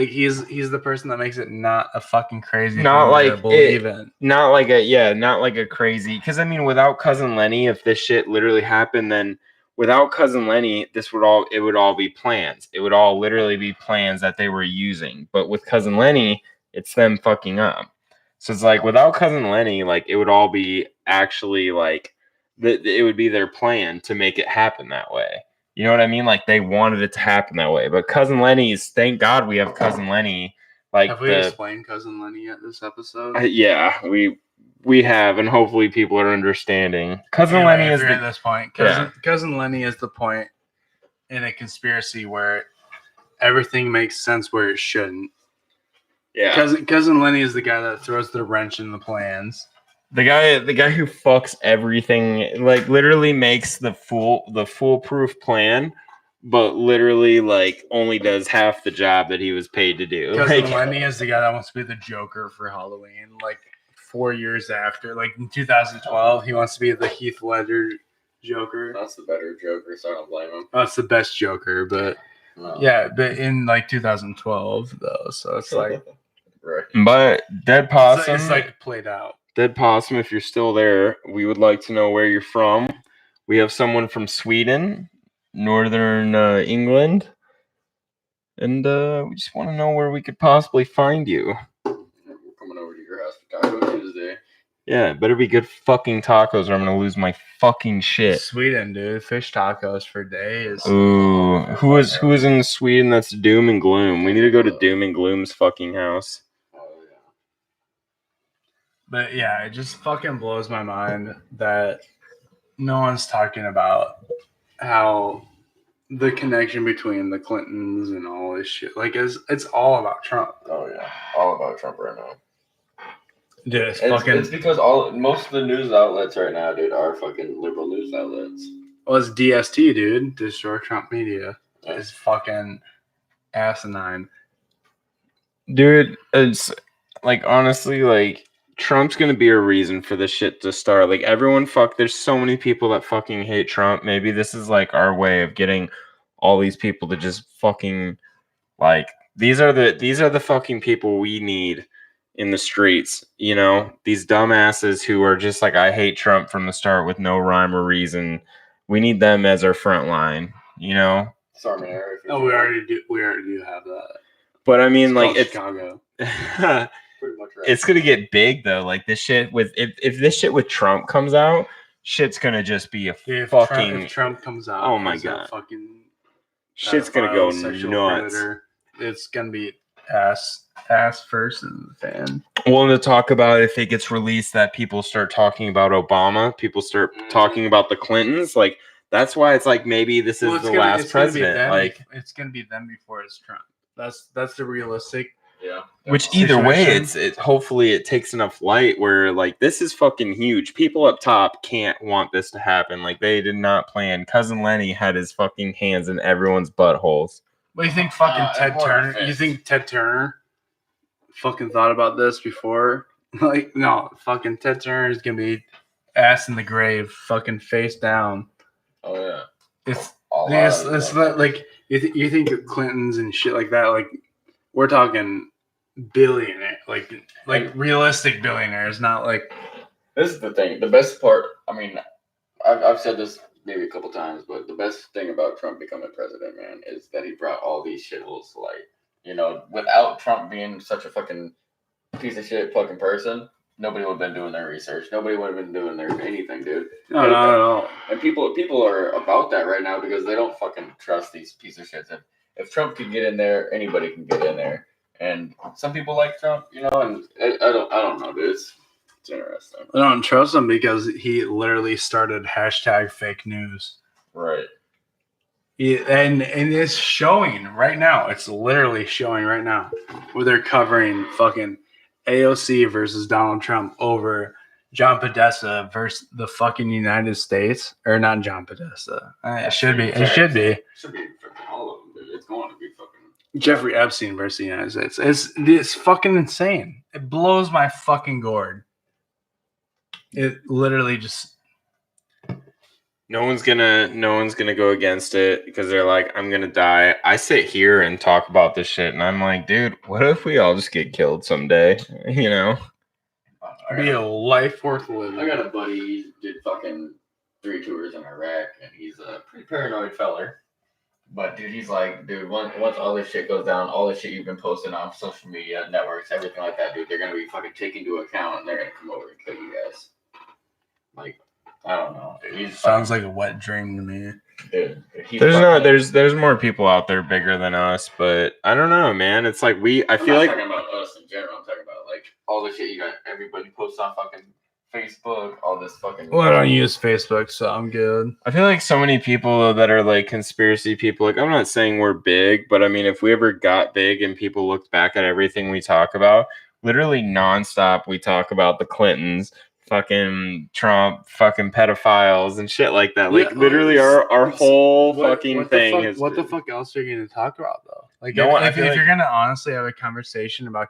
he's the person that makes it not a fucking crazy. Not like to believe in. Not like a crazy. Because I mean, without Cousin Lenny, if this shit literally happened, then without Cousin Lenny, it would all be plans. It would all literally be plans that they were using. But with Cousin Lenny, it's them fucking up. So it's like, without Cousin Lenny, like, it would all be actually like it would be their plan to make it happen that way. You know what I mean? Like, they wanted it to happen that way. But Cousin Lenny's, thank God we have Cousin Lenny. Like, have we explained Cousin Lenny at this episode? Yeah, we have, and hopefully people are understanding. Cousin Lenny is at this point. Cousin Lenny is the point in a conspiracy where everything makes sense where it shouldn't. Yeah. Cousin Lenny is the guy that throws the wrench in the plans. The guy who fucks everything, like literally makes the foolproof plan, but literally like only does half the job that he was paid to do. Cousin Lenny is the guy that wants to be the Joker for Halloween. Like 4 years after, like in 2012, he wants to be the Heath Ledger Joker. That's the better Joker, so I don't blame him. That's the best Joker, but yeah, but in like 2012 though, so it's like right. But Dead Possum, it's like played out. Dead Possum, if you're still there, we would like to know where you're from. We have someone from Sweden, Northern England, and we just want to know where we could possibly find you. We're coming over to your house for Taco Tuesday. Yeah, it better be good fucking tacos or I'm gonna lose my fucking shit. Sweden, dude. Fish tacos for days. Ooh. Who is in Sweden that's doom and gloom? We need to go to Doom and Gloom's fucking house. But yeah, it just fucking blows my mind that no one's talking about how the connection between the Clintons and all this shit. Like, it's all about Trump. Oh, yeah. All about Trump right now. Dude, it's because most of the news outlets right now, dude, are fucking liberal news outlets. Well, it's DST, dude. Destroy Trump Media. Yeah. It's fucking asinine. Dude, it's like, honestly, like, Trump's gonna be a reason for this shit to start. Like, everyone there's so many people that fucking hate Trump. Maybe this is like our way of getting all these people to just fucking, like, these are the fucking people we need in the streets, you know, these dumbasses who are just like, I hate Trump from the start with no rhyme or reason. We need them as our front line, you know. Oh, we already do have that. But I mean, like, it's Chicago. Pretty much right. It's gonna get big though. Like, this shit with if this shit with Trump comes out, shit's gonna just be if Trump comes out. Oh my god. Fucking shit's gonna go nuts. Predator, it's gonna be ass first in the fan. Well, to talk about if it gets released that people start talking about Obama, people start talking about the Clintons, like, that's why it's like maybe this is the last president. Like, it's gonna be them before it's Trump. That's the realistic. Yeah. Which either way, it's hopefully it takes enough light where, like, this is fucking huge. People up top can't want this to happen. Like, they did not plan. Cousin Lenny had his fucking hands in everyone's buttholes. What do you think, fucking Ted Turner? You think Ted Turner fucking thought about this before? Like, no, fucking Ted Turner is gonna be ass in the grave, fucking face down. Oh yeah. It's like you think of Clintons and shit like that. Like, we're talking billionaire, like realistic billionaires, not like. This is the thing. The best part. I mean, I've said this maybe a couple times, but the best thing about Trump becoming president, man, is that he brought all these shitholes to light. You know, without Trump being such a fucking piece of shit fucking person, nobody would have been doing their research. Nobody would have been doing their anything, dude. No, not at all. And people are about that right now because they don't fucking trust these piece of shits. And if Trump could get in there, anybody can get in there. And some people like Trump, you know, and I don't know, dude. It's interesting. I don't trust him because he literally started hashtag fake news. Right. And it's showing right now. It's literally showing right now where they're covering fucking AOC versus Donald Trump over John Podesta versus the fucking United States. Or not John Podesta. It should be. It should be. It should be fucking all of them, dude. It's going to be fucking Jeffrey Epstein versus the United States. It's fucking insane. It blows my fucking gourd. It literally just. No one's gonna go against it because they're like, I'm gonna die. I sit here and talk about this shit, and I'm like, dude, what if we all just get killed someday? You know, be a life worth living. I got a buddy. He did fucking 3 tours in Iraq, and he's a pretty paranoid feller. But dude, he's like, dude, once all this shit goes down, all this shit you've been posting on social media networks, everything like that, dude, they're gonna be fucking taken into account, and they're gonna come over and kill you guys. Like. I don't know. Sounds like a wet dream to me. Dude, there's more people out there bigger than us, but I don't know, man. It's like I feel like I'm talking about us in general. I'm talking about like all the shit you got. Everybody posts on fucking Facebook. All this fucking. Well, I don't use Facebook, so I'm good. I feel like so many people that are like conspiracy people. Like I'm not saying we're big, but I mean, if we ever got big and people looked back at everything we talk about, literally nonstop, we talk about the Clintons, fucking Trump, fucking pedophiles and shit like that. Like literally our whole fucking thing is what the fuck else are you gonna talk about though? Like No, if you're gonna honestly have a conversation about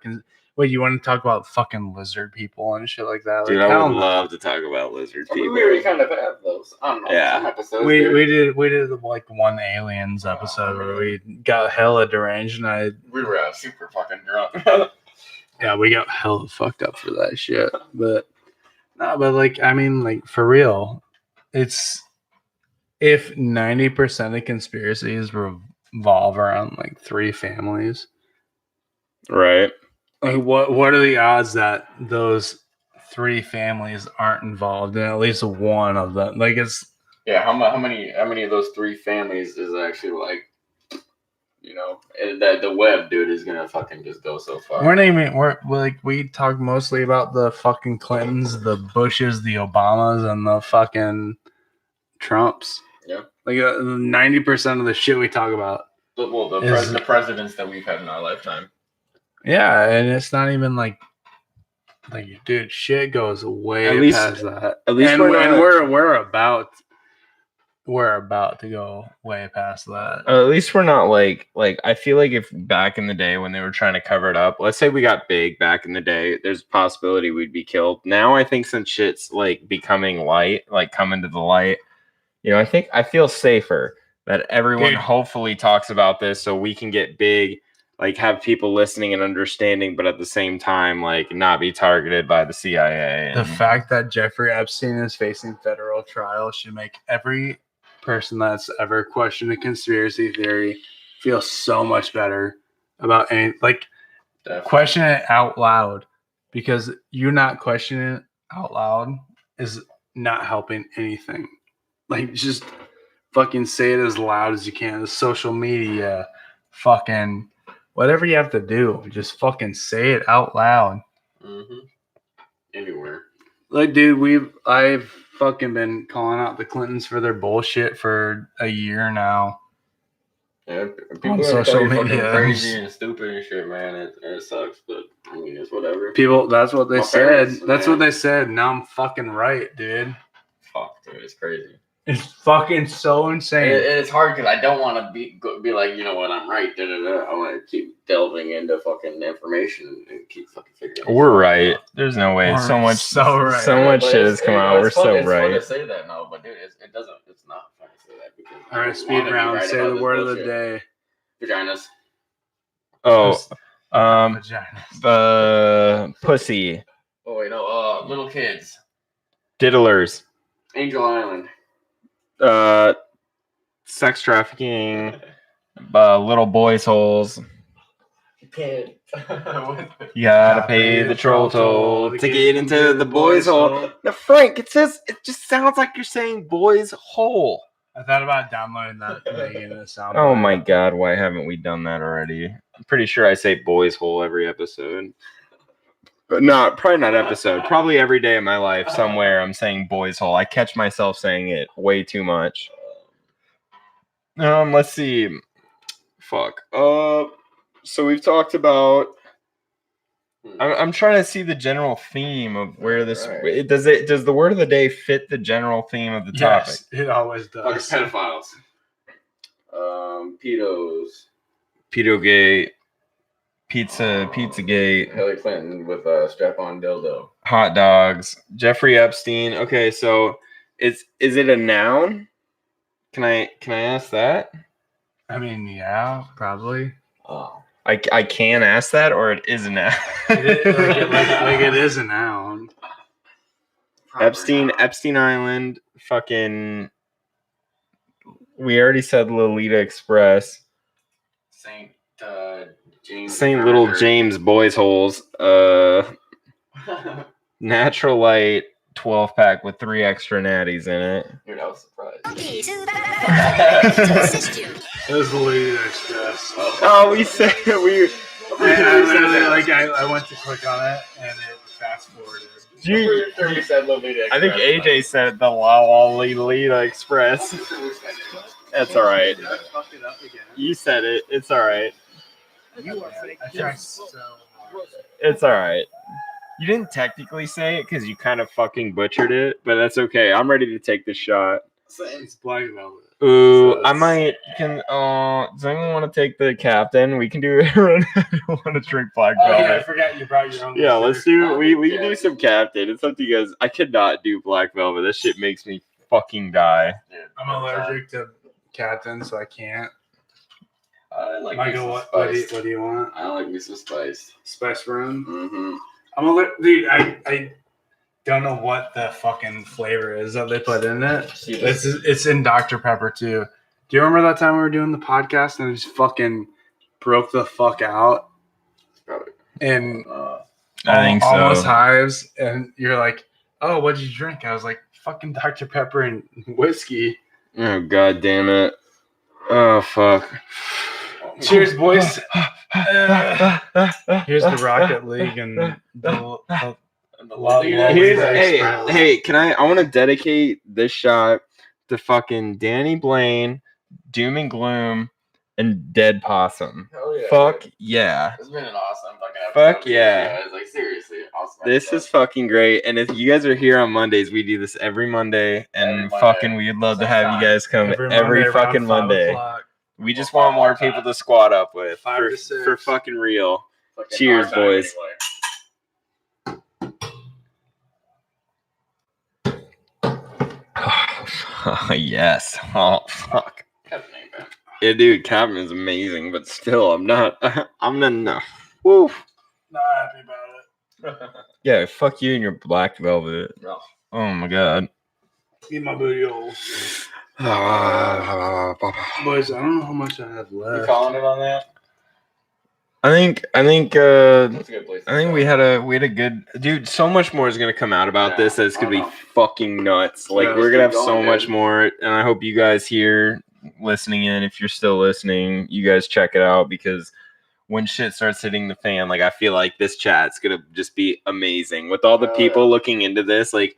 wait, you want to talk about fucking lizard people and shit like that? Dude, like, I would love to talk about lizard people. We already kind of have those. I don't know. Yeah. Some episodes. We did like one aliens episode where we got hella deranged and we were super fucking drunk. Yeah, we got hella fucked up for that shit. But no, but like I mean, like for real, it's if 90% of conspiracies revolve around like 3 families, right? Like what are the odds that those 3 families aren't involved in at least one of them? Like it's how many of those 3 families is actually like, you know, that the web dude is gonna fucking just go so far. We're like we talk mostly about the fucking Clintons, the Bushes, the Obamas, and the fucking Trumps. Yeah, like 90% of the shit we talk about. The presidents that we've had in our lifetime. Yeah, and it's not even like dude, shit goes way past that. At least we're about to go way past that. At least we're not like I feel like if back in the day when they were trying to cover it up, let's say we got big back in the day, there's a possibility we'd be killed. Now I think since shit's like becoming light, like coming to the light, you know, I feel safer that everyone hopefully talks about this so we can get big, like have people listening and understanding, but at the same time, like not be targeted by the CIA. The fact that Jeffrey Epstein is facing federal trial should make every person that's ever questioned a conspiracy theory feel so much better about any question it out loud, because you not questioning it out loud is not helping anything. Like just fucking say it as loud as you can. The social media, fucking whatever you have to do, just fucking say it out loud. Mm-hmm. Anywhere. Like, dude, I've fucking been calling out the Clintons for their bullshit for a year now. Yeah, people on social media crazy and stupid and shit, man. It sucks, but I mean, it's whatever. People, that's what they said. That's what they said. Now I'm fucking right, dude. Fuck, dude, it's crazy. It's fucking so insane. It's hard because I don't want to be like, you know what, I'm right. I want to keep delving into fucking information and keep fucking figuring it out. We're right. There's no way. So much shit has come out. We're so right. It's fun to say that now, but dude, it doesn't. It's not fun to say that because. All right, speed round. Say the word of the day. Vaginas. Oh, vaginas. Pussy. Oh wait, no. Little kids. Diddlers. Angel Island. Sex trafficking, little boys' holes. You gotta pay the troll toll to get into the boys' hole. Now, Frank, it just sounds like you're saying boys' hole. I thought about downloading that and making it sound. Oh my god, why haven't we done that already? I'm pretty sure I say boys' hole every episode. But probably not episode. Probably every day of my life, somewhere I'm saying boys' hole. I catch myself saying it way too much. Let's see. Fuck. So we've talked about. I'm trying to see the general theme of where this. Right. Does the word of the day fit the general theme of the topic? Yes, it always does. Like pedophiles. Pedos. Pedogate. Pizzagate. Hillary Clinton with a strap-on dildo. Hot dogs. Jeffrey Epstein. Okay, so is it a noun? Can I ask that? I mean, yeah, probably. Oh. I can ask that, or it is a noun. It is a noun. Epstein Island. Fucking. We already said Lolita Express. St. Little James Boys Holes. Natural Light. 12-pack with 3 extra natties in it. Dude, I was surprised. It was the Lead Express. Oh, we said we. I literally, like, I went to click on it and it fast forwarded. You said Lolita I think AJ said the Lolita Express. That's all right. Did I fuck it up again? You said it. It's all right. You are. I tried so hard. It's all right. You didn't technically say it because you kind of fucking butchered it, but that's okay. I'm ready to take this shot. It's Black Velvet. Ooh, I might. Does anyone want to take the captain? We can do it. I don't want to drink Black Oh, Velvet. yeah, I forgot you brought your own. Yeah, let's do. We can do some captain. It's up to you guys. I could not do Black Velvet. This shit makes me fucking die. I'm allergic to captain, so I can't. I like Michael, what do you want? I like me some spice. Spice Room? Mm-hmm. I'm allergic. Dude, I don't know what the fucking flavor is that they put in it. It's in Dr. Pepper too. Do you remember that time we were doing the podcast and it just fucking broke the fuck out? Probably. And I think so. Almost hives, and you're like, "Oh, what'd you drink?" I was like, "Fucking Dr. Pepper and whiskey." Oh god damn it! Oh fuck! Cheers, boys. Here's the Rocket League and the Hey, can I want to dedicate this shot to fucking Danny Blaine, Doom and Gloom, and Dead Possum. Hell yeah. Fuck yeah. It's been an awesome fucking Fuck episode. yeah. Guys. Like, seriously, awesome. This is fucking great. And if you guys are here on Mondays, we do this every Monday. And Every Monday. fucking we'd love to have you guys come every fucking Monday. We just Well, want more 5 people to squat up with 5 to 6. for fucking real. Fucking Cheers, our time boys. Yes. Oh fuck. Captain ain't bad. Yeah, dude, Captain is amazing, but still, I'm not enough. Woo. Not happy about it. Yeah, fuck you and your Black Velvet. No. Oh my god. Eat my booty hole. Boys, I don't know how much I have You left. calling it on that? I think That's a good place. I think we had a good dude. So much more is gonna come out about Yeah, this. That it's gonna be I know. fucking nuts. Like Yeah, we're gonna have let's keep so going, much dude. more, and I hope you guys here listening in. If you're still listening, you guys check it out because when shit starts hitting the fan, like I feel like this chat's gonna just be amazing with all the people looking into this. Like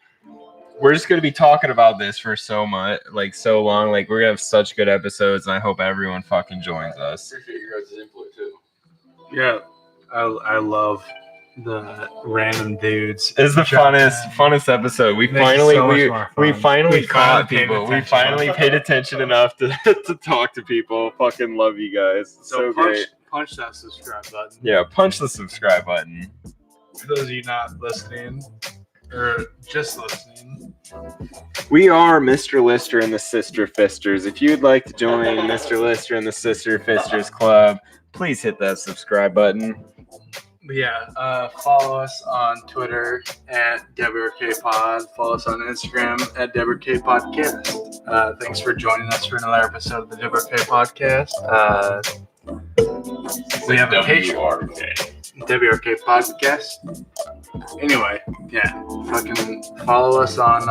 we're just gonna be talking about this for so long. Like we're gonna have such good episodes, and I hope everyone fucking joins us. Appreciate your guys' input too. Yeah, I love the random dudes. It's the funnest episode. We Makes it finally so much more we fun. finally We caught finally paid people. We attention. finally paid attention enough to talk to people. Fucking love you guys. So great. punch that subscribe button. Yeah, punch the subscribe button. For those of you not listening, or just listening, We are Mr. Lister and the Sister Fisters. If you'd like to join Mr. Lister and the Sister Fisters Club, please hit that subscribe button. but yeah, follow us on Twitter at WRKPod. Follow us on Instagram at WRKPodcast. Thanks for joining us for another episode of the WRK Podcast. We have a Patreon. WRK Podcast. Anyway, yeah, fucking follow us on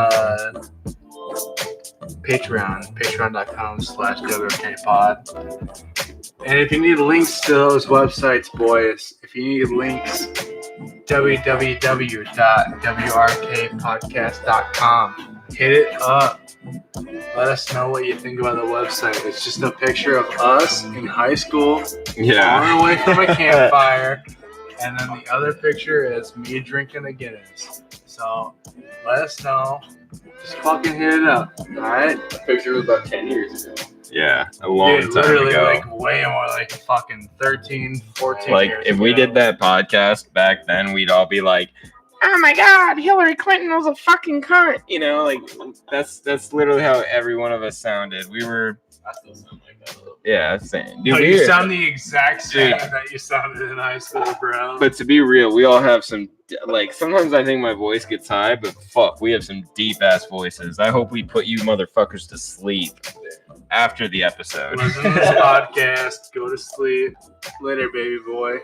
Patreon, patreon.com/WRKPod. And if you need links to those websites, boys, if you need links, www.wrkpodcast.com. Hit it up. Let us know what you think about the website. It's just a picture of us in high school, far away from a campfire, and then the other picture is me drinking a Guinness. So let us know. Just fucking hit it up. All right? The picture was about 10 years ago. Yeah, a long Dude, time literally ago. like way more like fucking 13, 14 Like years if we ago. did that podcast back then, we'd all be like, "Oh my God, Hillary Clinton was a fucking cunt." You know, like that's literally how every one of us sounded. We were, I still sound like that. yeah, same. No, Dude, you we- sound the exact same Dude. that you sounded in high school, bro. But to be real, we all have some, like, sometimes I think my voice gets high, but fuck, we have some deep ass voices. I hope we put you motherfuckers to sleep after the episode. Listen to this podcast. Go to sleep. Later, baby boy.